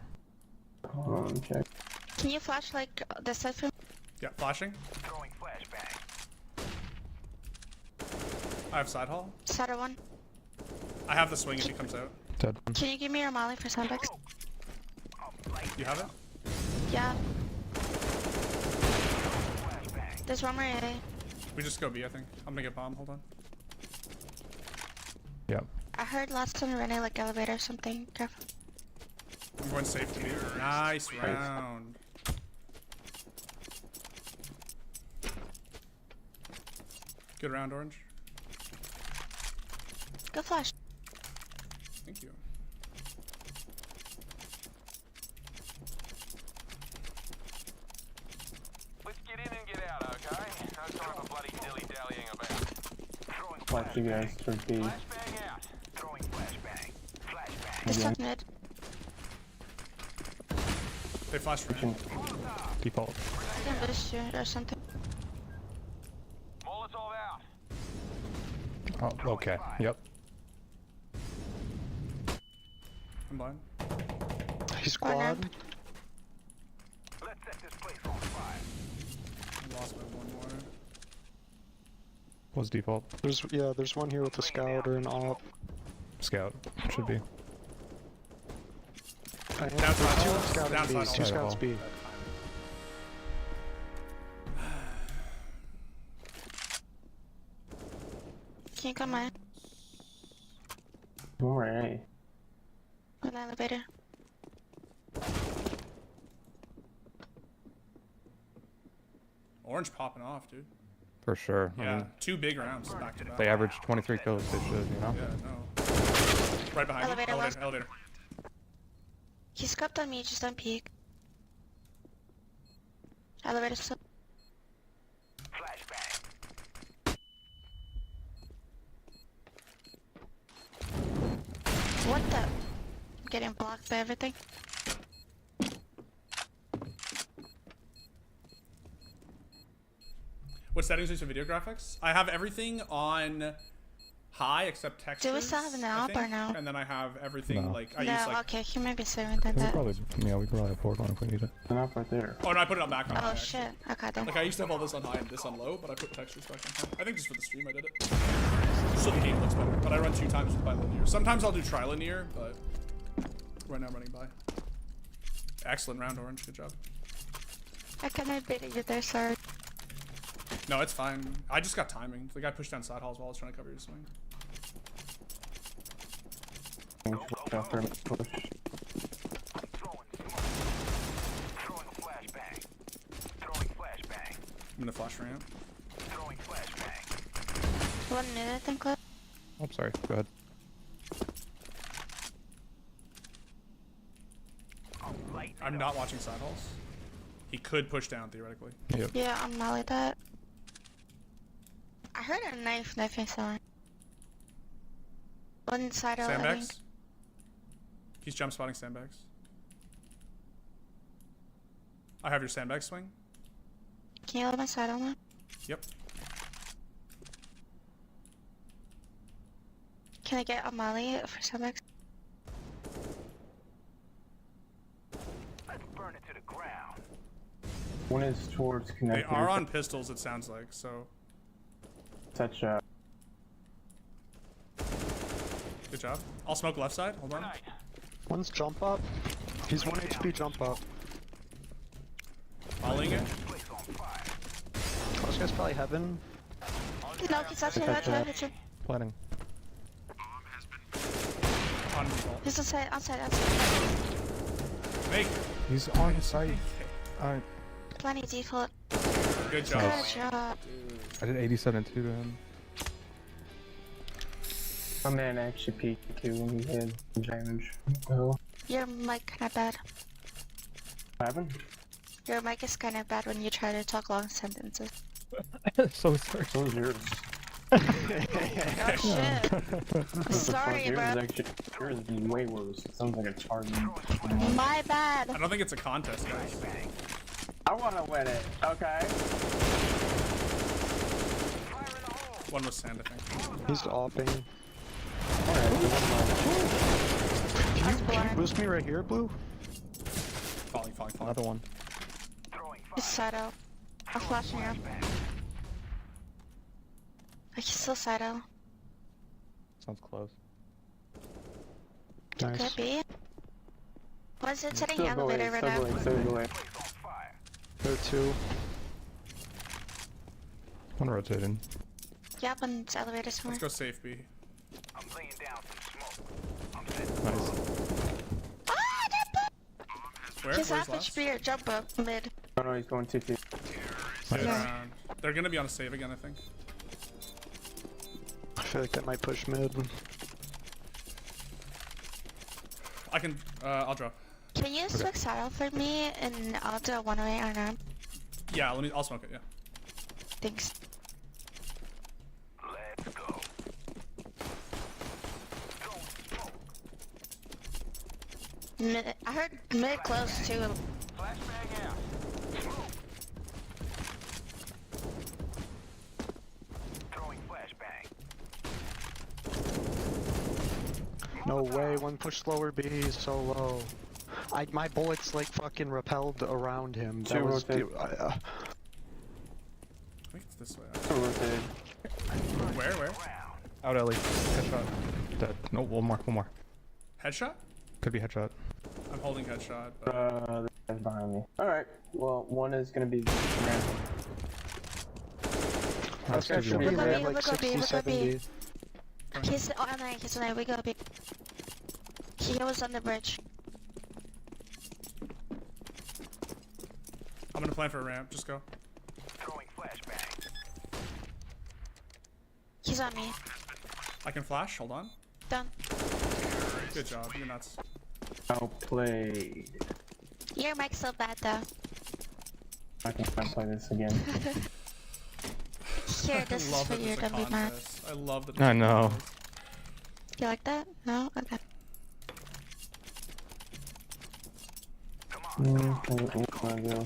Hold on, check. Can you flash like the side from? Yeah, flashing. Throwing flashbang. I have side hall. Saddle one. I have the swing if he comes out. Dead. Can you give me your molly for sandbags? You have it? Yeah. There's one more A. We just go B, I think. I'm gonna get bomb. Hold on. Yep. I heard last time running like elevator or something. Careful. I'm going safety. Nice round. Good round, Orange. Go flash. Thank you. Let's get in and get out, okay? No time for bloody dilly-dallying about. Throwing Watch you guys for B. flashbang out. Throwing flashbang. Flashbang. This Yeah. top mid. They flashed round. Default. I can boost you or something. Molotov out. Oh, okay. Yep. I'm blind. He's Corner. quad. Let's set this place on fire. I lost by one more. Was default. There's one here with a scout or an op. Scout. Should be. I have Downside there's hall. two scout and Downside B. Two hall. scouts B. Can you come in? More A. One elevator. Orange popping off, dude. For sure. I Yeah, mean, 2 big rounds back to back. they averaged 23 kills. They should, you know? Yeah, no. Right behind Elevator you. left. Elevator. He scoped on me, just don't peek. Elevator still. Flashbang. What the? I'm getting blocked by everything. What settings are for video graphics? I have everything on high except textures. Do we still have an I op or think, no? And then I have everything No. like I No, use like. okay, he might be saving that. We could probably, yeah, we could probably afford one if we need it. It's not right there. Oh no, I put it on back on high. Oh actually. shit. Okay then. Like I used to have all this on high and this on low, but I put textures back on high. I think just for the stream I did it. So the game looks better. But I run 2 times by linear. Sometimes I'll do trilinear, but right now I'm running by. Excellent round, Orange. Good job. I cannot beat you there, sorry. No, it's fine. I just got timing. The guy pushed down side halls while I was trying to cover your swing. Watch out for him to push. Throwing a flashbang. Throwing flashbang. I'm gonna flash ramp. Throwing flashbang. 1 minute, I think. Left. Oh, sorry. Go ahead. I'm not watching side halls. He could push down theoretically. Yep. Yeah, I'm molly that. I heard a knifing sound. One side out, I think. Sandbags. He's jump spotting sandbags. I have your sandbag swing. Can you let my side on that? Yep. Can I get a molly for sandbags? Let's burn it to the ground. One is towards They connector. are on pistols, it sounds like, so Touch. good job. I'll smoke left side. Hold on. One's jump up. He's 1 HP jump up. Following it. Oh, this guy's probably heaven. No, he's actually not. Planning. On default. He's outside. Make. He's on site. Alright. Plenty default. Good job. Good job. I did 87-2 to him. My man actually peeked too when he had damage. Oh, Your mic kinda bad. what happened? Your mic is kinda bad when you try to talk long sentences. So sorry. So was yours. Oh shit. Sorry, yours bro. is actually yours is way worse. It sounds like a target. My bad. I don't think it's a contest, guys. I want to win it. Okay. One was sand, I think. He's offing. Alright. Can you boost me right here, Blue? Falling. Another one. He's side out. I'm flashing you. He's still side out. Sounds close. Nice. Could be. What's it sitting Still elevator right now? Still going. There are 2. One rotating. Yep, and it's elevator somewhere. Let's go safe B. I'm laying down some smoke. I'm set. Nice. Ah, that Where? He's Where's half last? HP or jump up mid. Oh no, he's going 2-2. Good round. They're gonna be on a save again, I think. I feel like that might push mid. I can. I'll drop. Can you switch side out for me and I'll do a 108 on ramp? Yeah, I'll smoke it. Yeah. Thanks. Let's go. Mid, I heard mid close too. Flashbang out. Throwing flashbang. No way, one pushed lower B, he's so low. My bullets like fucking repelled around him. That Two was rotate. I think it's this way. Still rotated. Where? Out, Ellie. Headshot. Dead. No, one more. Headshot? Could be headshot. I'm holding headshot. But... The guy's behind me. Alright, well, one is gonna be random. Nice, Okay, good should job. be they have Look like up B, 60, look up B. 70. He's on there, we go B. He was on the bridge. I'm gonna plan for a ramp. Just go. Throwing flashbang. He's on me. I can flash. Hold on. Done. Good job. You're nuts. Outplayed. Your mic's so bad though. I can play this again. Here, this is love for that your it's a W man. contest. I love that. I know. You like that? No? Okay. What do you wanna do?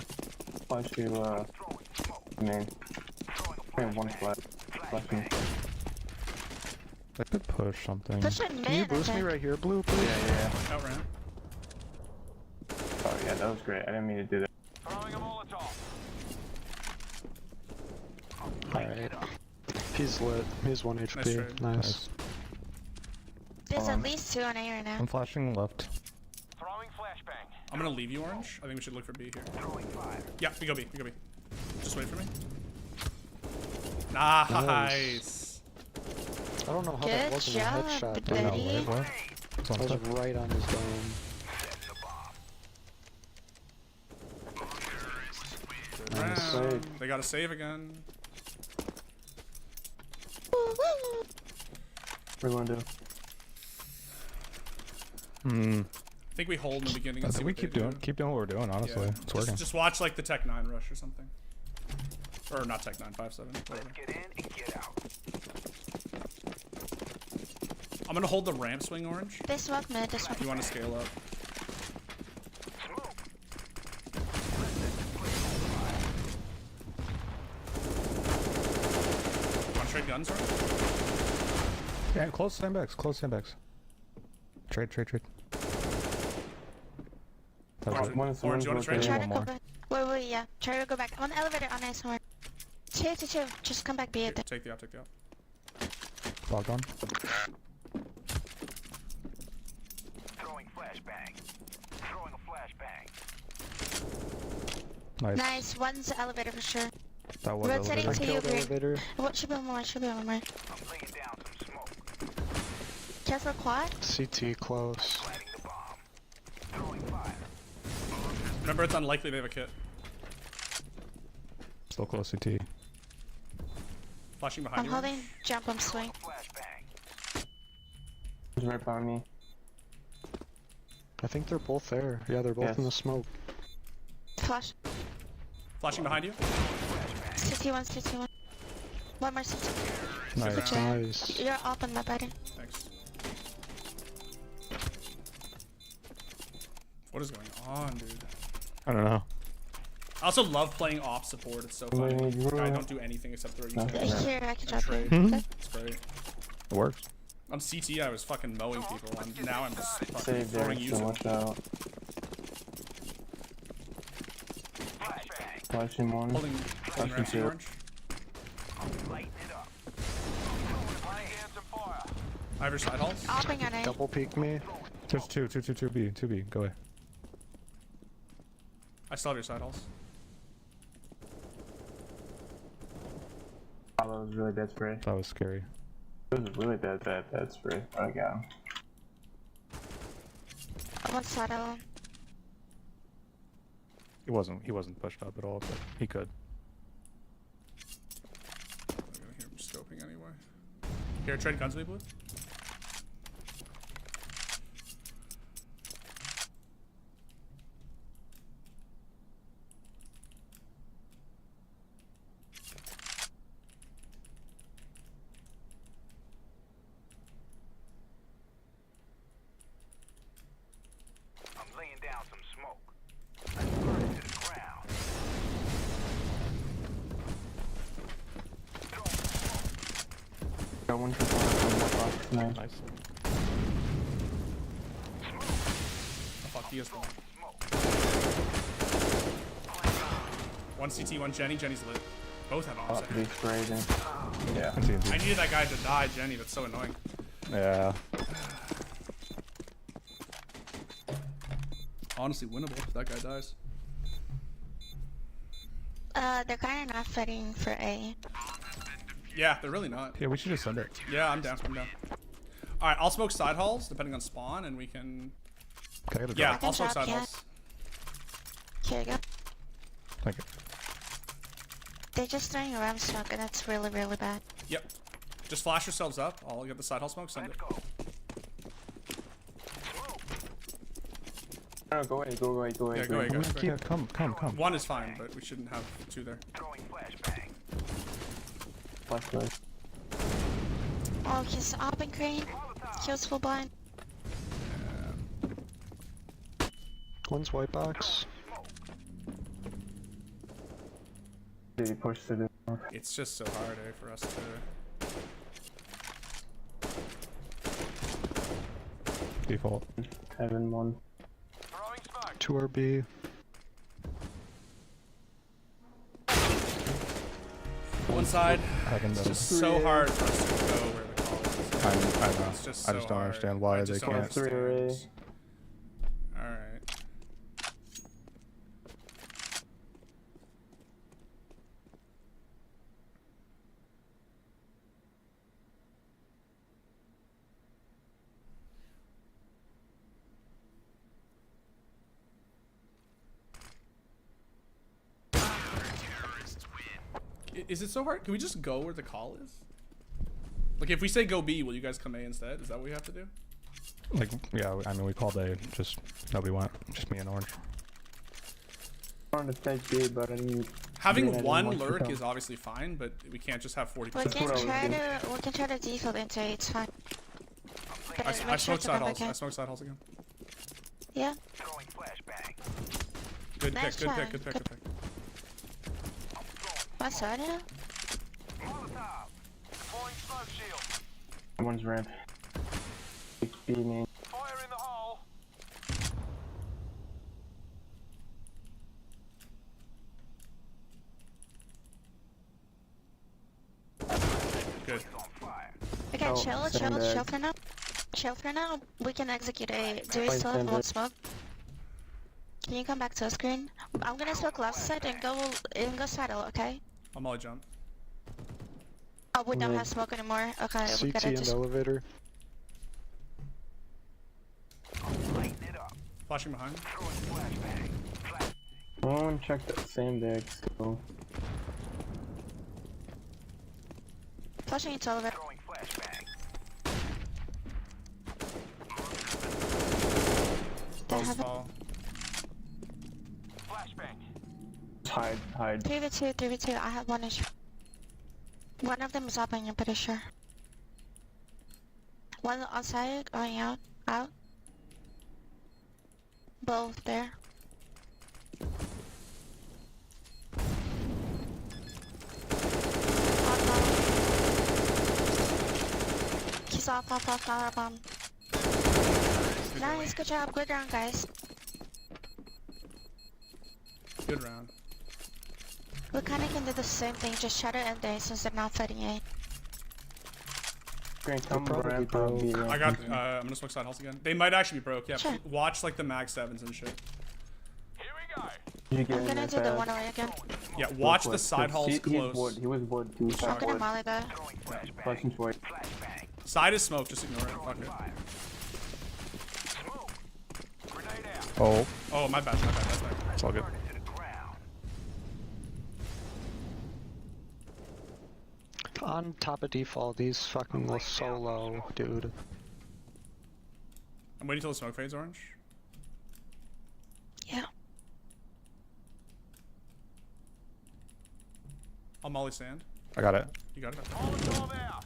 Flash you, man. Throwing I have one flash. Flashing. I could push something. Push it Can you mid, I boost me think. right here, Blue, please? Yeah. Outran. Oh yeah, that was great. I didn't mean to do that. Throwing a Molotov. Alright. He's lit. He's 1 HP. Nice trade. Nice. There's at least 2 on A right now. I'm flashing left. Throwing flashbang. I'm gonna leave you, Orange. I think we should look for B here. Throwing fire. Yeah, we go B. We go B. Just wait for me. Nice. I don't know how that Good wasn't a job, headshot, Betty. dude. No, wait, what? It's on That was top. right on his dome. Good Nice. round. They gotta save again. What are we gonna do? Hmm. I think we hold in the beginning I and see think we what keep they doing, do. keep doing what we're doing. Honestly, Yeah. it's working. Just watch like the Tech 9 rush or something. Or not Tech 9, 5-7. Whatever. Get in and get out. I'm gonna hold the ramp swing, Orange. They smoke mid, they smoke You wanna scale up. Wanna trade guns, Orange? Yeah, close sandbags. Close sandbags. Trade. That was it. Orange, you wanna trade? Try to one go more. back. Wait, yeah. Try to go back. On the elevator, on ice somewhere. 2. Just come back, be it. Take the op, take the op. Logged on. Throwing flashbang. Throwing a flashbang. Nice. Nice. One's elevator for sure. That was Rotating elevator. to you, Killed Green. elevator. What should be one more? Should be one more. I'm laying down some smoke. Careful, quad. CT close. Planting the bomb. Throwing fire. Remember, it's unlikely they have a kit. Still close CT. Flashing behind I'm you. holding jump, I'm swing. Flashbang. He's right behind me. I think they're both there. Yeah, they're both Yes. in the smoke. Flash. Flashing behind you. CT1, CT1. One more CT. Nice. Nice. You're up on my body. Thanks. What is going on, dude? I don't know. I also love playing off support. It's so funny. Wait, I don't do anything except throw you. Okay. Here, I can drop trade. you. It's great. It works. On CT, I was fucking mowing people. Now I'm just fucking Save throwing there, you. so watch out. Flashbang. Flashing one. Holding ramps two. orange. Lighting it up. Laying down some fire. I have your side halls. Opping on A. Double peek me. There's two B. Go away. I still have your side halls. Oh, that was really bad spray. That was scary. It was really bad spray. I got him. One side alone. He wasn't pushed up at all, but he could. I'm gonna hear him scoping anyway. Here, trade guns with me, Blue. I'm laying down some smoke. Let's burn it to the ground. Got one triple, one more box. Nice. Nice. Oh fuck, he is one. One CT, one Jenny. Jenny's lit. Both have Oh, offset. big spray then. Yeah. I see him. I needed that guy to die, Jenny. That's so annoying. Yeah. Honestly, winnable if that guy dies. They're kind of not fighting for A. Yeah, they're really not. Yeah, we should just send it. Yeah, I'm down. I'm down. All right, I'll smoke side halls depending on spawn, and we can. Okay, I gotta Yeah, drop. I'll smoke drop, side yeah. halls. Here you go. Thank you. They're just throwing around smoke, and that's really, really bad. Yep. Just flash yourselves up. I'll get the side hall smoke. Send it. No, go away. Yeah, go away, go away. Yeah, come. One is fine, but we shouldn't have two there. Throwing flashbang. Flashlight. Oh, he's up and crane. Kills full blind. One's white box. Did he push to the It's just so hard, for us to. Default. Heaven one. Throwing smoke. 2 are B. One side. Heaven It's though. just so hard for us to go where the call is. I know. It's just I so just don't hard. understand why I they just don't can't. Three array. understand. Alright. Is it so hard? Can we just go where the call is? Like, if we say go B, will you guys come A instead? Is that what we have to do? Like, yeah, I mean, we called A, just nobody went. Just me and Orange. I wanted to take B, but I didn't. Having didn't one want to lurk come. is obviously fine, but we can't just have 40%. We what I can was try doing. to default into it, it's fine. But I make sure smoked to side come halls. back I in. smoked side halls again. Yeah. Throwing flashbang. Good Nice pick, good try. pick, good pick, good pick. What side now? Molotov. Deploying smoke shield. One's ramp. B main. Fire in the hole. Good. Okay, Oh, chill sandbag. for now. Chill for now. We can execute A. Do we Fine, still have one sandbag. smoke? Can you come back to the screen? I'm gonna smoke left side and go saddle, okay? I'll molly jump. Oh, we don't Mid. have smoke anymore. Okay, we CT gotta and just. elevator. Lighten it up. Flashing behind. Throwing flashbang. I want to check that sandbag. So Flashing into elevator. Throwing flashbang. Don't Close have it. fall. Flashbang. hide. 3v2, 3v2. I have one issue. One of them is up, I'm pretty sure. One outside, going out. Both there. He's off, flower bomb. Nice, good job, good round, guys. Good round. We kinda can do the same thing, just try to end there since they're not fighting A. Great, come probably ramp. broke. B ramp. I got, I'm gonna smoke side halls again. They might actually be broke, yeah. Sure. Watch, like, the mag 7s and shit. Here we go. You get I'm in gonna there do the fast. 1-away again. Yeah, watch Go for the it, side 'cause halls he's close. wood. He was wood. He was I'm side gonna wood. molly that. Throwing Yeah, flashbang. flashing void. Flashbang. Side is smoke, just ignore it. Fuck it. Fire. Smoke. Grenade out. Oh, Oh, my bad, that's bad. it's all good. Burn it to the ground. On top of default, these fucking look so low, dude. I'm waiting till the smoke fades, Orange. Yeah. I'll molly sand. I got it. You got it? Molotov out.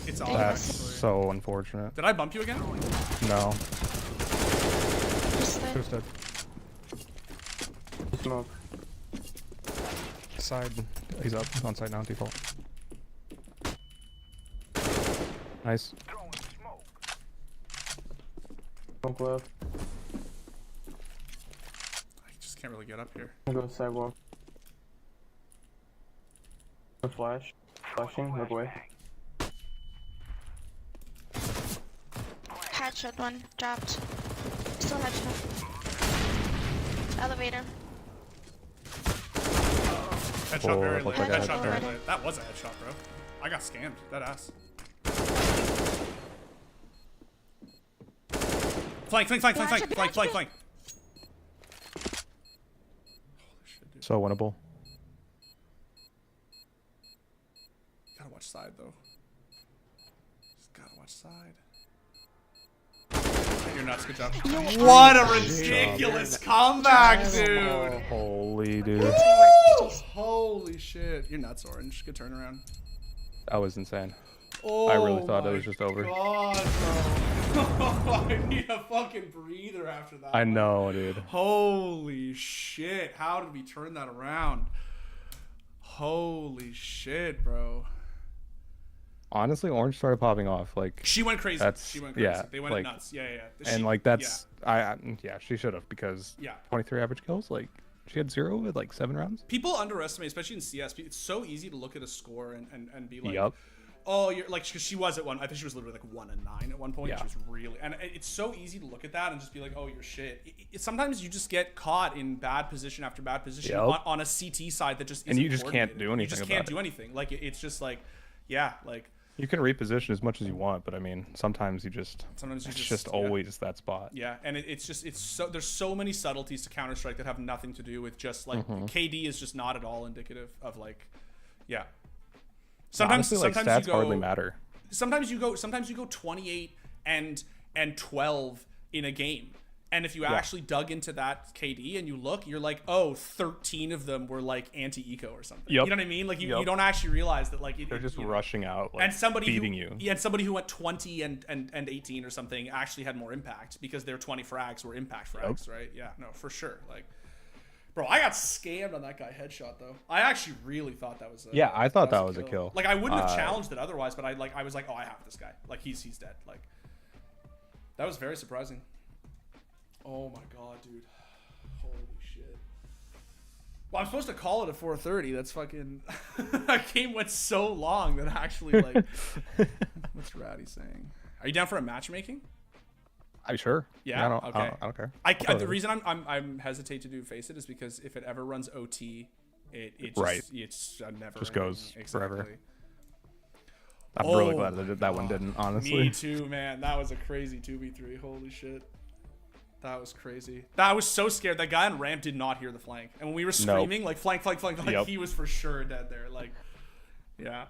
It's all That's actually. so unfortunate. Did I bump you again? No. Just Who's dead? Smoke. Side. He's up. He's on side now, default. Nice. Throwing smoke. Smoke left. I just can't really get up here. I'll go sidewalk. A flash. Flashing. Look away. Headshot one, dropped. Still headshot. Elevator. Headshot Oh, very it late. looked like a Headshot very headshot. late. That was a headshot, bro. I got scammed. That ass. Flank. Holy shit, dude. So winnable. Gotta watch side, though. Just gotta watch side. You're nuts. Good job. What a ridiculous comeback, dude. Holy dude. Teamwork, jeez. Holy shit. You're nuts, Orange. Good turnaround. That was insane. Oh, I really thought it my was just over. God, bro. I need a fucking breather after that. I know, dude. Holy shit. How did we turn that around? Holy shit, bro. Honestly, Orange started popping off. Like She went crazy. That's- She went crazy. yeah, They went like- nuts. Yeah. and like that's yeah, she should have because Yeah. 23 average kills. Like she had 0 with like 7 rounds. People underestimate, especially in CS. It's so easy to look at a score and be like, Yup. oh, you're like, because she was at one. I think she was literally like 1 and 9 at one point. Yeah. She was really, and it's so easy to look at that and just be like, oh, you're shit. Sometimes you just get caught in bad position after bad position Yup. on a CT side that just And isn't you just can't coordinated. do You anything just about can't it. do anything. Like it's just like, yeah, like You can reposition as much as you want, but I mean, sometimes you just sometimes you it's just just yeah. always that spot. Yeah, and it's so there's so many subtleties to Counter-Strike that have nothing to do with just like KD is just not at all indicative of like, yeah. Sometimes Honestly, like sometimes stats you go, hardly matter. Sometimes you go 28 and 12 in a game. And if you actually dug into that KD and you look, you're like, oh, 13 of them were like anti-eco or something. Yep. You know what I mean? Like you Yep. don't actually realize that like They're just you know, rushing out, like and somebody beating who, you. Yeah, and somebody who went 20 and 18 or something actually had more impact because their 20 frags were impact frags, right? Yeah, no, for sure. Like, bro, I got scammed on that guy headshot though. I actually really thought that was a, Yeah, I thought that was a kill. Like I wouldn't have challenged it otherwise, but I was like, oh, I have this guy. Like he's dead. Like that was very surprising. Oh my god, dude. Holy shit. Well, I'm supposed to call it at 4:30. That's fucking that game went so long that actually like what's Ratty saying? Are you down for a matchmaking? I'm sure. Yeah? I don't, Okay. I don't care. The reason I'm hesitate to do Face It is because if it ever runs OT, it just Right. it's never Just goes forever. Exactly. I'm really Oh glad my that one God. didn't. Honestly. Me too, man. That was a crazy 2v3. Holy shit. That was crazy. I was so scared. That guy on ramp did not hear the flank. And when we were screaming, like, flank, like, Yep. he was for sure dead there. Like, yeah.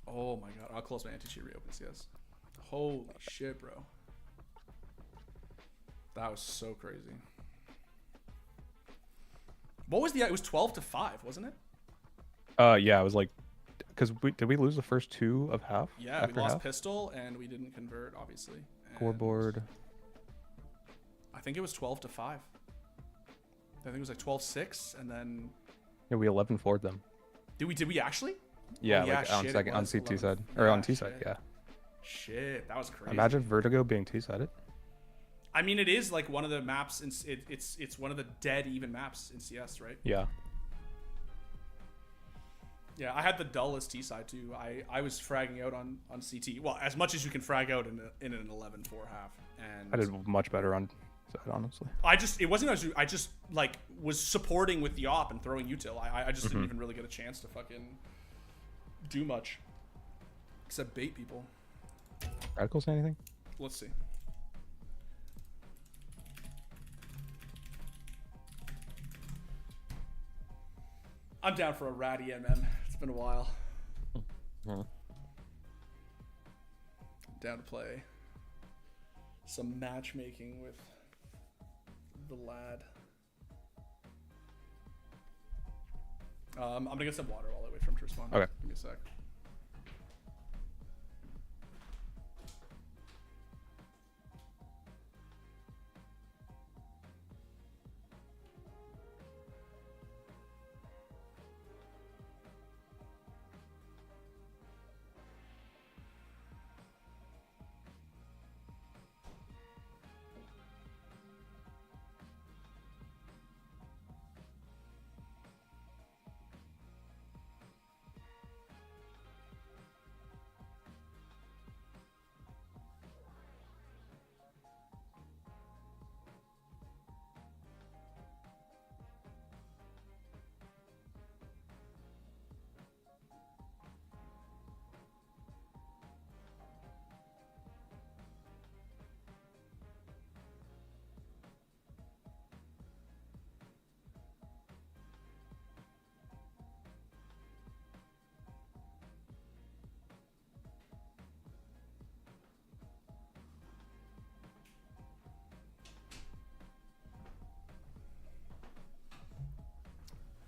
Oh my god. I'll close my anti-cheat reopens, yes. Holy shit, bro. That was so crazy. What was it was 12-5, wasn't it? Yeah, it was like, because did we lose the first 2 of half? Yeah, we after lost half? pistol and we didn't convert, obviously. And Scoreboard. I think it was 12-5. I think it was like 12-6, and then Yeah, we 11-4'd them. did we actually? Yeah, Oh, yeah, like on shit, it second on was CT 11. side or Yeah, on T side. shit. Yeah. Shit, that was crazy. Imagine Vertigo being T-sided. I mean, it is like one of the maps. It's one of the dead even maps in CS, right? Yeah. Yeah, I had the dullest T side too. I was fragging out on CT. Well, as much as you can frag out in an 11-4 half. And I did much better on side, honestly. it wasn't as I just like was supporting with the op and throwing util. I just didn't even really get a chance to fucking do much except bait people. Radical say anything? Let's see. I'm down for a ratty MM. It's been a while. Down to play some matchmaking with the lad. I'm gonna get some water while I wait for him to respond. Okay. Give me a sec.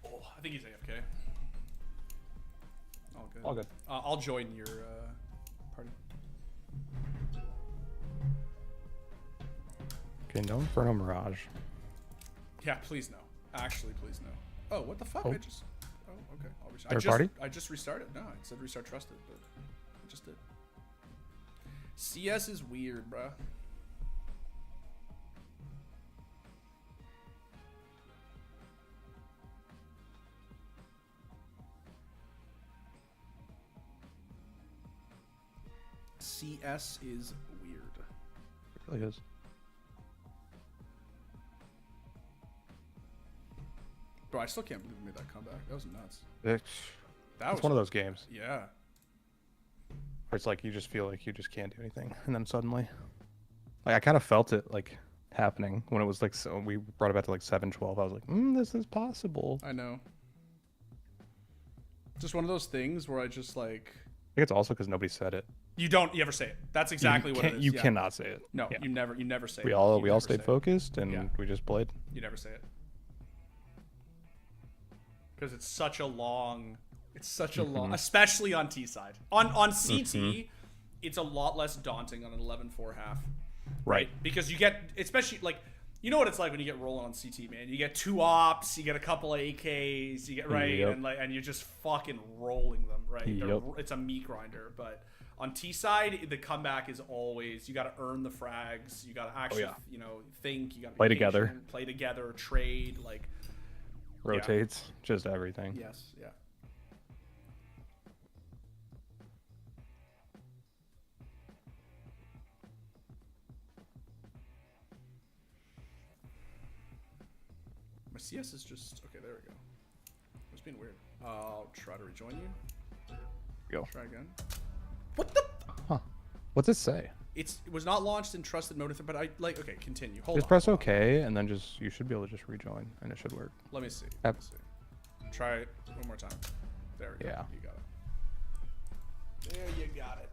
I think he's AFK. All good. All good. I'll join your party. Okay, no Inferno Mirage. Yeah, please no. Actually, please no. Oh, what the fuck? Oh. I just. Oh, okay. I'll Third party? I just restarted. No, it said restart trusted, but I just did. CS is weird, bruh. CS is weird. It really is. Bro, I still can't believe we made that comeback. That was nuts. It's That was one of those games Yeah. where it's like you just feel like you just can't do anything, and then suddenly, like I kind of felt it like happening when it was like so we brought it back to like 7-12. I was like, this is possible. I know. Just one of those things where I just like I think it's also because nobody said it. you ever say it. That's exactly you what it can't- is. You yeah. cannot say it. No, Yeah. you never say it. We all You never stayed say it. focused and Yeah. we just played. You never say it. Because it's such a long, especially on T side. On CT, it's a lot less daunting on an 11-4 half. Right. Because you get, especially like, you know what it's like when you get rolling on CT, man. You get 2 ops, you get a couple of AKs, you get right, Yep. and you're just fucking rolling them, right? Yep. It's a meat grinder, but on T side, the comeback is always you got to earn the frags, you got to actually, think, you got to Play together. play together, trade, like. Rotates, just everything. Yes, yeah. My CS is just okay. There we go. It's being weird. I'll try to rejoin you. Go. Try again. What the? Huh. What's it say? It was not launched in trusted mode, but I like. Okay, continue. Hold Just on. press OK and then you should be able to just rejoin and it should work. Let me see. Yep. Let me see. Try it one more time. There we go. Yeah. You got it. There you got it.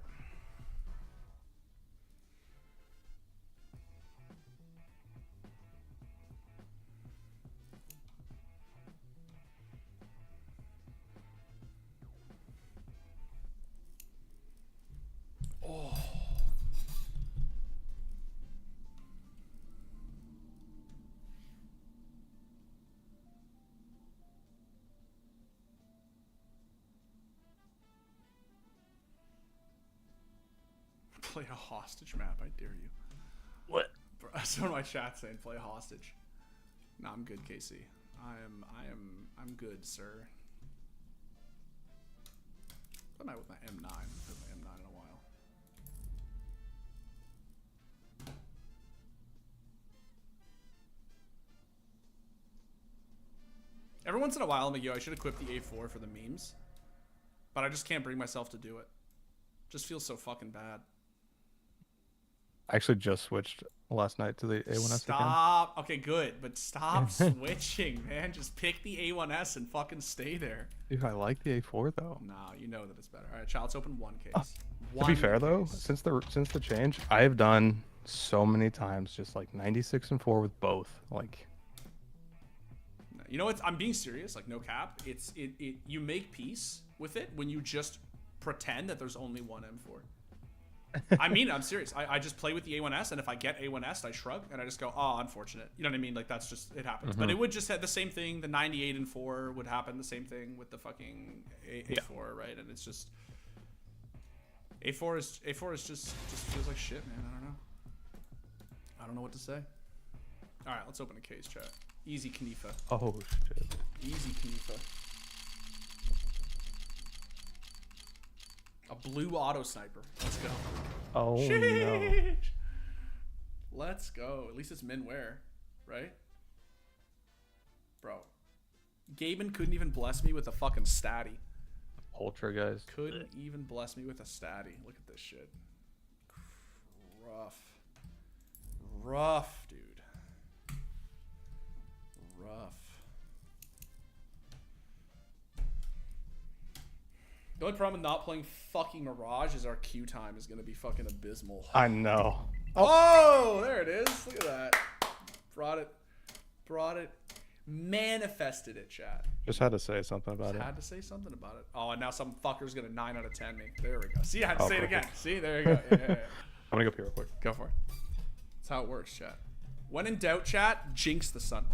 Oh. Play a hostage map, I dare you. What? Someone in my chat saying play a hostage. No, I'm good, Casey. I'm good, sir. I'm out with my M9. I haven't put my M9 in a while. Every once in a while, I'm like, yo, I should equip the A4 for the memes. But I just can't bring myself to do it. Just feels so fucking bad. I actually just switched last night to the A1S again. Stop. Okay, good. But stop switching, man. Just pick the A1S and fucking stay there. Dude, I like the A4 though. No, you know that it's better. All right, child, let's open one case. To be fair though, since the change, I have done so many times just like 96 and 4 with both. Like, you know what? I'm being serious. Like, no cap. You make peace with it when you just pretend that there's only one M4. I mean, I'm serious. I just play with the A1S, and if I get A1S, I shrug and I just go, "Oh, unfortunate." You know what I mean? Like that's just it happens. But it would just have the same thing. The 98 and 4 would happen. The same thing with the fucking A4, right? And it's just A4 is just feels like shit, man. I don't know what to say. All right, let's open a case, chat. Easy Knifa. oh shit. Easy Knifa. A blue auto sniper. Let's go. Oh no. Sheesh. Let's go. At least it's Minware, right? Bro. Gaben couldn't even bless me with a fucking statty. Ultra guys. Couldn't even bless me with a statty. Look at this shit. Rough. Rough, dude. Rough. The only problem with not playing fucking Mirage is our queue time is going to be fucking abysmal. I know. Oh, there it is. Look at that. Brought it. Manifested it, chat. Just had to say something about it. Had to say something about it. Oh, and now some fucker's going to 9 out of 10 me. There we go. See, I had to Oh, say it perfect. again. See, there you go. Yeah. I'm gonna go pee real quick. Go for it. That's how it works, chat. When in doubt, chat, jinx the son.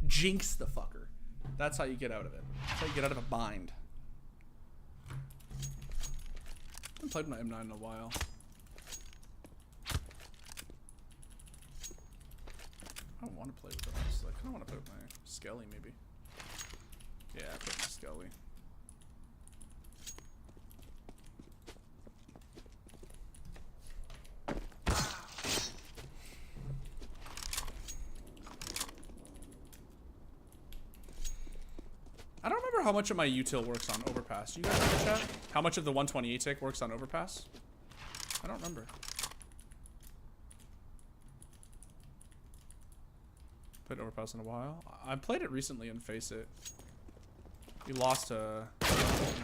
Jinx the fucker. That's how you get out of it. That's how you get out of a bind. I haven't played my M9 in a while. I don't want to play with those. I kind of want to put my Skelly, maybe. Yeah, I put my Skelly. I don't remember how much of my util works on overpass. Do you guys know in the chat? How much of the 128 tick works on overpass? I don't remember. Played overpass in a while. I played it recently and Face It. We lost an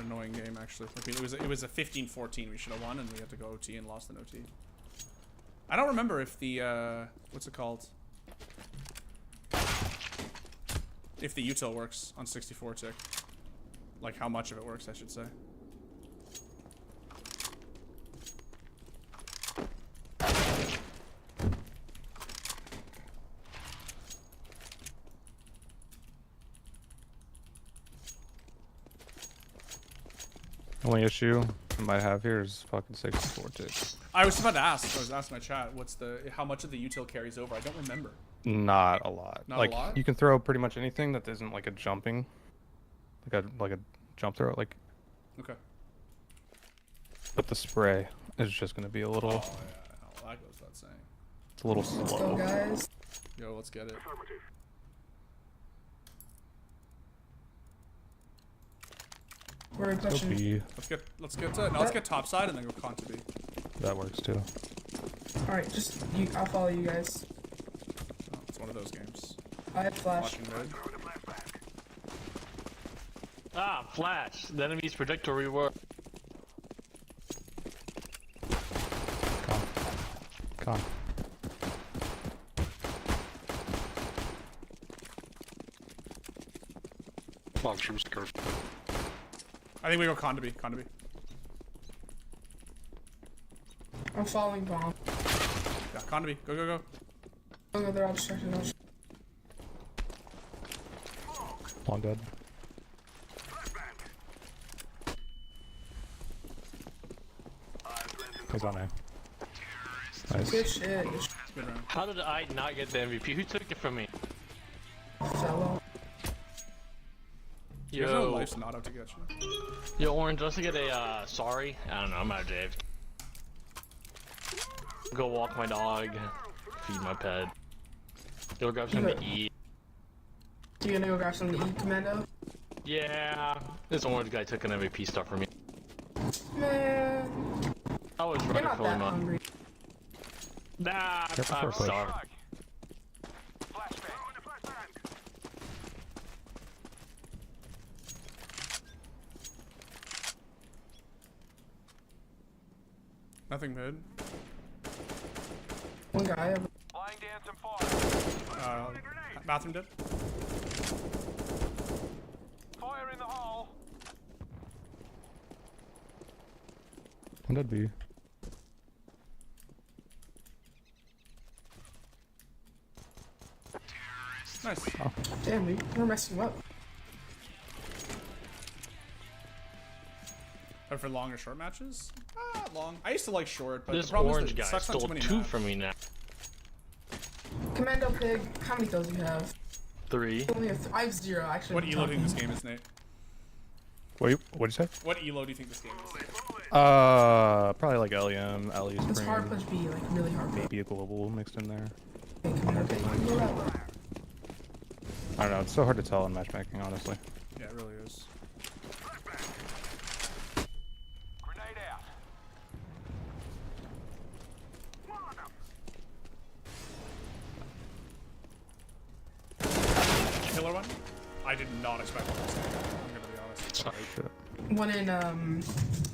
annoying game actually. Like it was a 15-14 we should have won and we had to go OT and lost an OT. I don't remember if the what's it called? If the util works on 64 tick. Like how much of it works, I should say. Only issue I might have here is fucking 64 tick. I was about to ask. I was asking my chat. What's how much of the util carries over? I don't remember. Not a lot. Not like a lot? you can throw pretty much anything that isn't like a jumping, like a jump throw. Like, Okay. but the spray is just gonna be a little. Oh yeah. Well, that goes without saying. It's a little Let's slow. go, guys. Yo, let's get it. We're Go pushing. B. Let's get top side and then go con to B. That works too. Alright, I'll follow you guys. Oh, it's one of those games. I have flash. Watching mid. Ah, flash. The enemy's trajectory work. Con. Monstrous curve. I think we go con to B. Con to B. I'm following bomb. Yeah, con to B. Go, go, go. Oh no, they're all distracted. Long dead. He's on A. Nice. Good shit. It's a good round. How did I not get the MVP? Who took it from me? Fellow. There's no Yo, life's not out to get you. yo, Orange, let's get a sorry. I don't know. I'm out of Dave. Go walk my dog. Feed my pet. Go grab something to eat. You gonna go grab some to eat, Commando? Yeah, this Orange guy took an MVP stuff from me. Man, I was you're ready not for that him. hungry. Nah, Careful for I'm a push. sorry. Nothing mid. One guy. Laying down some fire. Bathroom dead. Fire in the hole. One dead B. Nice. Damn, we're messing up. But for long or short matches? Long. I used to like short, but This the problem Orange is that it guy sucks on stole too many 2 maps. from me now. Commando Pig, how many kills do you have? 3. I have 0 actually. What elo do you think this game is, Nate? What'd you say? What elo do you think this game is? Probably like LEM, LE It's hard Spring, push B, like really hard push. maybe a global mixed in there. Okay, Commando Pig. You're right. I don't know. It's so hard to tell in matchmaking, honestly. Yeah, it really is. Grenade out. Killer one? I did not expect one this game. I'm gonna be honest. Sorry. Shit. One in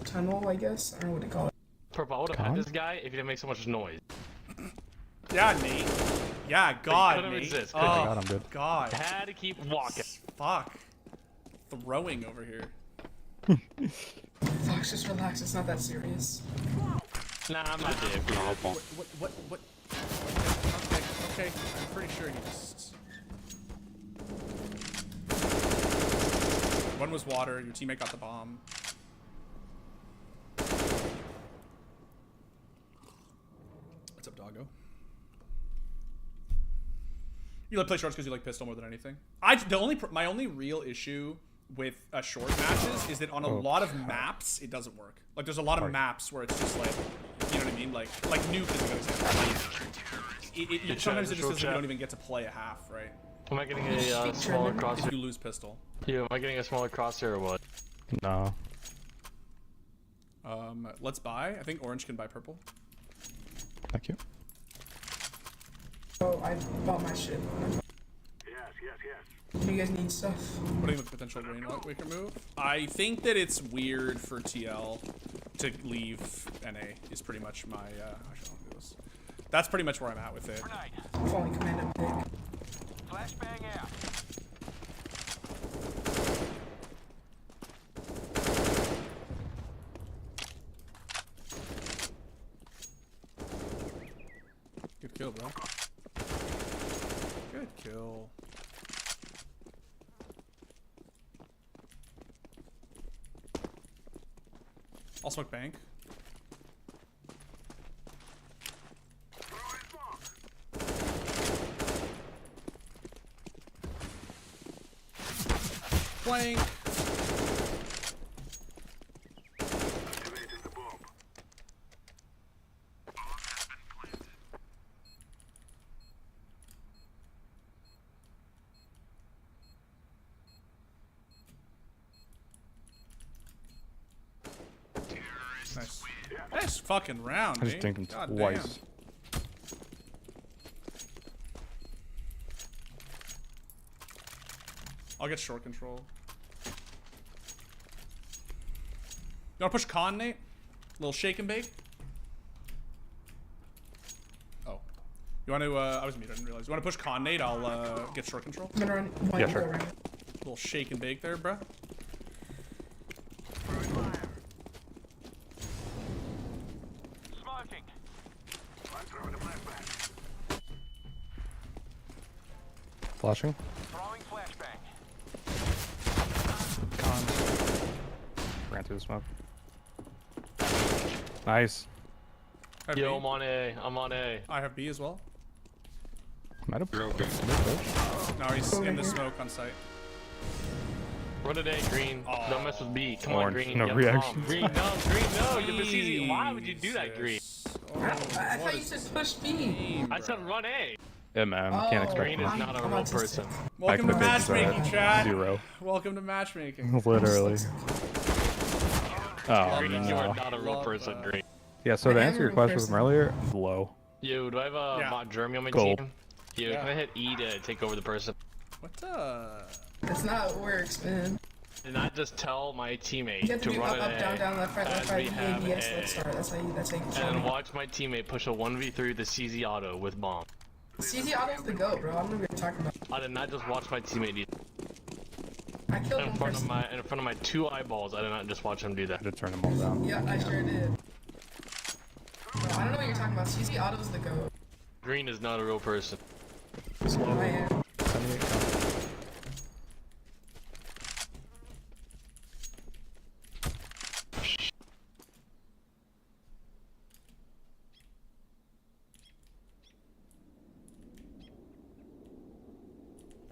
tunnel, I guess. I don't know what to call it. Purple, I would have Con? had this guy if he didn't make so much noise. Yeah, Nate. Yeah, God, couldn't Nate. exist, Oh, couldn't I got him, dude. God. Had to keep walking. Fuck. Throwing over here. Fox, just relax. It's not that serious. Nah, I'm not Dave. What? Okay, I'm pretty sure he just... One was water. Your teammate got the bomb. What's up, doggo? You like play shorts because you like pistol more than anything. My only real issue with short matches is that on a lot of maps it doesn't work. Like there's a lot of maps where it's just like, you know what I mean? Like Nuke is a good example. Like, sometimes it just says you don't even get to play a half, right? Am I getting a smaller crosshair? If you lose pistol. Yeah, am I getting a smaller crosshair or what? No. Let's buy. I think orange can buy purple. Thank you. Oh, I bought my shit. Do you guys need stuff? What do you think of the potential Rainwaker move? I think that it's weird for TL to leave NA is pretty much my, actually I don't do this. That's pretty much where I'm at with it. I've only commanded pick. Flashbang out. Good kill, bro. Good kill. I'll smoke bank. Flank. Nice. Nice fucking round, I just man. dinked him God twice. damn. I'll get short control. You wanna push con, Nate? Little shake and bake? Oh. You wanna, I was muted, I didn't realize. You wanna push con, Nate? I'll, get short control. I'm gonna run one Yeah, sure. around. Little shake and bake there, bruh. Smoking. Flashing. Throwing flashbang. Ran through the smoke. Nice. I have Yo, B. I'm on A. I'm on A. I have B as well. Might have. You're open. No, he's in the smoke on site. Run it A, green. Don't mess with B. Come Orange. on, green. No Get reaction. bomb. Green, no, green, no. You're easy. Why would you do that, green? I thought you said push B. I said run A. Yeah, man. Can't expect Green is much. not a I'm real autistic. person. Welcome to matchmaking, chat. 0. Welcome to matchmaking. Literally. Oh, Green, you are no. not a real person, Green. Yeah, so to I am answer your a question person. from earlier, low. Yo, do I have a Yeah. Mont Germany on my Gold. team? Yo, can I hit E to take over the person? What That's not how it works, man. Did not just tell my teammate You have to to do run up, an up, down, A, down, left, right, as left, we right, have yes, A, let's start. That's how you control and me. watch my teammate push a 1v3 with the CZ auto with bomb. CZ Auto's the GOAT, bro. I don't know what you're talking about. I did not just watch my teammate do I killed in one front of person. my two eyeballs. I did not just watch him do that. To turn them all down. Yeah, I sure did. Bro, I don't know what you're talking about. CZ Auto's the GOAT. Green is not a real person. I am. 78 count.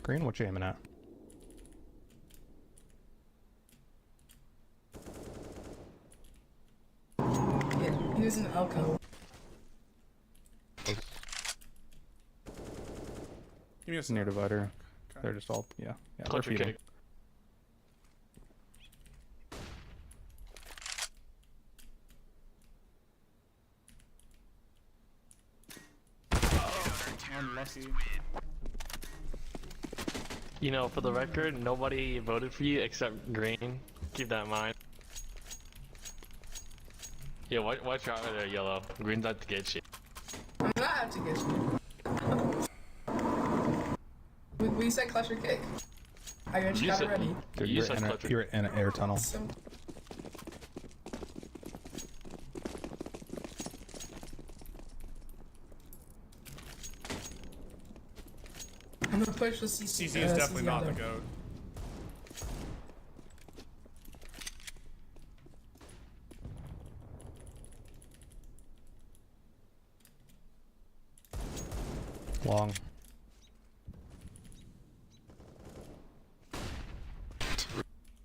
Green, what you aiming at? Yeah, he was in the Elko. Give me a Near divider. Okay. They're just all, yeah. Yeah, they're Clutcher feeding. kick. Unlucky. You know, for the record, nobody voted for you except Green. Keep that in mind. Yeah, watch out right there, Yellow. Green's out to get you. I'm not out to get you. We said clutch or kick. I got you got it ready. Dude, You you're, said in a, clutcher. you're in an air tunnel. So, I'm gonna push the CC. CZ is definitely not the Auto. GOAT. Long.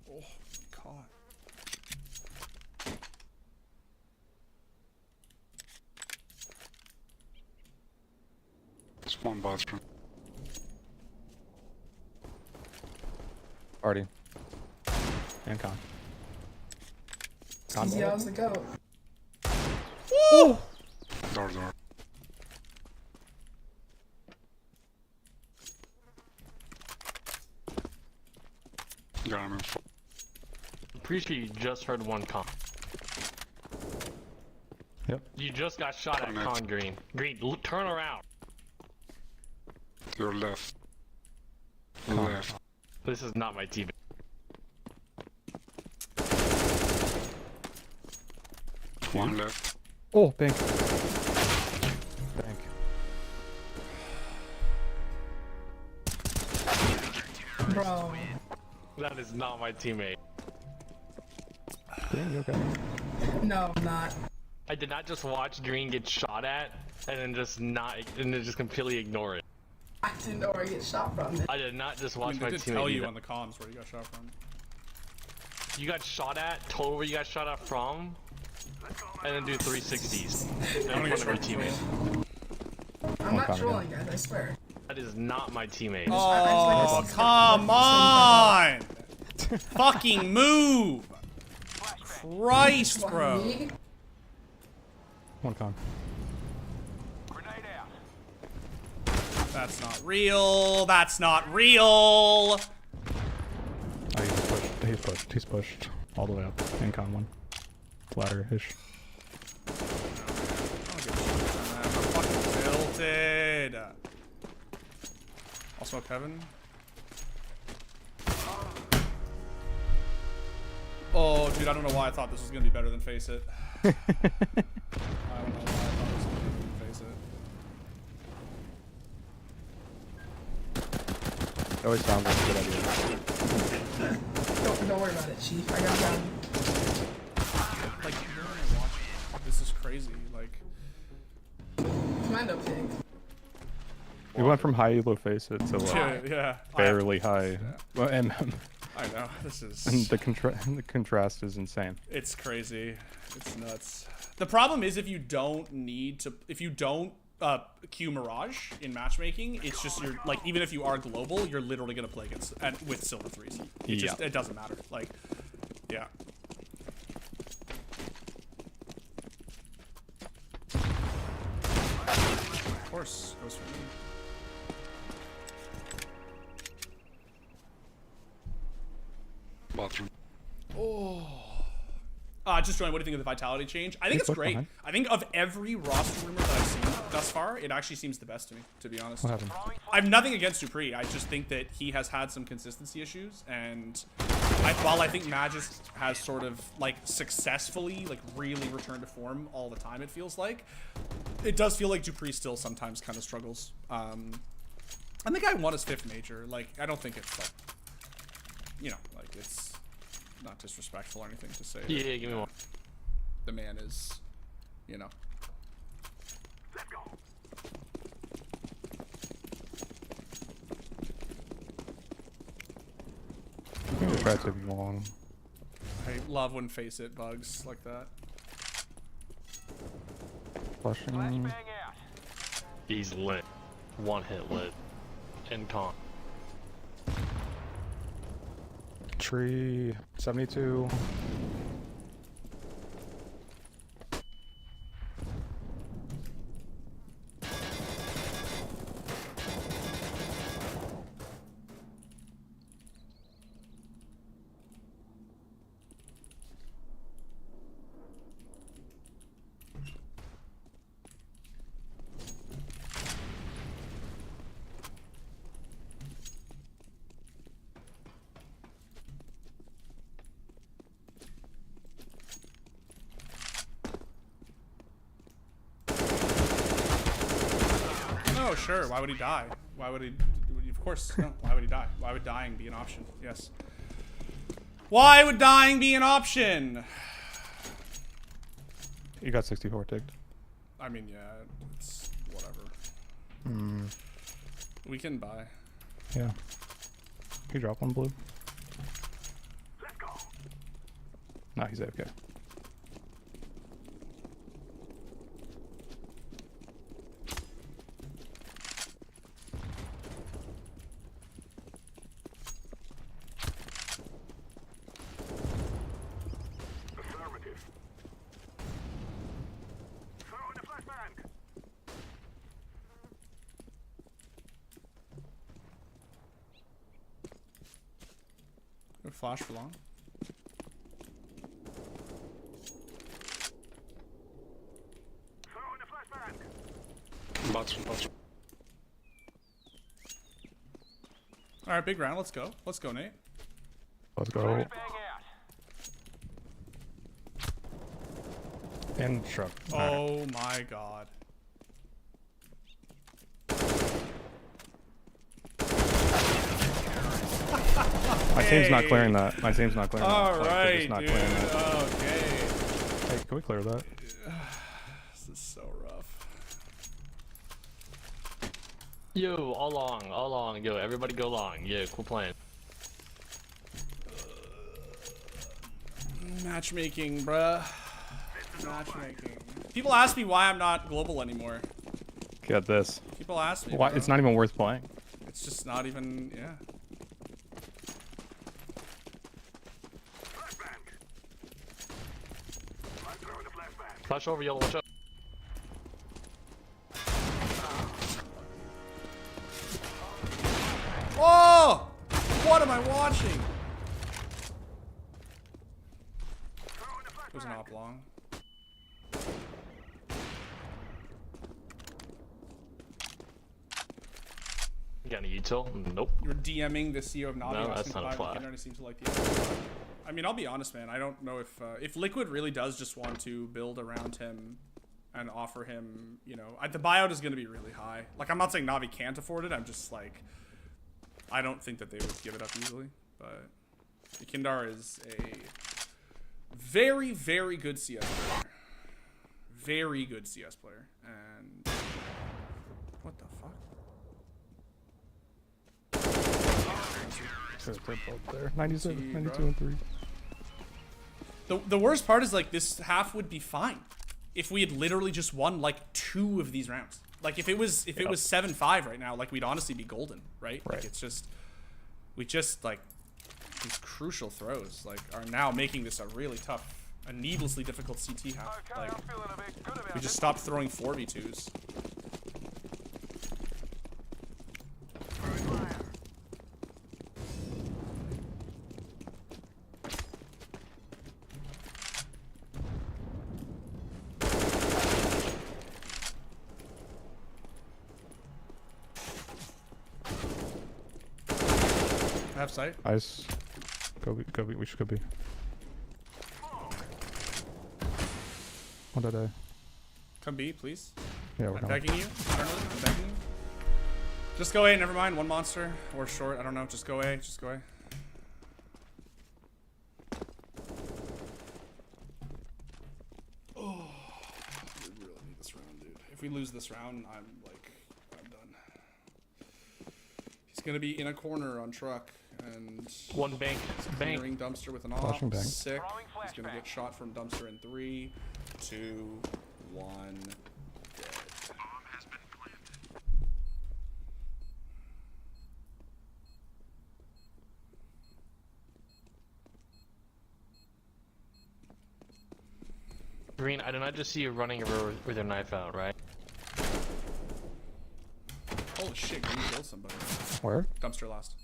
Oh, God. It's one bathroom. Party. And con. Easy as the goat. Woo! Door. Got him in full. Pretty sure you just heard one con. Yep. You just got shot at Connect. con green. Green, turn around. Your left. Con. Left. This is not my TV. One left. Oh, bank. Bank. Bro. That is not my teammate. Green, you okay? No, I'm not. I did not just watch Green get shot at and then just completely ignore it. I didn't know where I get shot from. I did not just I watch mean, my they did teammate. tell do you that. on the comms where you got shot from. You got shot at, told where you got shot at from, and then do 360s in don't front get of your shot. teammate. I'm not comment, trolling, guys, I swear. That is not my teammate. Oh, just- come on! Fucking move! Christ, Why bro. me? One con. Grenade out. That's not real. That's not real. Oh, he just pushed. He's pushed. He's pushed all the way up. And con one. Ladder-ish. I don't give a shit. I'm fucking tilted. I'll smoke heaven. Oh, dude, I don't know why I thought this was gonna be better than Face It. I don't know why I thought this was gonna be better than Face It. It always sounds like a good idea. Don't worry about it, Chief. I got down. Like, you're gonna watch. This is crazy. Like, Commando pig. We went from high elo face it to like yeah. barely high. Well, and I know. This is. the contrast is insane. It's crazy. It's nuts. The problem is if you don't queue Mirage in matchmaking, it's just you're like, even if you are global, you're literally gonna play against with silver threes. It doesn't matter. Like, yeah. Of course, goes for me. Bathroom. Just join. What do you think of the vitality change? I think it's look great. behind. I think of every roster rumor that I've seen thus far, it actually seems the best to me, to be honest. What happened? I have nothing against Dupree. I just think that he has had some consistency issues, and while I think Magis has sort of like successfully like really returned to form all the time, it feels like it does feel like Dupree still sometimes kind of struggles. And the guy won his 5th major. Like, I don't think it's like, you know, like it's not disrespectful or anything to say. Yeah, that, give me one. The man is, you know. I'm gonna try to be long. I love when Face It bugs like that. Flushing. Bang out. He's lit. One hit lit. And con. Tree. 72. No, sure. Why would he die? Why would he? Of course, no. Why would he die? Why would dying be an option? Yes. Why would dying be an option? You got 64 ticked. I mean, yeah, it's whatever. We can buy. Yeah. Can you drop one blue? No, he's AFK. Go flash for long. Bathroom. All right, big round. Let's go. Let's go, Nate. Let's go. Bang out. And truck. Alright. Oh my god. My team's not clearing that. My team's not clearing that. All Like, they're just right, not dude. clearing that. Okay. Hey, can we clear that? This is so rough. Yo, all long. Yo, everybody go long. Yo, cool playing. Matchmaking, bruh. Matchmaking. People ask me why I'm not global anymore. Get this. People ask me. Why? bro. It's not even worth playing. It's just not even. Yeah. Flash over, yellow, watch out. Oh! What am I watching? It was an op long. You got any util? Nope. You're DMing the CEO of Navi. No, that's asking not a if flash. Yekindar, and he seems to like the I mean, I'll be honest, man. I don't know if Liquid really does just want to build around him and offer him, you know, the buyout is going to be really high. Like, I'm not saying Navi can't afford it. I'm just like, I don't think that they would give it up easily. But Yekindar is a very, very good CS player. Very good CS player. And what the fuck? They're both there. 97, See, 92, bro. and 3. The worst part is, like, this half would be fine if we had literally just won like 2 of these rounds. Like, if it was it was 7-5 right now, like, we'd honestly be golden, right? Right. Like, it's just like these crucial throws like are now making this a really tough, a needlessly difficult CT half. Okay, Like, I'm feeling a bit good about we just this. stopped throwing 4v2s. I have sight. Nice. Go B. We should go B. What did I? Come B, please. Yeah, we're I'm coming. begging you. Eternally, I'm begging you. Just go A, never mind. One monster. Or short, I don't know. Just go A. Just go A. Oh, we really need this round, dude. If we lose this round, I'm done. He's gonna be in a corner on truck and One bank. Bank. clearing dumpster with an off. Flashing bank. Sick. Throwing He's gonna flashbang. get shot from dumpster in 3, 2, 1. Dead. Green, I did not just see you running a river with your knife out, right? Holy shit, Green killed somebody. Where? Dumpster last.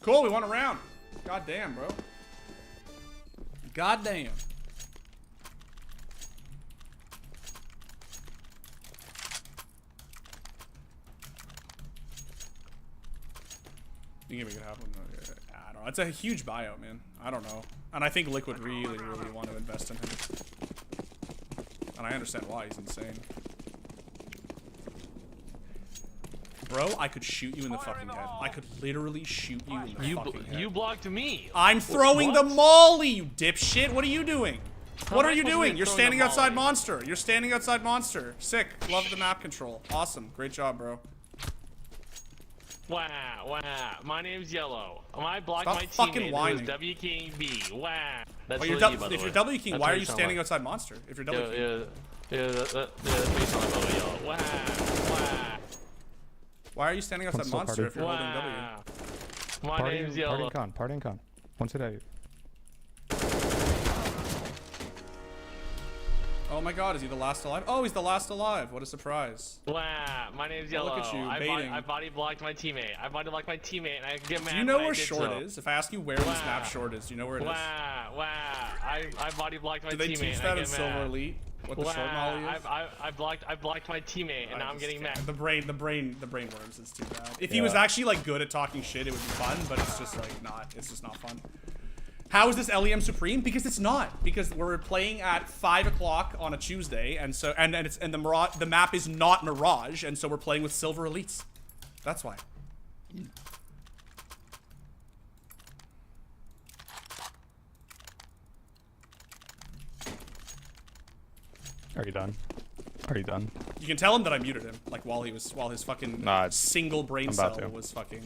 Cool, we won a round. God damn, bro. God damn. You think we could have one? I don't know. It's a huge buyout, man. I don't know. And I think Liquid really, really want to invest in him. And I understand why. He's insane. Bro, I could shoot you in the fucking head. I could literally shoot you in the fucking head. You blocked me. I'm throwing What? the molly, you dipshit. What are you doing? What am are I you supposed to doing? be You're throwing standing the outside volley? monster. You're standing outside monster. Sick. Love the map control. Awesome. Great job, bro. Wow, wow. My name's Yellow. I blocked Stop my fucking teammate who whining. was W King B. Wow. That's Oh, you're really you, by the if way. you're W King, That's why what are you sound standing like. outside monster? If you're W King. Yeah, that's what you sound like, by the way, Yellow. Wow, Why are you standing outside Console monster party. if you're holding W? wow. My Party name's and Yellow. con. Party and con. Once a day. Oh my god, is he the last alive? Oh, he's the last alive. What a surprise. Wow, my name's Oh, Yellow. look at you, I baiting. body blocked my teammate. I body blocked my teammate, and I get mad. Do you know when I where did short so. is? If I ask you where this map short is, do you know where it is? Wow, wow. I body blocked my Do they teammate. teach and that I in get Silver mad. Elite? What the short molly is? I blocked my teammate, and now I'm getting mad. The brain worms is too bad. If he was actually like good at talking shit, it would be fun, but it's just like not. It's just not fun. How is this LEM Supreme? Because it's not. Because we're playing at 5 o'clock on a Tuesday, and so the map is not Mirage, and so we're playing with Silver Elites. That's why. Are you done? Are you done? You can tell him that I muted him, like while his fucking Nah, single brain I'm cell about to. was fucking.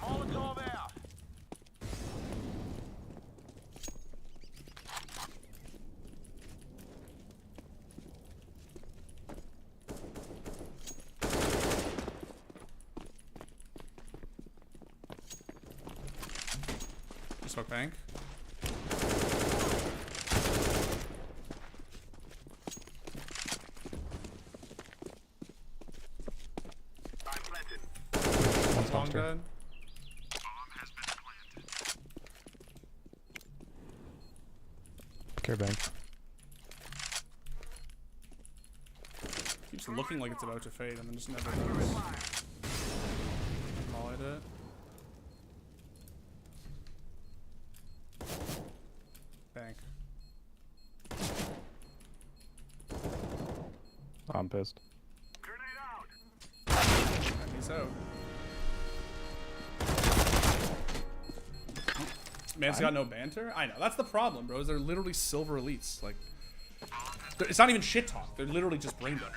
Molotov out. Smoke bank. One's Long monster. dead. Care bank. Keeps looking like it's about to fade, and then just never does. Mollied it. Bank. I'm pissed. And he's out. Man's got no banter? I know. That's the problem, bros. They're literally Silver Elites. Like, it's not even shit talk. They're literally just brain dead.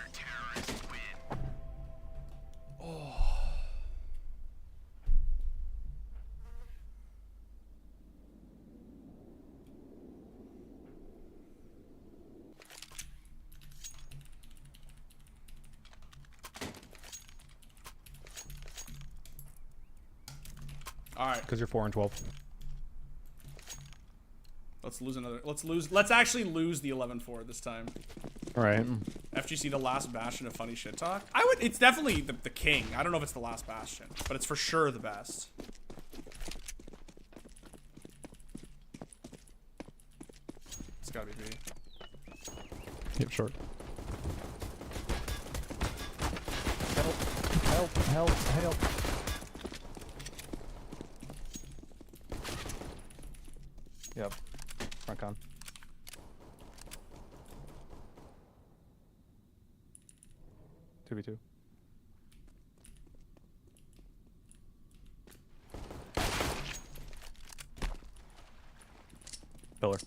Oh. All right. Because you're 4 and 12. Let's lose another. Let's actually lose the 11-4 this time. All right. FGC, the last bastion of funny shit talk. It's definitely the king. I don't know if it's the last bastion, but it's for sure the best. It's gotta be B. Yep, short. Help, help, help. Yep. Front con. Two v two. Pillar.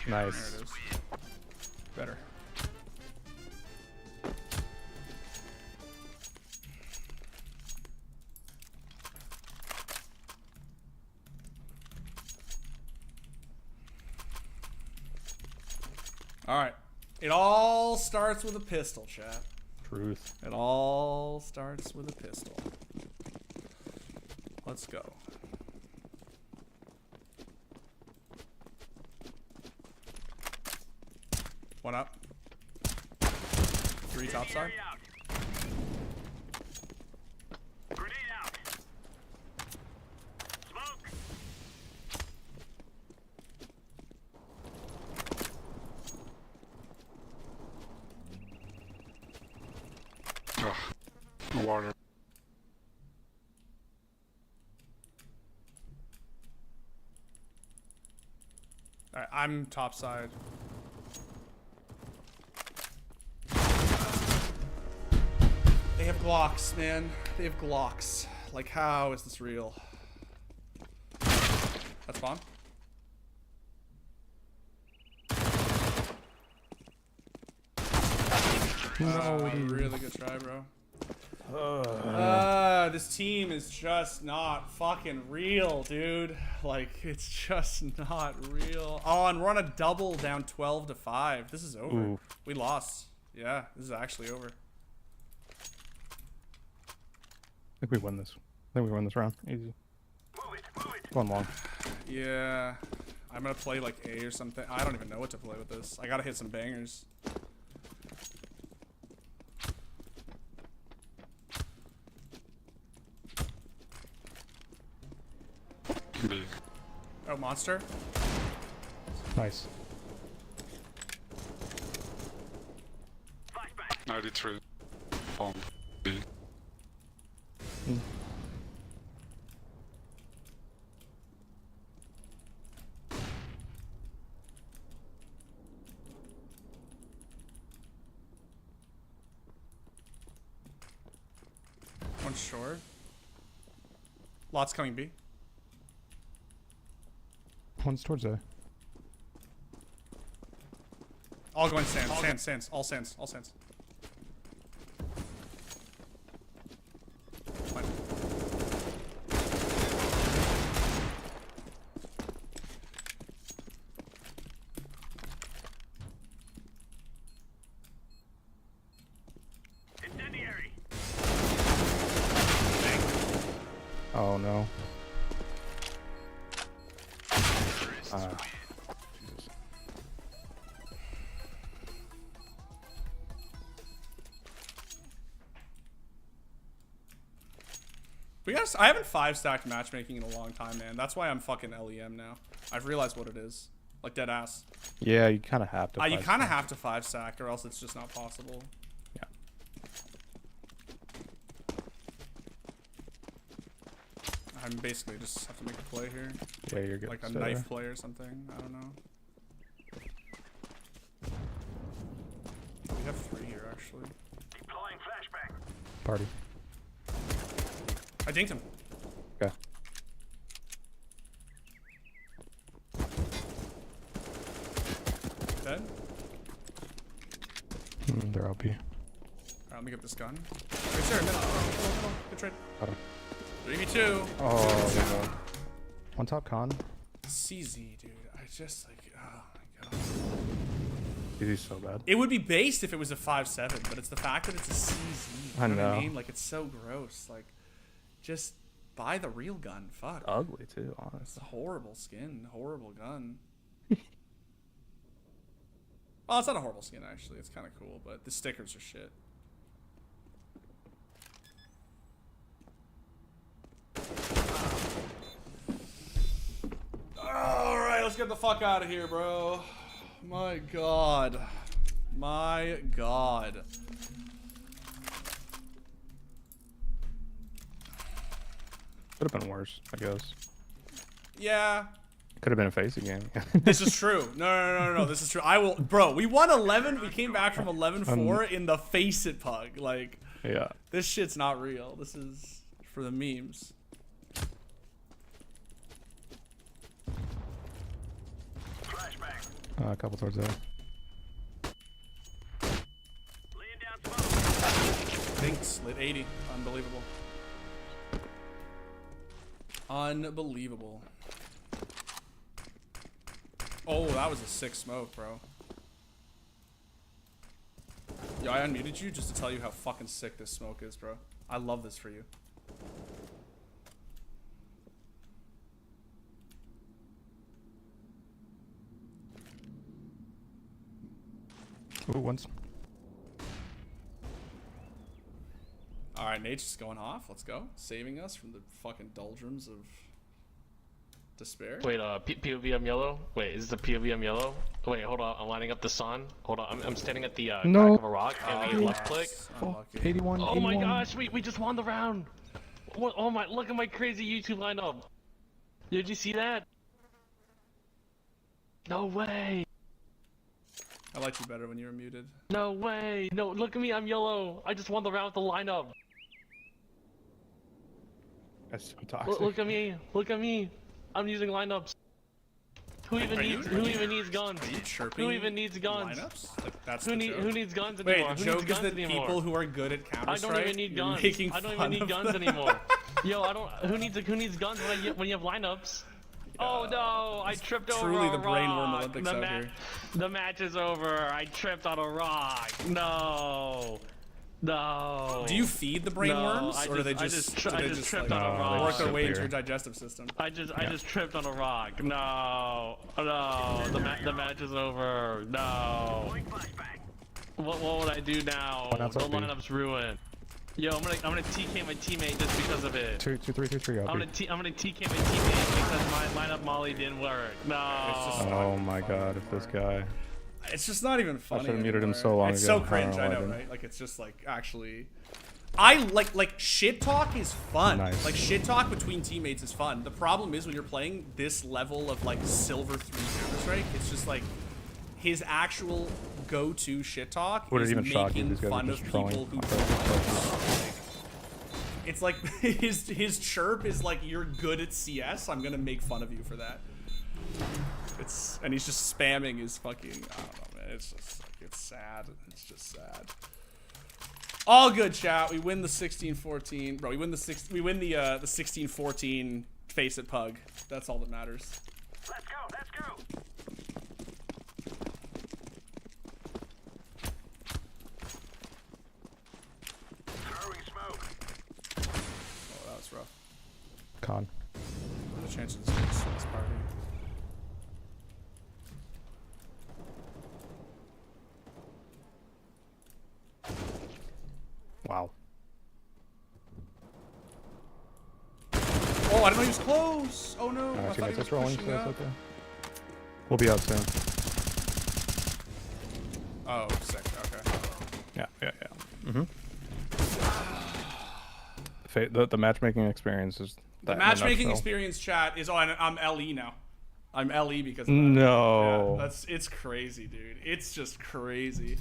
There Nice. it is. Better. All right. It all starts with a pistol, chat. Truth. It all starts with a pistol. Let's go. One up. Three top side. Grenade out. Smoke. Water. Alright, I'm top side. They have Glocks, man. They have Glocks. Like, how is this real? That's bomb. No, really good try, bro. This team is just not fucking real, dude. Like, it's just not real. Oh, and we're on a double down 12-5. This is over. Ooh. We lost. Yeah, this is actually over. I think we win this. I think we win this round. Easy. One long. Yeah. I'm gonna play like A or something. I don't even know what to play with this. I gotta hit some bangers. B. Oh, monster. Nice. 93. Bomb. B. One short. Lots coming B. One's towards A. All going sands, sands, all sands, all sands. Fine. Incendiary. Oh no. I haven't 5-stacked matchmaking in a long time, man. That's why I'm fucking LEM now. I've realized what it is. Like, dead ass. Yeah, you kind of have to. You kind of have to 5-stack or else it's just not possible. Yeah. I'm basically just have to make a play here. Yeah, you're good. Like a knife play or something. I don't know. We have 3 here, actually. Deploying flashbang. Party. I dinked him. Okay. Dead? They're OP. Alright, let me get this gun. Right there, middle. Oh, good trade. 3v2. Oh, no. One top con. CZ, dude. I just like, oh my god. He's so bad. It would be based if it was a 5-7, but it's the fact that it's a CZ. I What I know. mean? Like, it's so gross. Like, just buy the real gun. Fuck. Ugly too, It's honestly. a horrible skin. Horrible gun. Well, it's not a horrible skin, actually. It's kind of cool, but the stickers are shit. Alright, let's get the fuck out of here, bro. My god. My god. Could have been worse, I guess. Yeah. Could have been a facey game. This is true. No. This is true. I will, bro. We won 11. We came back from 11-4 in the face it pug. Like, Yeah. this shit's not real. This is for the memes. Flashbang. A couple towards there. Laying down smoke. Thanks. Lit 80. Unbelievable. Unbelievable. Oh, that was a sick smoke, bro. Yo, I unmuted you just to tell you how fucking sick this smoke is, bro. I love this for you. Ooh, once. Alright, Nate's just going off. Let's go. Saving us from the fucking doldrums of Despair? Wait, POV I'm yellow? Wait, is the POV I'm yellow? Wait, hold on, I'm lining up the sun. Hold on, I'm standing at the No. crack of a rock, and we left click. Unlucky. 81. Oh my 81. gosh, we just won the round! What, oh my, look at my crazy YouTube lineup! Did you see that? No way! I liked you better when you were muted. No way! No, look at me, I'm yellow! I just won the round with the lineup! That's so toxic. Look at me! Look at me! I'm using lineups! Who even needs guns? Are you chirping? Who even needs guns? Lineups? Like, that's Who the joke. needs guns Wait, anymore? the Who needs joke is guns that anymore? people who are good at Counter I Strike, don't even need you're guns. making I don't fun even need of guns them. anymore. Yo, I don't. Who needs guns when you have lineups? Oh no! I tripped over Truly a the brainworm rock. Olympics out here. The match is over. I tripped on a rock. No. No. Do you feed the brainworms, I or do they I just tripped like, on a No, rock. work their sit way into there. your digestive system? I just tripped on a rock. No. No. The match is over. No. What would I do now? Oh, that's The up, B. lineup's ruined. Yo, I'm gonna TK my teammate just because of it. 2, 2, 3, 2, 3. I'm gonna TK my teammate because my lineup molly didn't work. No. Oh my god, if this guy. It's just not even funny. should've muted him anymore. so long It's ago. so cringe, I I don't know know, why I right? Like it's just like actually, I like shit talk is fun. Nice. Like shit talk between teammates is fun. The problem is when you're playing this level of like Silver 3 Counter Strike, it's just like his actual go-to shit talk Would it is even shock you? making These guys are fun of just people trolling. who it's like his chirp is like, you're good at CS, I'm gonna make fun of you for that. And he's just spamming his fucking, I don't know, man. It's just like, it's sad. It's just sad. All good, chat. We win the 16-14, bro. We win the 16-14 face it pug. That's all that matters. Let's go, let's go. Throwing smoke. Oh, that was rough. Con. The chances of this party. Wow. Oh, I didn't know he was close. Oh no. I Alright, thought he teammates, was it's rolling, so pushing that's up. okay. We'll be out soon. Oh, sick. Okay. Yeah. The matchmaking experience is The that in a matchmaking nutshell. experience, chat, is. Oh, and I'm LE now. I'm LE because of that. No. Yeah, it's crazy, dude. It's just crazy.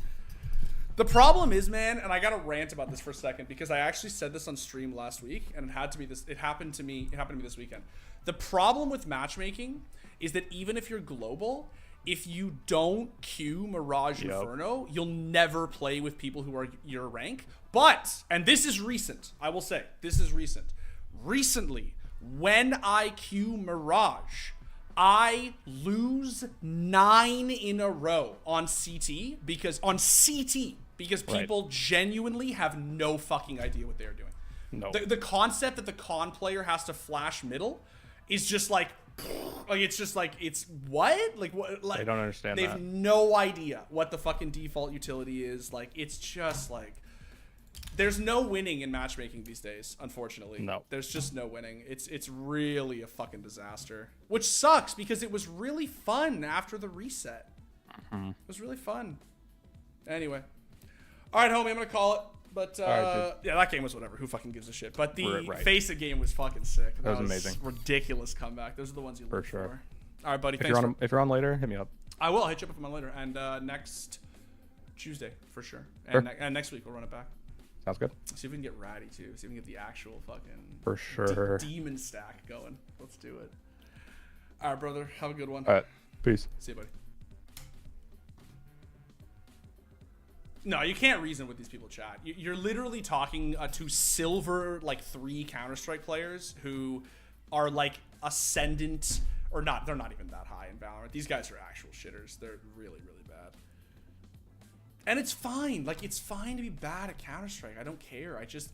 The problem is, man, and I gotta rant about this for a second because I actually said this on stream last week, and it happened to me this weekend. The problem with matchmaking is that even if you're global, if you don't queue Mirage Inferno, you'll never play with people who are your rank. But, and this is recent, I will say, this is recent. Recently, when I queue Mirage, I lose 9 in a row on CT because people genuinely have no fucking idea what they're doing. No. The concept that the con player has to flash middle is just like it's just like, it's what? Like what? Like, They don't understand They that. have no idea what the fucking default utility is. Like, it's just like, there's no winning in matchmaking these days, unfortunately. No. There's just no winning. It's really a fucking disaster. Which sucks because it was really fun after the reset. It was really fun. Anyway. Alright, homie, I'm gonna call it. But, Alright, yeah, that game was whatever. Who fucking gives a shit? But the Right. face it game was fucking sick. That was amazing. Ridiculous comeback. Those are the ones you For look sure. for. Alright, buddy. If Thanks. if you're on later, hit me up. I will. I'll hit you up if I'm on later. And next Tuesday, for sure. Sure. And next week, we'll run it back. Sounds good. See if we can get ratty too. See if we can get the actual fucking For sure. demon stack going. Let's do it. All right, brother. Have a good one. All right. Peace. See you, buddy. No, you can't reason with these people, chat. You're literally talking to silver, like, 3 Counter-Strike players who are, like, ascendant, or not, they're not even that high in Valorant. These guys are actual shitters. They're really, really bad. And it's fine. Like, it's fine to be bad at Counter-Strike. I don't care. I just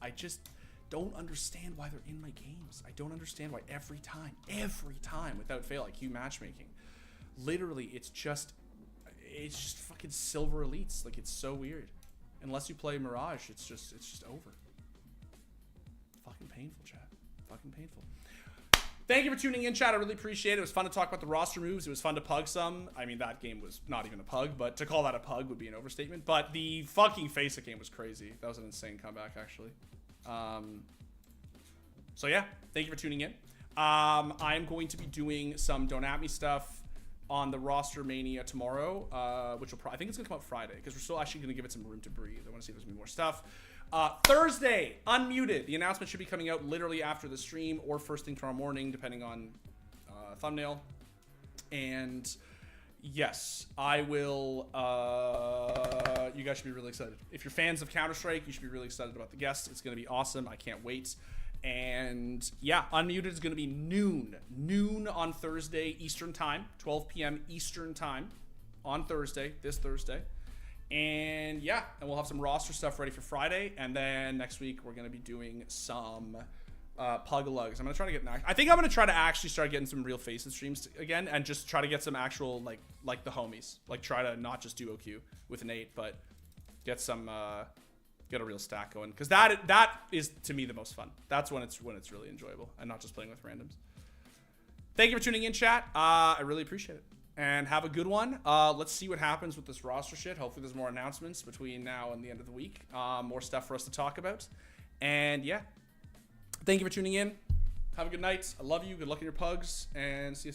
don't understand why they're in my games. I don't understand why every time, without fail, I queue matchmaking. Literally, it's just fucking silver elites. Like, it's so weird. Unless you play Mirage, it's just over. Fucking painful, chat. Fucking painful. Thank you for tuning in, chat. I really appreciate it. It was fun to talk about the roster moves. It was fun to pug some. I mean, that game was not even a pug, but to call that a pug would be an overstatement. But the fucking Faceit game was crazy. That was an insane comeback, actually. So yeah, thank you for tuning in. I'm going to be doing some Don't At Me stuff on the roster mania tomorrow, which will I think it's gonna come out Friday because we're still actually gonna give it some room to breathe. I want to see if there's gonna be more stuff. Thursday, Unmuted. The announcement should be coming out literally after the stream or first thing tomorrow morning, depending on thumbnail. And yes, I will. You guys should be really excited. If you're fans of Counter-Strike, you should be really excited about the guests. It's gonna be awesome. I can't wait. And yeah, Unmuted is going to be noon on Thursday Eastern time, 12 p.m. Eastern time on Thursday, this Thursday. And yeah, and we'll have some roster stuff ready for Friday. And then next week we're going to be doing some pug-a-lugs. I'm going to try to get I think I'm going to try to actually start getting some real faces streams again and just try to get some actual like the homies. Like try to not just duo queue with Nate, but get some get a real stack going, because that is to me the most fun. That's when it's really enjoyable and not just playing with randoms. Thank you for tuning in, chat. I really appreciate it, and have a good one. Let's see what happens with this roster shit. Hopefully there's more announcements between now and the end of the week. More stuff for us to talk about, and yeah, thank you for tuning in. Have a good night. I love you. Good luck in your pugs, and see you.